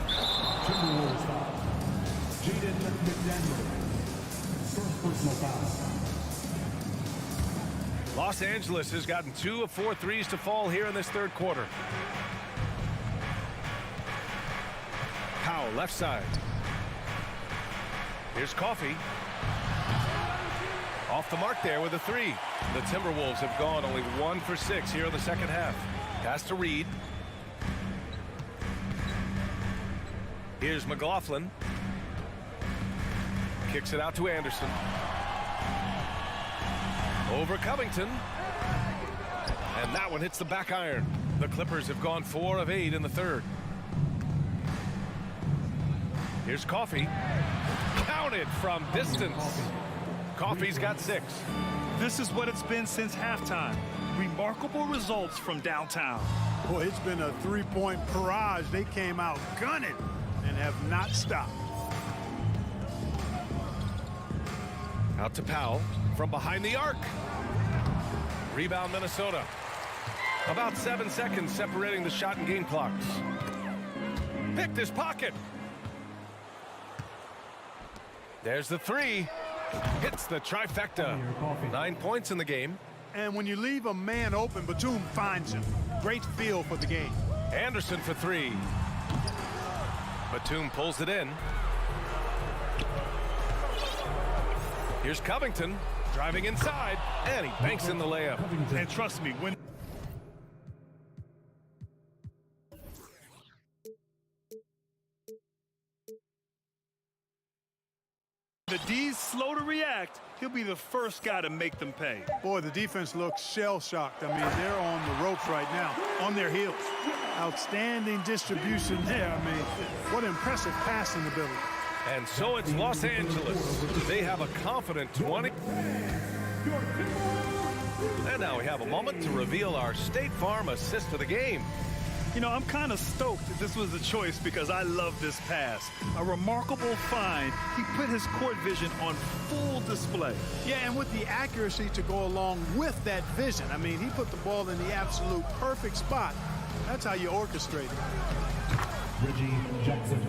Timberwolves foul. Jaden McDaniels. First personal foul. Los Angeles has gotten 2 of 4 threes to fall here in this third quarter. Powell, left side. Here's Coffey. Off the mark there with a 3. The Timberwolves have gone only 1 for 6 here in the second half. Pass to Reed. Here's McLaughlin. Kicks it out to Anderson. Over Covington. And that one hits the back iron. The Clippers have gone 4 of 8 in the third. Here's Coffey. Counted from distance. Coffey's got 6. This is what it's been since halftime. Remarkable results from downtown. Boy, it's been a 3-point barrage. They came out gunning and have not stopped. Out to Powell from behind the arc. Rebound Minnesota. About 7 seconds separating the shot and game clocks. Picked his pocket. There's the 3. Hits the trifecta. 9 points in the game. And when you leave a man open, Batum finds him. Great feel for the game. Anderson for 3. Batum pulls it in. Here's Covington driving inside, and he banks in the layup. And trust me, when the D's slow to react, he'll be the first guy to make them pay. Boy, the defense looks shell-shocked. I mean, they're on the ropes right now, on their heels. Outstanding distribution there. I mean, what impressive passing ability. And so it's Los Angeles. They have a confident 20. And now we have a moment to reveal our State Farm assist of the game. You know, I'm kind of stoked that this was a choice because I love this pass. A remarkable find. He put his court vision on full display. Yeah, and with the accuracy to go along with that vision. I mean, he put the ball in the absolute perfect spot. That's how you orchestrate it.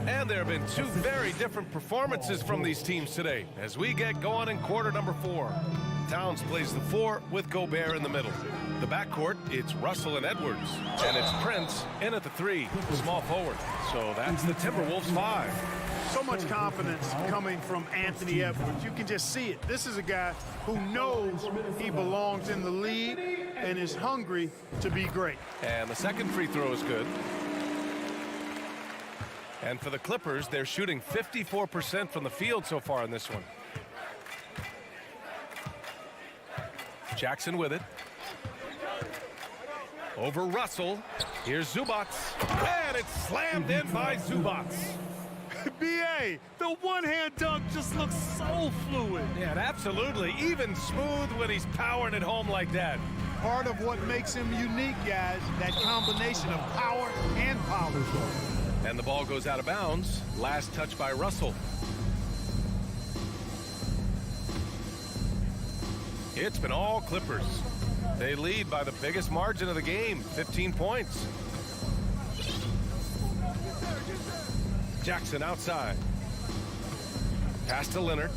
And there have been 2 very different performances from these teams today as we get going in quarter number 4. Towns plays the 4 with Gobert in the middle. The backcourt, it's Russell and Edwards. And it's Prince in at the 3, small forward. So that's the Timberwolves 5. So much confidence coming from Anthony Edwards. You can just see it. This is a guy who knows he belongs in the league and is hungry to be great. And the second free throw is good. And for the Clippers, they're shooting 54% from the field so far in this one. Jackson with it. Over Russell. Here's Zubac. And it's slammed in by Zubac. B.A., the one-hand dunk just looks so fluid. Yeah, absolutely. Even smooth when he's powering it home like that. Part of what makes him unique, guys, that combination of power and polish. And the ball goes out of bounds. Last touch by Russell. It's been all Clippers. They lead by the biggest margin of the game, 15 points. Jackson outside. Pass to Leonard.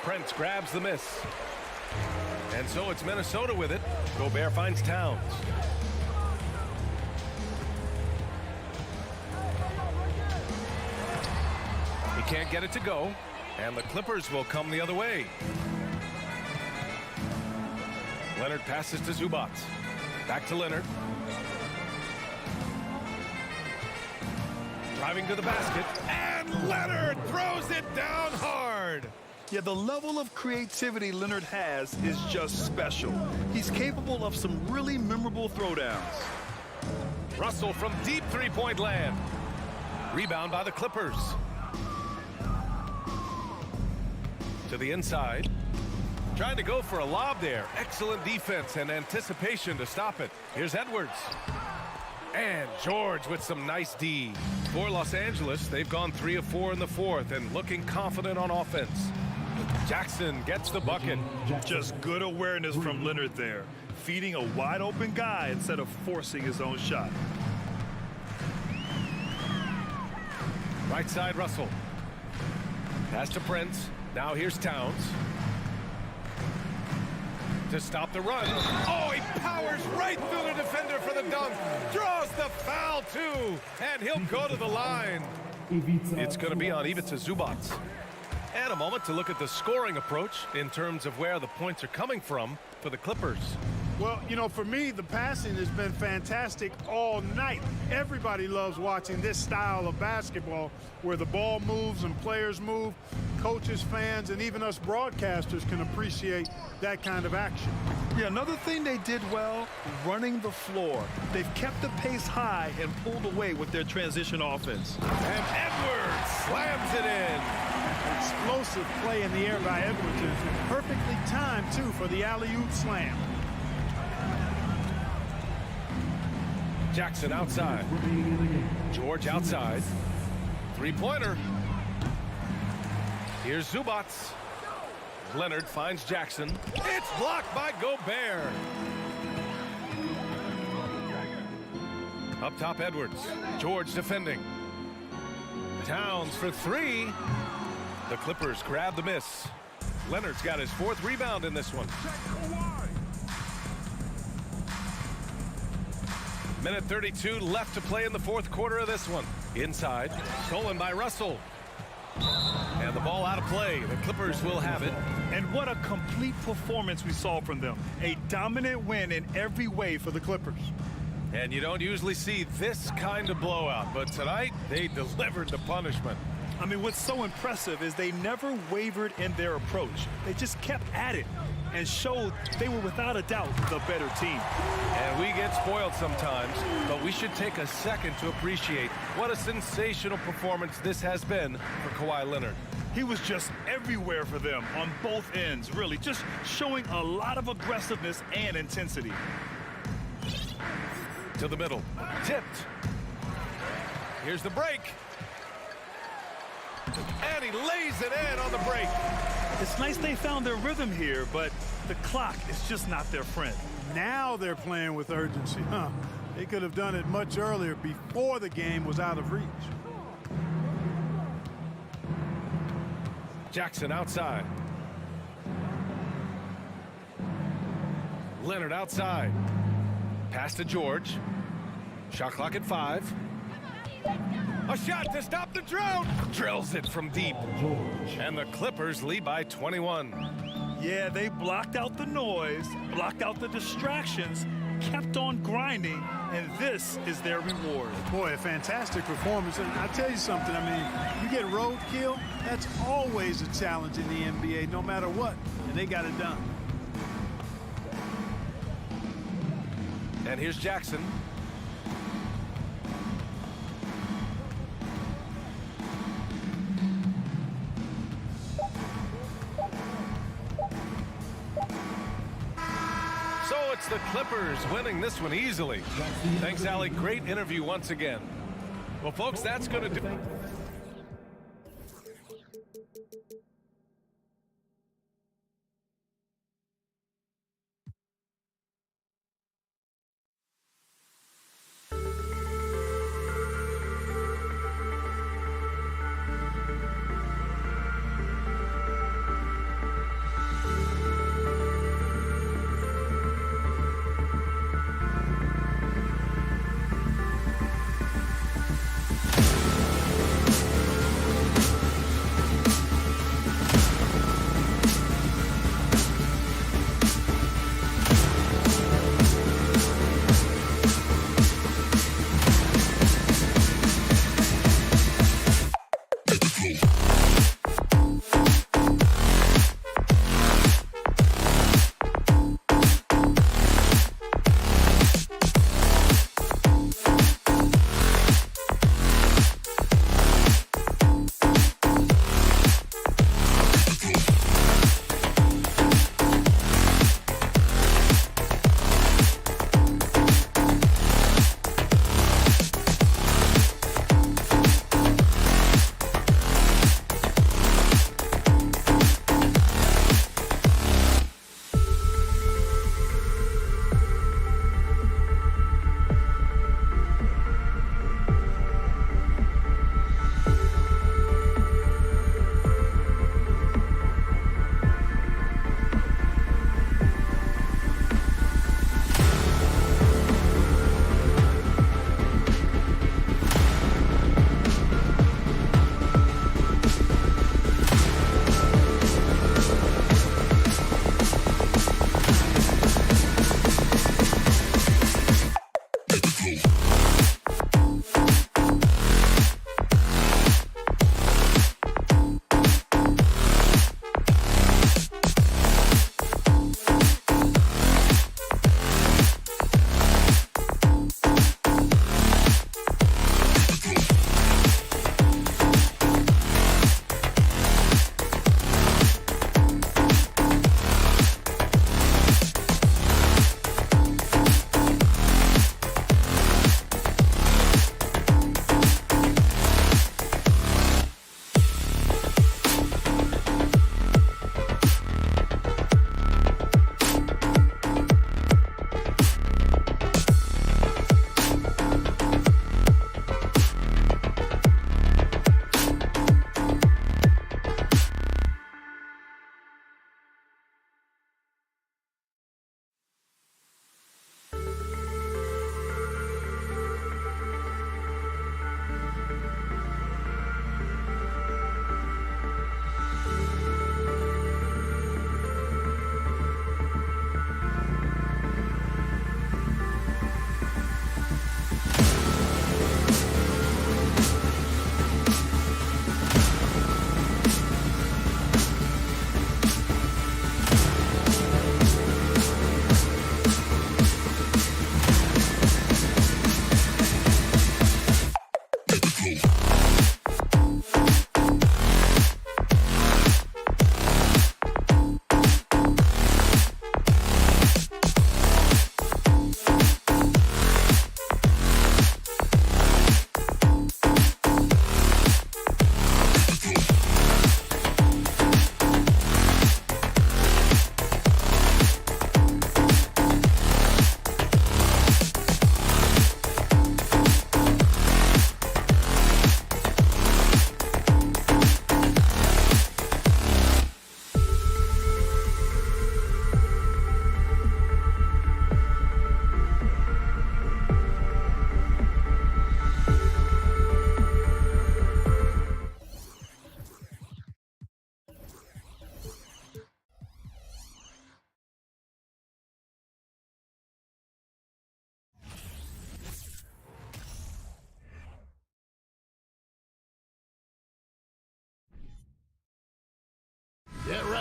Prince grabs the miss. And so it's Minnesota with it. Gobert finds Towns. He can't get it to go. And the Clippers will come the other way. Leonard passes to Zubac. Back to Leonard. Driving to the basket. And Leonard throws it down hard. Yeah, the level of creativity Leonard has is just special. He's capable of some really memorable throwdowns. Russell from deep three-point land. Rebound by the Clippers. To the inside. Trying to go for a lob there. Excellent defense and anticipation to stop it. Here's Edwards. And George with some nice D. For Los Angeles, they've gone 3 of 4 in the fourth and looking confident on offense. Jackson gets the bucket. Just good awareness from Leonard there. Feeding a wide open guy instead of forcing his own shot. Right side Russell. Pass to Prince. Now here's Towns. To stop the run. Oh, he powers right through the defender for the dunk. Draws the foul too. And he'll go to the line. It's going to be on Ivica Zubac. And a moment to look at the scoring approach in terms of where the points are coming from for the Clippers. Well, you know, for me, the passing has been fantastic all night. Everybody loves watching this style of basketball where the ball moves and players move. Coaches, fans, and even us broadcasters can appreciate that kind of action. Yeah, another thing they did well, running the floor. They've kept the pace high and pulled away with their transition offense. And Edwards slams it in. Explosive play in the air by Edwards, and perfectly timed, too, for the alley-oop slam. Jackson outside. George outside. Three-pointer. Here's Zubac. Leonard finds Jackson. It's blocked by Gobert. Up top, Edwards. George defending. Towns for 3. The Clippers grab the miss. Leonard's got his 4th rebound in this one. Minute 32 left to play in the 4th quarter of this one. Inside, stolen by Russell. And the ball out of play. The Clippers will have it. And what a complete performance we saw from them. A dominant win in every way for the Clippers. And you don't usually see this kind of blowout, but tonight they delivered the punishment. I mean, what's so impressive is they never wavered in their approach. They just kept at it and showed they were without a doubt the better team. And we get spoiled sometimes, but we should take a second to appreciate what a sensational performance this has been for Kawhi Leonard. He was just everywhere for them on both ends, really, just showing a lot of aggressiveness and intensity. To the middle, tipped. Here's the break. And he lays it in on the break. It's nice they found their rhythm here, but the clock is just not their friend. Now they're playing with urgency, huh? They could have done it much earlier before the game was out of reach. Jackson outside. Leonard outside. Pass to George. Shot clock at 5. A shot to stop the drought. Drills it from deep. And the Clippers lead by 21. Yeah, they blocked out the noise, blocked out the distractions, kept on grinding, and this is their reward. Boy, a fantastic performance. And I'll tell you something, I mean, you get roadkill, that's always a challenge in the NBA, no matter what. And they got it done. And here's Jackson. So it's the Clippers winning this one easily. Thanks, Allie. Great interview once again. Well, folks, that's going to do it.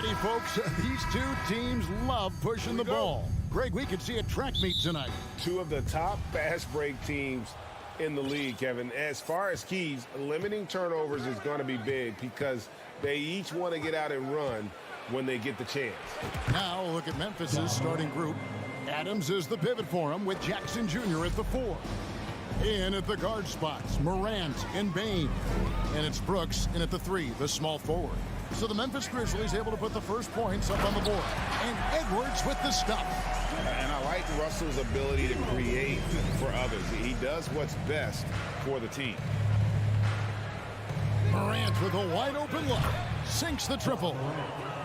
righty, folks. These two teams love pushing the ball. Greg, we could see a track meet tonight. Two of the top fast break teams in the league, Kevin. As far as keys, limiting turnovers is going to be big because they each want to get out and run when they get the chance. Now look at Memphis's starting group. Adams is the pivot for him with Jackson Jr. at the 4. In at the guard spots, Morant and Bain. And it's Brooks in at the 3, the small forward. So the Memphis Grizzlies able to put the first points up on the board. And Edwards with the stop. And I like Russell's ability to create for others. He does what's best for the team. Morant with a wide open look. Sinks the triple.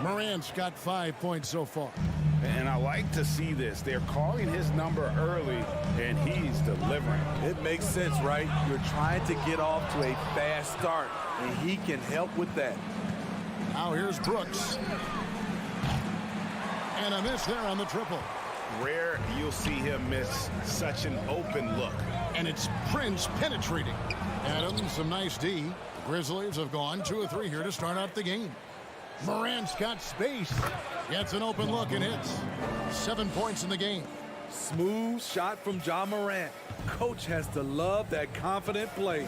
Morant's got 5 points so far. And I like to see this. They're calling his number early, and he's delivering. It makes sense, right? You're trying to get off to a fast start, and he can help with that. Now here's Brooks. And a miss there on the triple. Rare you'll see him miss such an open look. And it's Prince penetrating. Adams, some nice D. The Grizzlies have gone 2 of 3 here to start out the game. Morant's got space. Gets an open look and hits. 7 points in the game. Smooth shot from John Morant. Coach has to love that confident play.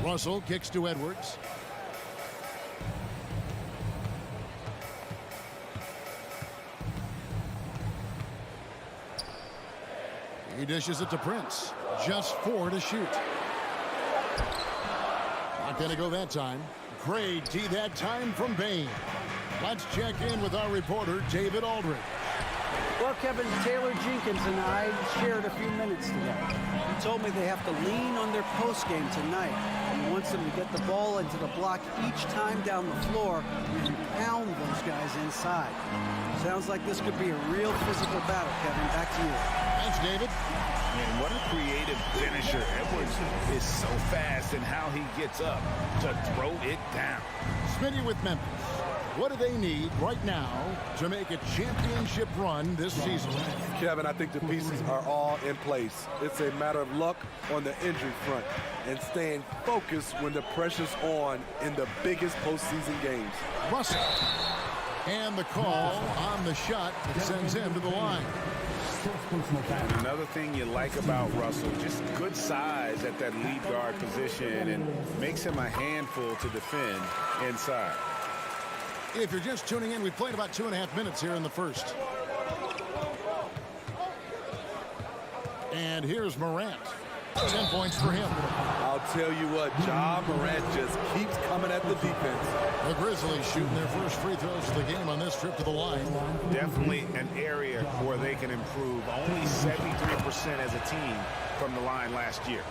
Russell kicks to Edwards. He dishes it to Prince. Just 4 to shoot. Not going to go that time. Great D that time from Bain. Let's check in with our reporter, David Aldridge. Well, Kevin, Taylor Jenkins and I shared a few minutes together. He told me they have to lean on their post game tonight. He wants them to get the ball into the block each time down the floor and pound those guys inside. Sounds like this could be a real physical battle, Kevin. Back to you. Thanks, David. And what a creative finisher. Edwards is so fast in how he gets up to throw it down. Smitty with Memphis. What do they need right now to make a championship run this season? Kevin, I think the pieces are all in place. It's a matter of luck on the injury front and staying focused when the pressure's on in the biggest postseason games. Russell. And the call on the shot that sends him to the line. And another thing you like about Russell, just good size at that lead guard position and makes him a handful to defend inside. If you're just tuning in, we played about 2.5 minutes here in the first. And here's Morant. 10 points for him. I'll tell you what, John Morant just keeps coming at the defense. The Grizzlies shooting their first free throws of the game on this trip to the line. Definitely an area where they can improve. Only 73% as a team from the line last year.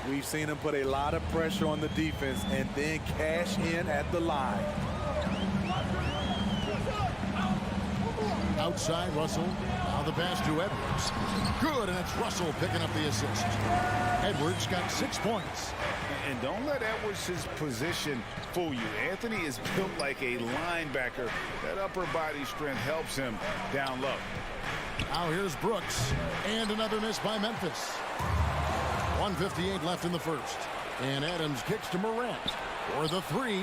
We've seen them put a lot of pressure on the defense and then cash in at the line. Outside, Russell. Now the pass to Edwards. Good, and it's Russell picking up the assist. Edwards got 6 points. And don't let Edwards' position fool you. Anthony is built like a linebacker. That upper body strength helps him down low. Now here's Brooks. And another miss by Memphis. 1:58 left in the first. And Adams kicks to Morant. For the 3.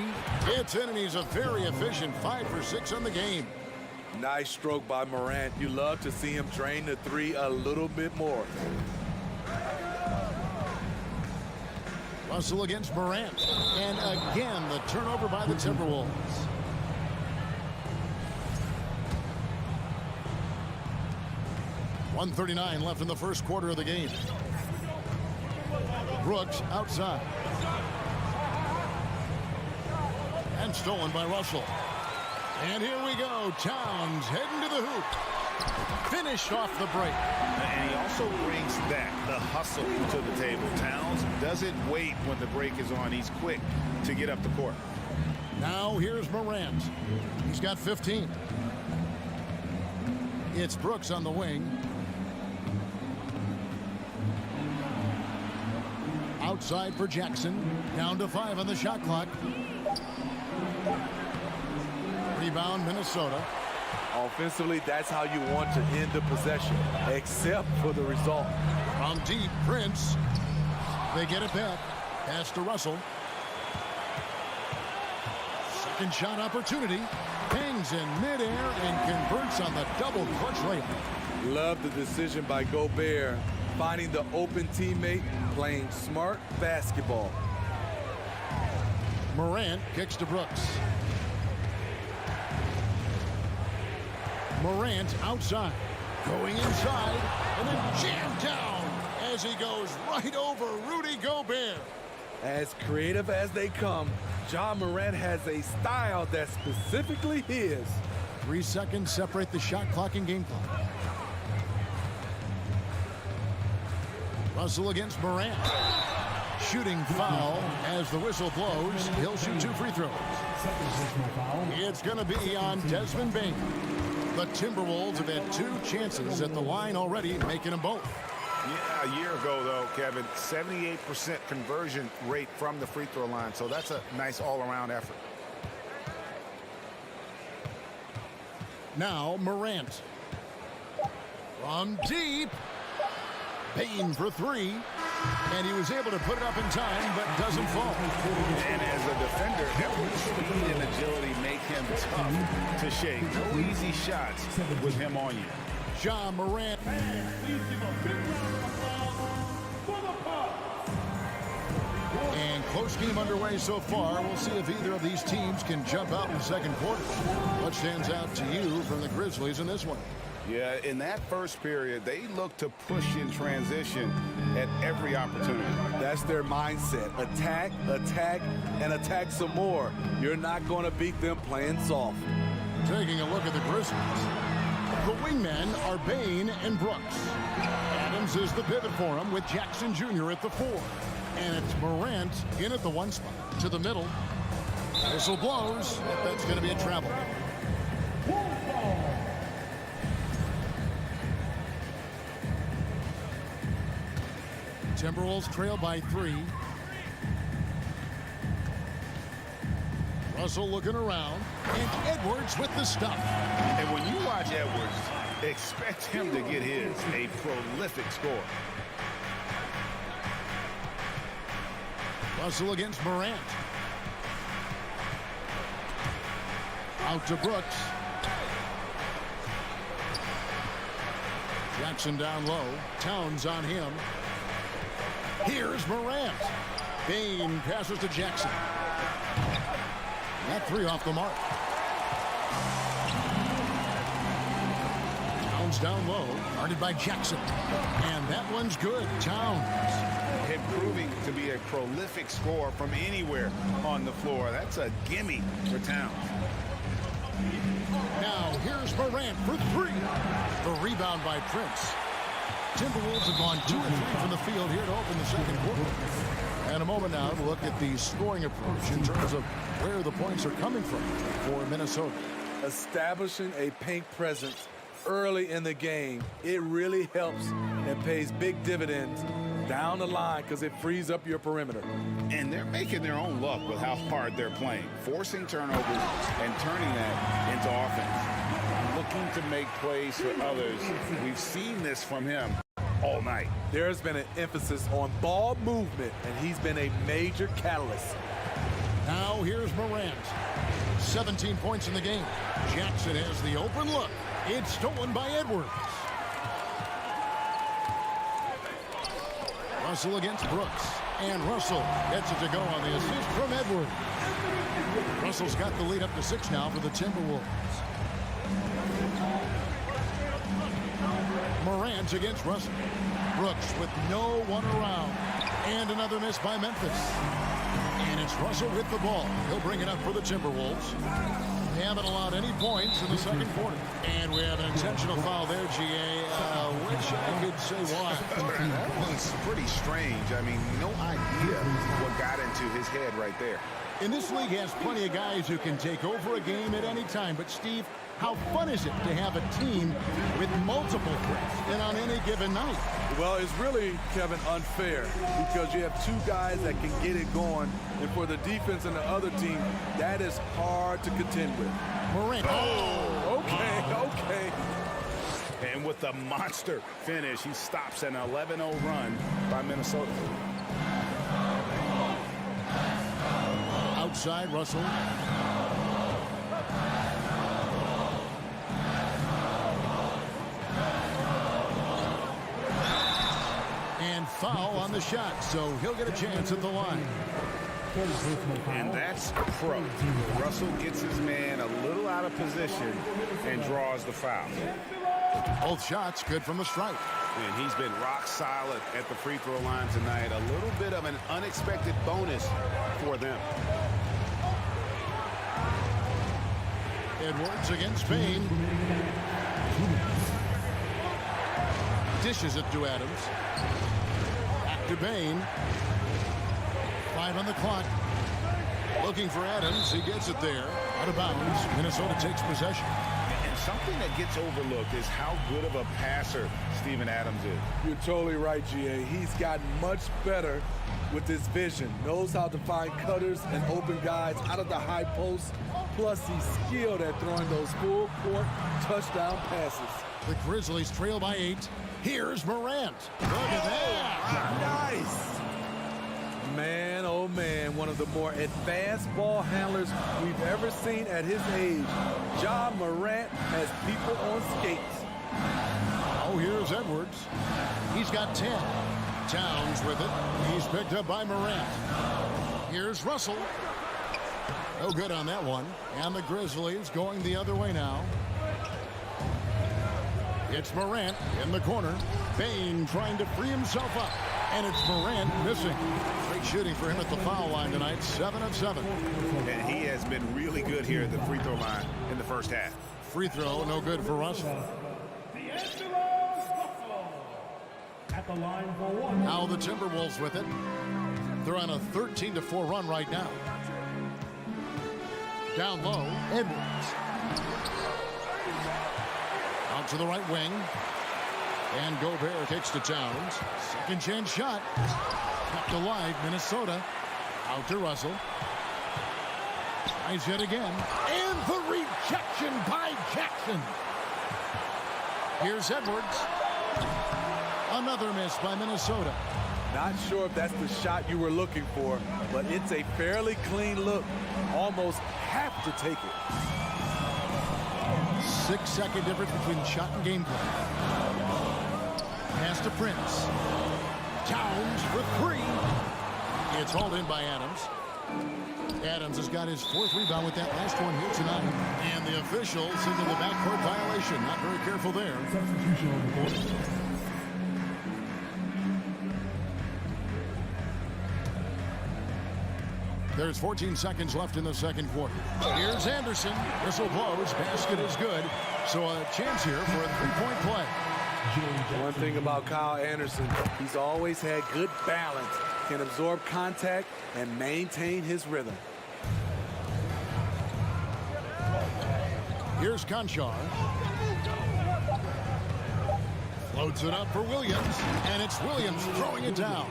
It's in, and he's a very efficient 5 for 6 on the game. Nice stroke by Morant. You love to see him drain the 3 a little bit more. Russell against Morant. And again, the turnover by the Timberwolves. .139 left in the first quarter of the game. Brooks outside. And stolen by Russell. And here we go. Towns heading to the hoop. Finished off the break. And he also brings that, the hustle, to the table. Towns doesn't wait when the break is on. He's quick to get up the court. Now here's Morant. He's got 15. It's Brooks on the wing. Outside for Jackson. Down to 5 on the shot clock. Rebound, Minnesota. Offensively, that's how you want to end the possession, except for the result. From deep, Prince. They get it back. Pass to Russell. Second shot opportunity. Hangs in midair and converts on the double clutch layup. Love the decision by Gobert, finding the open teammate, playing smart basketball. Morant kicks to Brooks. Morant outside, going inside, and then jammed down as he goes right over Rudy Gobert. As creative as they come, Ja Morant has a style that's specifically his. 3 seconds separate the shot clock and game clock. Russell against Morant. Shooting foul as the whistle blows. He'll shoot 2 free throws. It's going to be on Desmond Bane. The Timberwolves have had 2 chances at the line already, making them both. Yeah, a year ago, though, Kevin, 78% conversion rate from the free throw line. So that's a nice all-around effort. Now Morant. From deep. Bane for 3. And he was able to put it up in time, but doesn't fall. And as a defender, Edwards' speed and agility make him tough to shake. No easy shots with him on you. Ja Morant. And close game underway so far. We'll see if either of these teams can jump out in the second quarter. What stands out to you from the Grizzlies in this one? Yeah, in that first period, they look to push in transition at every opportunity. That's their mindset. Attack, attack, and attack some more. You're not going to beat them playing soft. Taking a look at the Grizzlies. The wingmen are Bane and Brooks. Adams is the pivot for him with Jackson Jr. at the 4. And it's Morant in at the 1 spot. To the middle. Whistle blows. That's going to be a travel. Timberwolves trail by 3. Russell looking around. And Edwards with the stop. And when you watch Edwards, expect him to get his, a prolific score. Russell against Morant. Out to Brooks. Jackson down low. Towns on him. Here's Morant. Bane passes to Jackson. That 3 off the mark. Towns down low. Guarded by Jackson. And that one's good. Towns. Proving to be a prolific scorer from anywhere on the floor. That's a gimme for Towns. Now here's Morant for 3. The rebound by Prince. Timberwolves have gone 2 of 3 from the field here to open the second quarter. And a moment now to look at the scoring approach in terms of where the points are coming from for Minnesota. Establishing a paint presence early in the game, it really helps and pays big dividends down the line because it frees up your perimeter. And they're making their own luck with how hard they're playing, forcing turnovers and turning that into offense. Looking to make plays for others. We've seen this from him all night. There's been an emphasis on ball movement, and he's been a major catalyst. Now here's Morant. 17 points in the game. Jackson has the open look. It's stolen by Edwards. Russell against Brooks. And Russell gets it to go on the assist from Edwards. Russell's got the lead up to 6 now for the Timberwolves. Morant against Russell. Brooks with no one around. And another miss by Memphis. And it's Russell with the ball. He'll bring it up for the Timberwolves. They haven't allowed any points in the second quarter. And we have an intentional foul there, GA. Wish I could say why. That was pretty strange. I mean, no idea what got into his head right there. And this league has plenty of guys who can take over a game at any time. But, Steve, how fun is it to have a team with multiple threats and on any given night? Well, it's really, Kevin, unfair because you have 2 guys that can get it going. And for the defense and the other team, that is hard to contend with. Morant. Oh, okay. And with the monster finish, he stops an 11-0 run by Minnesota. Outside, Russell. foul on the shot, so he'll get a chance at the line. And that's pro. Russell gets his man a little out of position and draws the foul. Both shots good from the stripe. And he's been rock solid at the free throw line tonight. A little bit of an unexpected bonus for them. Edwards against Payne. Dishes it to Adams. Back to Payne. 5 on the clock. Looking for Adams. He gets it there. Out of bounds. Minnesota takes possession. And something that gets overlooked is how good of a passer Steven Adams is. You're totally right, GA. He's gotten much better with his vision. Knows how to find cutters and open guys out of the high post. Plus, he's skilled at throwing those full court touchdown passes. The Grizzlies trail by 8. Here's Morant. Look at that. Nice. Man, oh man, one of the more advanced ball handlers we've ever seen at his age. Ja Morant has people on skates. Oh, here's Edwards. He's got 10. Towns with it. He's picked up by Morant. Here's Russell. No good on that one. And the Grizzlies going the other way now. It's Morant in the corner. Payne trying to free himself up. And it's Morant missing. Great shooting for him at the foul line tonight. 7 of 7. And he has been really good here at the free throw line in the first half. Free throw, no good for Russell. Now the Timberwolves with it. They're on a 13-4 run right now. Down low, Edwards. Out to the right wing. And Gobert takes to Towns. Second chance shot. Kept alive, Minnesota. Out to Russell. Tries yet again. And the rejection by Jackson. Here's Edwards. Another miss by Minnesota. Not sure if that's the shot you were looking for, but it's a fairly clean look. Almost have to take it. 6-second difference between shot and gameplay. Pass to Prince. Towns for 3. It's hauled in by Adams. Adams has got his 4th rebound with that last one here tonight. And the officials into the backcourt violation. Not very careful there. There's 14 seconds left in the second quarter. Here's Anderson. Whistle blows. Basket is good. So a chance here for a 3-point play. One thing about Kyle Anderson, he's always had good balance, can absorb contact and maintain his rhythm. Here's Conchar. Floats it up for Williams, and it's Williams throwing it down.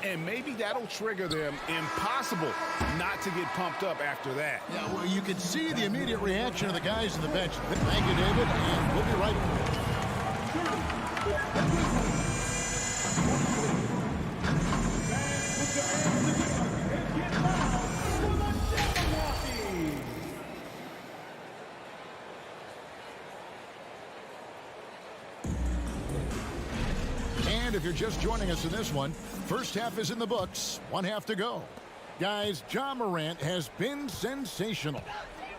And maybe that'll trigger them. Impossible not to get pumped up after that. Yeah, well, you can see the immediate reaction of the guys on the bench. Thank you, David, and we'll be right back. And if you're just joining us in this one, first half is in the books. 1 half to go. Guys, Ja Morant has been sensational.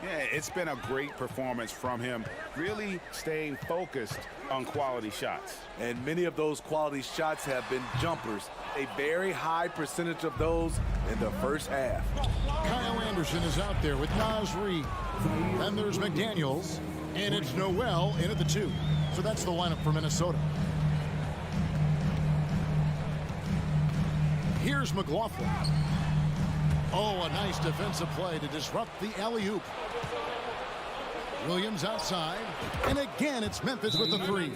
Yeah, it's been a great performance from him, really staying focused on quality shots. And many of those quality shots have been jumpers. A very high percentage of those in the first half. Kyle Anderson is out there with Naz Reid. Then there's McDaniels. And it's Noel in at the 2. So that's the lineup for Minnesota. Here's McLaughlin. Oh, a nice defensive play to disrupt the alley-oop. Williams outside. And again, it's Memphis with the 3.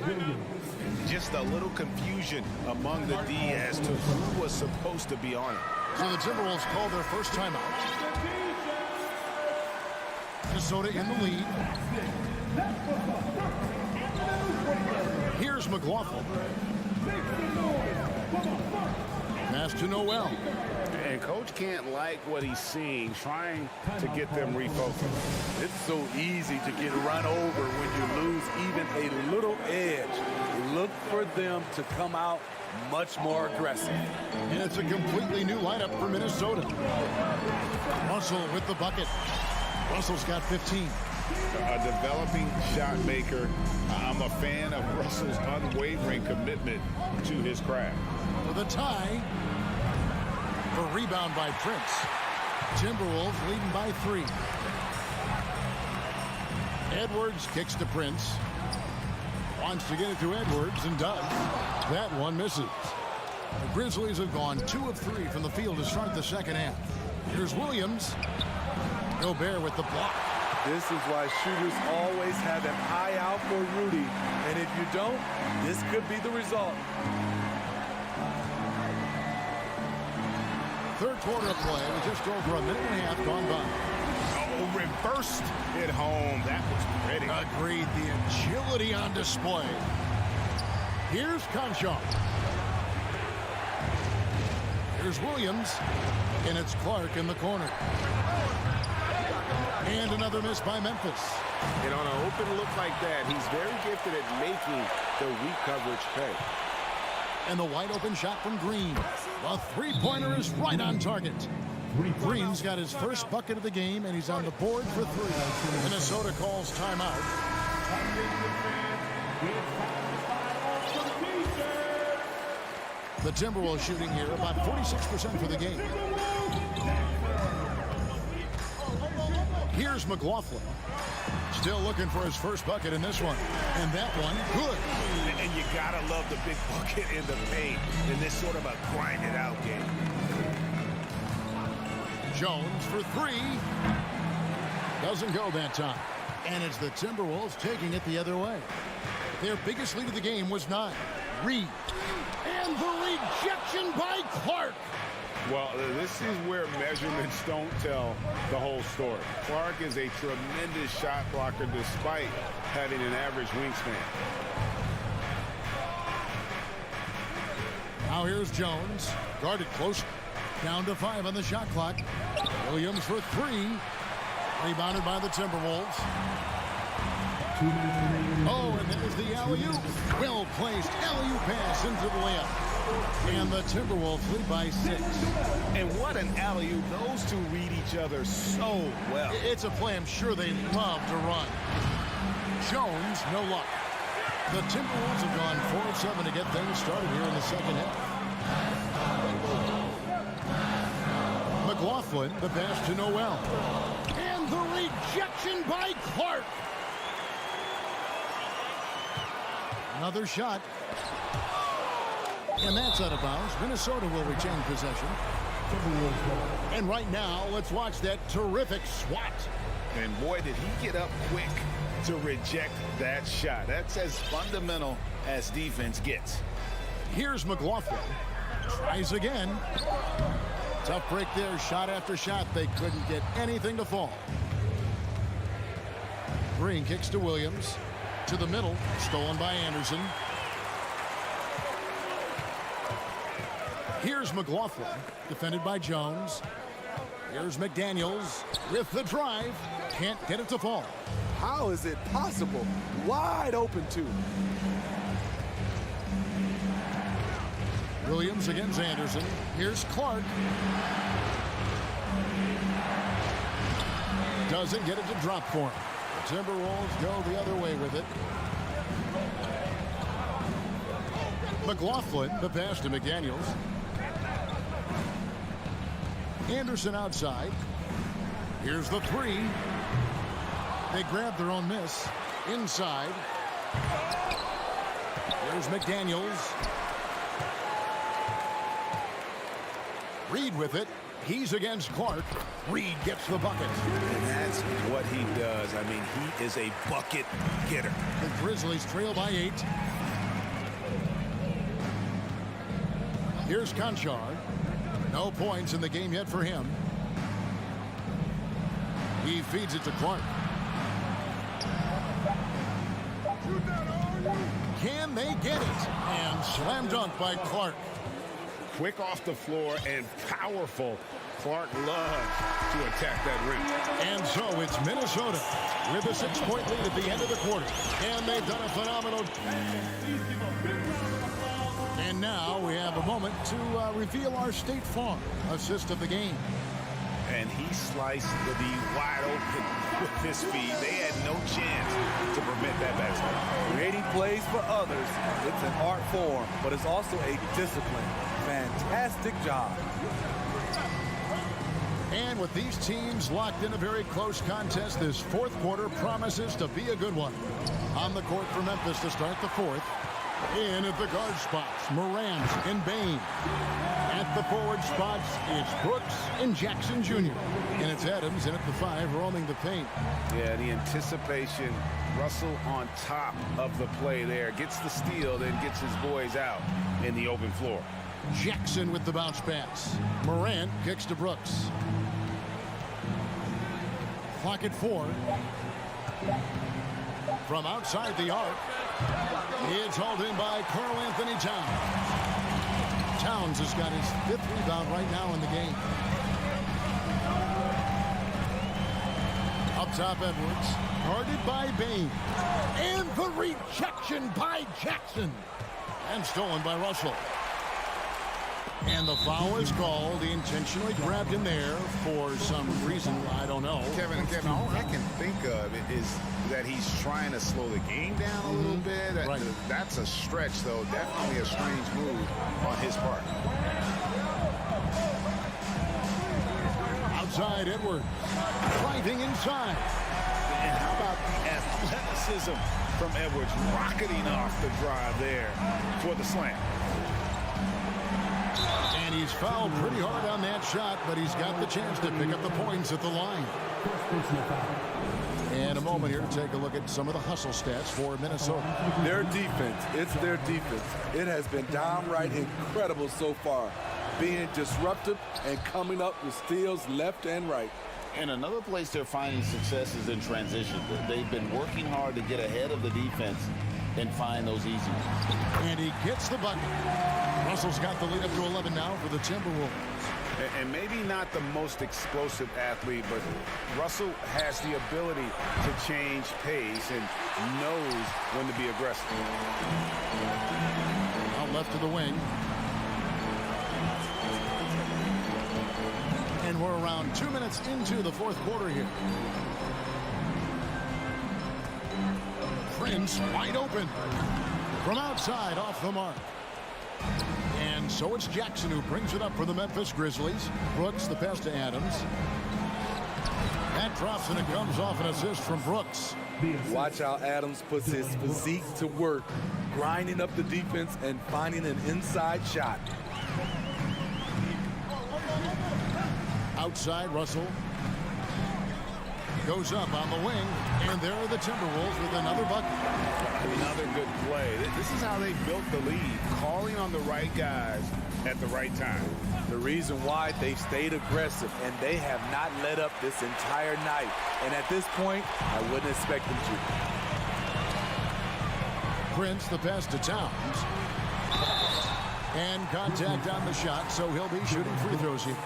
Just a little confusion among the D as to who was supposed to be on it. So the Timberwolves call their first timeout. Minnesota in the lead. Here's McLaughlin. Pass to Noel. And coach can't like what he's seeing, trying to get them refocused. It's so easy to get run over when you lose even a little edge. Look for for them to come out much more aggressive. And it's a completely new lineup for Minnesota. Russell with the bucket. Russell's got 15. A developing shot maker. I'm a fan of Russell's unwavering commitment to his craft. For the tie. For rebound by Prince. Timberwolves leading by 3. Edwards kicks to Prince. Wants to get it to Edwards and does. That one misses. The Grizzlies have gone 2 of 3 from the field to start the second half. Here's Williams. Gobert with the block. This is why shooters always have an eye out for Rudy. And if you don't, this could be the result. Third quarter of play with just over a minute and a half gone by. Oh, reversed it home. That was pretty. Agreed. The agility on display. Here's Conchar. Here's Williams. And it's Clark in the corner. And another miss by Memphis. And on an open look like that, he's very gifted at making the weak coverage pay. And the wide open shot from Green. The three-pointer is right on target. Green's got his first bucket of the game, and he's on the board for 3. Minnesota calls timeout. The Timberwolves shooting here about 46% for the game. Here's McLaughlin. Still looking for his first bucket in this one. And that one, good. And you gotta love the big bucket in the paint in this sort of a grind-it-out game. Jones for 3. Doesn't go that time. And it's the Timberwolves taking it the other way. Their biggest lead of the game was 9. Reed. And the rejection by Clark. Well, this is where measurements don't tell the whole story. Clark is a tremendous shot blocker despite having an average wingspan. Now here's Jones. Guarded close. Down to 5 on the shot clock. Williams for 3. Rebounded by the Timberwolves. Oh, and there's the alley-oop. Well-placed alley-oop pass into the layup. And the Timberwolves lead by 6. And what an alley-oop. Those two read each other so well. It's a play I'm sure they love to run. Jones, no luck. The Timberwolves have gone 4 of 7 to get things started here in the second half. McLaughlin, the pass to Noel. And the rejection by Clark. Another shot. And that's out of bounds. Minnesota will retain possession. And right now, let's watch that terrific swat. And boy, did he get up quick to reject that shot. That's as fundamental as defense gets. Here's McLaughlin. Tries again. Tough break there. Shot after shot. They couldn't get anything to fall. Green kicks to Williams. To the middle. Stolen by Anderson. Here's McLaughlin. Defended by Jones. Here's McDaniels with the drive. Can't get it to fall. How is it possible? Wide open, too. Williams against Anderson. Here's Clark. Doesn't get it to drop for him. The Timberwolves go the other way with it. McLaughlin, the pass to McDaniels. Anderson outside. Here's the 3. They grab their own miss. Inside. Here's McDaniels. Reed with it. He's against Clark. Reed gets the bucket. And that's what he does. I mean, he is a bucket getter. The Grizzlies trail by 8. Here's Conchar. No points in the game yet for him. He feeds it to Clark. Can they get it? And slam dunk by Clark. Quick off the floor and powerful Clark loves to attack that rim. And so it's Minnesota with a 6-point lead at the end of the quarter. And they've done a phenomenal. And now we have a moment to reveal our State Farm assist of the game. And he sliced the D wide open with his feet. They had no chance to prevent that basket. Creating plays for others, it's an art form, but it's also a discipline. Fantastic job. And with these teams locked in a very close contest, this fourth quarter promises to be a good one. On the court for Memphis to start the fourth. In at the guard spots, Morant and Bain. At the forward spots, it's Brooks and Jackson Jr. And it's Adams in at the 5 roaming the paint. Yeah, the anticipation. Russell on top of the play there. Gets the steal, then gets his boys out in the open floor. Jackson with the bounce pass. Morant kicks to Brooks. Clock at 4. From outside the arc, it's hauled in by Karl Anthony Towns. Towns has got his 5th rebound right now in the game. Up top, Edwards, guarded by Bain. And the rejection by Jackson. And stolen by Russell. And the foul is called. He intentionally grabbed him there for some reason. I don't know. Kevin, all I can think of is that he's trying to slow the game down a little bit. Right. That's a stretch, though. Definitely a strange move on his part. Outside, Edwards. Driving inside. And how about the athleticism from Edwards rocketing off the drive there for the slam. And he's fouled pretty hard on that shot, but he's got the chance to pick up the points at the line. And a moment here to take a look at some of the hustle stats for Minnesota. Their defense, it's their defense. It has been downright incredible so far, being disruptive and coming up with steals left and right. And another place they're finding success is in transition. They've been working hard to get ahead of the defense and find those easy ones. And he gets the bucket. Russell's got the lead up to 11 now for the Timberwolves. And maybe not the most explosive athlete, but Russell has the ability to change pace and knows when to be aggressive. Out left to the wing. And we're around 2 minutes into the fourth quarter here. Prince wide open. From outside, off the mark. And so it's Jackson who brings it up for the Memphis Grizzlies. Brooks, the pass to Adams. That drops and it comes off an assist from Brooks. Watch how Adams puts his physique to work, grinding up the defense and finding an inside shot. Outside, Russell goes up on the wing, and there are the Timberwolves with another bucket. Another good play. This is how they built the lead, calling on the right guys at the right time. The reason why they've stayed aggressive, and they have not let up this entire night. And at this point, I wouldn't expect them to. Prince, the pass to Towns. And contact on the shot, so he'll be shooting free throws here.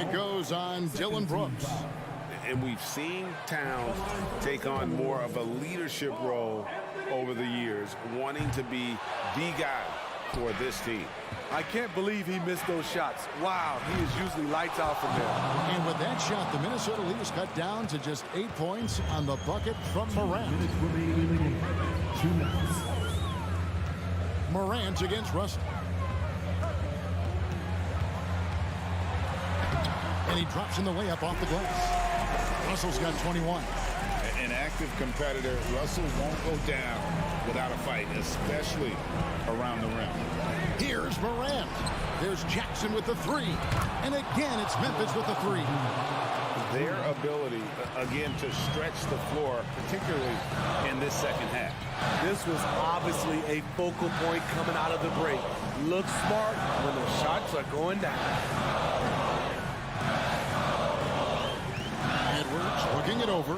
It goes on Dylan Brooks. And we've seen Towns take on more of a leadership role over the years, wanting to be the guy for this team. I can't believe he missed those shots. Wow, he is usually lights out from there. And with that shot, the Minnesota lead is cut down to just 8 points on the bucket from Morant. Morant against Russell. And he drops in the layup off the glass. Russell's got 21. An active competitor, Russell won't go down without a fight, especially around the rim. Here's Morant. There's Jackson with the 3. And again, it's Memphis with the 3. Their ability, again, to stretch the floor, particularly in this second half. This was obviously a focal point coming out of the break. Look smart when the shots are going down. Edwards working it over.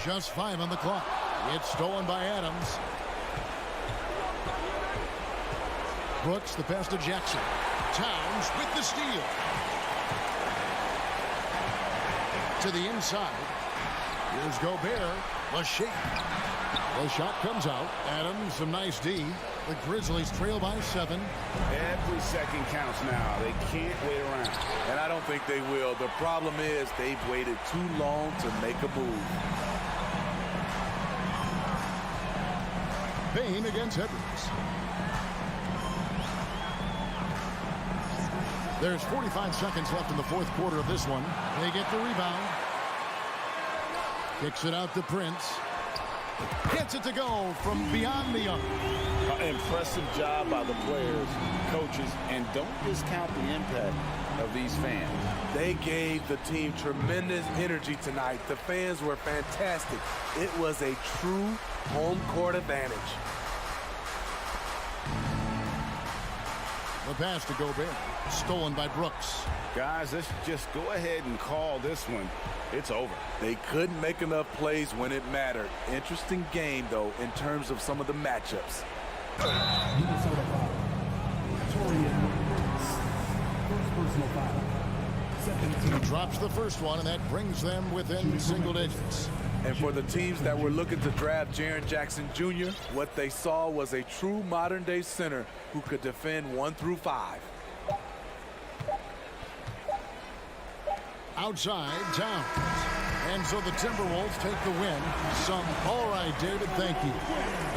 Just 5 on the clock. It's stolen by Adams. Brooks, the pass to Jackson. Towns with the steal. To the inside. Here's Gobert. The shake. The shot comes out. Adams, some nice D. The Grizzlies trail by 7. Every second counts now. They can't wait around. And I don't think they will. The problem is they've waited too long to make a move. Payne against Edwards. There's 45 seconds left in the fourth quarter of this one. They get the rebound. Kicks it out to Prince. Gets it to go from beyond the arc. Impressive job by the players, coaches, and don't discount the impact of these fans. They gave the team tremendous energy tonight. The fans were fantastic. It was a true home court advantage. The pass to Gobert. Stolen by Brooks. Guys, let's just go ahead and call this one. It's over. They couldn't make enough plays when it mattered. Interesting game, though, in terms of some of the matchups. Minnesota foul. Torian Brooks. First personal foul. Second team. Drops the first one, and that brings them within single digits. And for the teams that were looking to draft Jaren Jackson Jr., what they saw was a true modern-day center who could defend 1 through 5. Outside, Towns. And so the Timberwolves take the win. All right, David, thank you.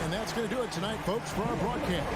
And that's going to do it tonight, folks, for our broadcast.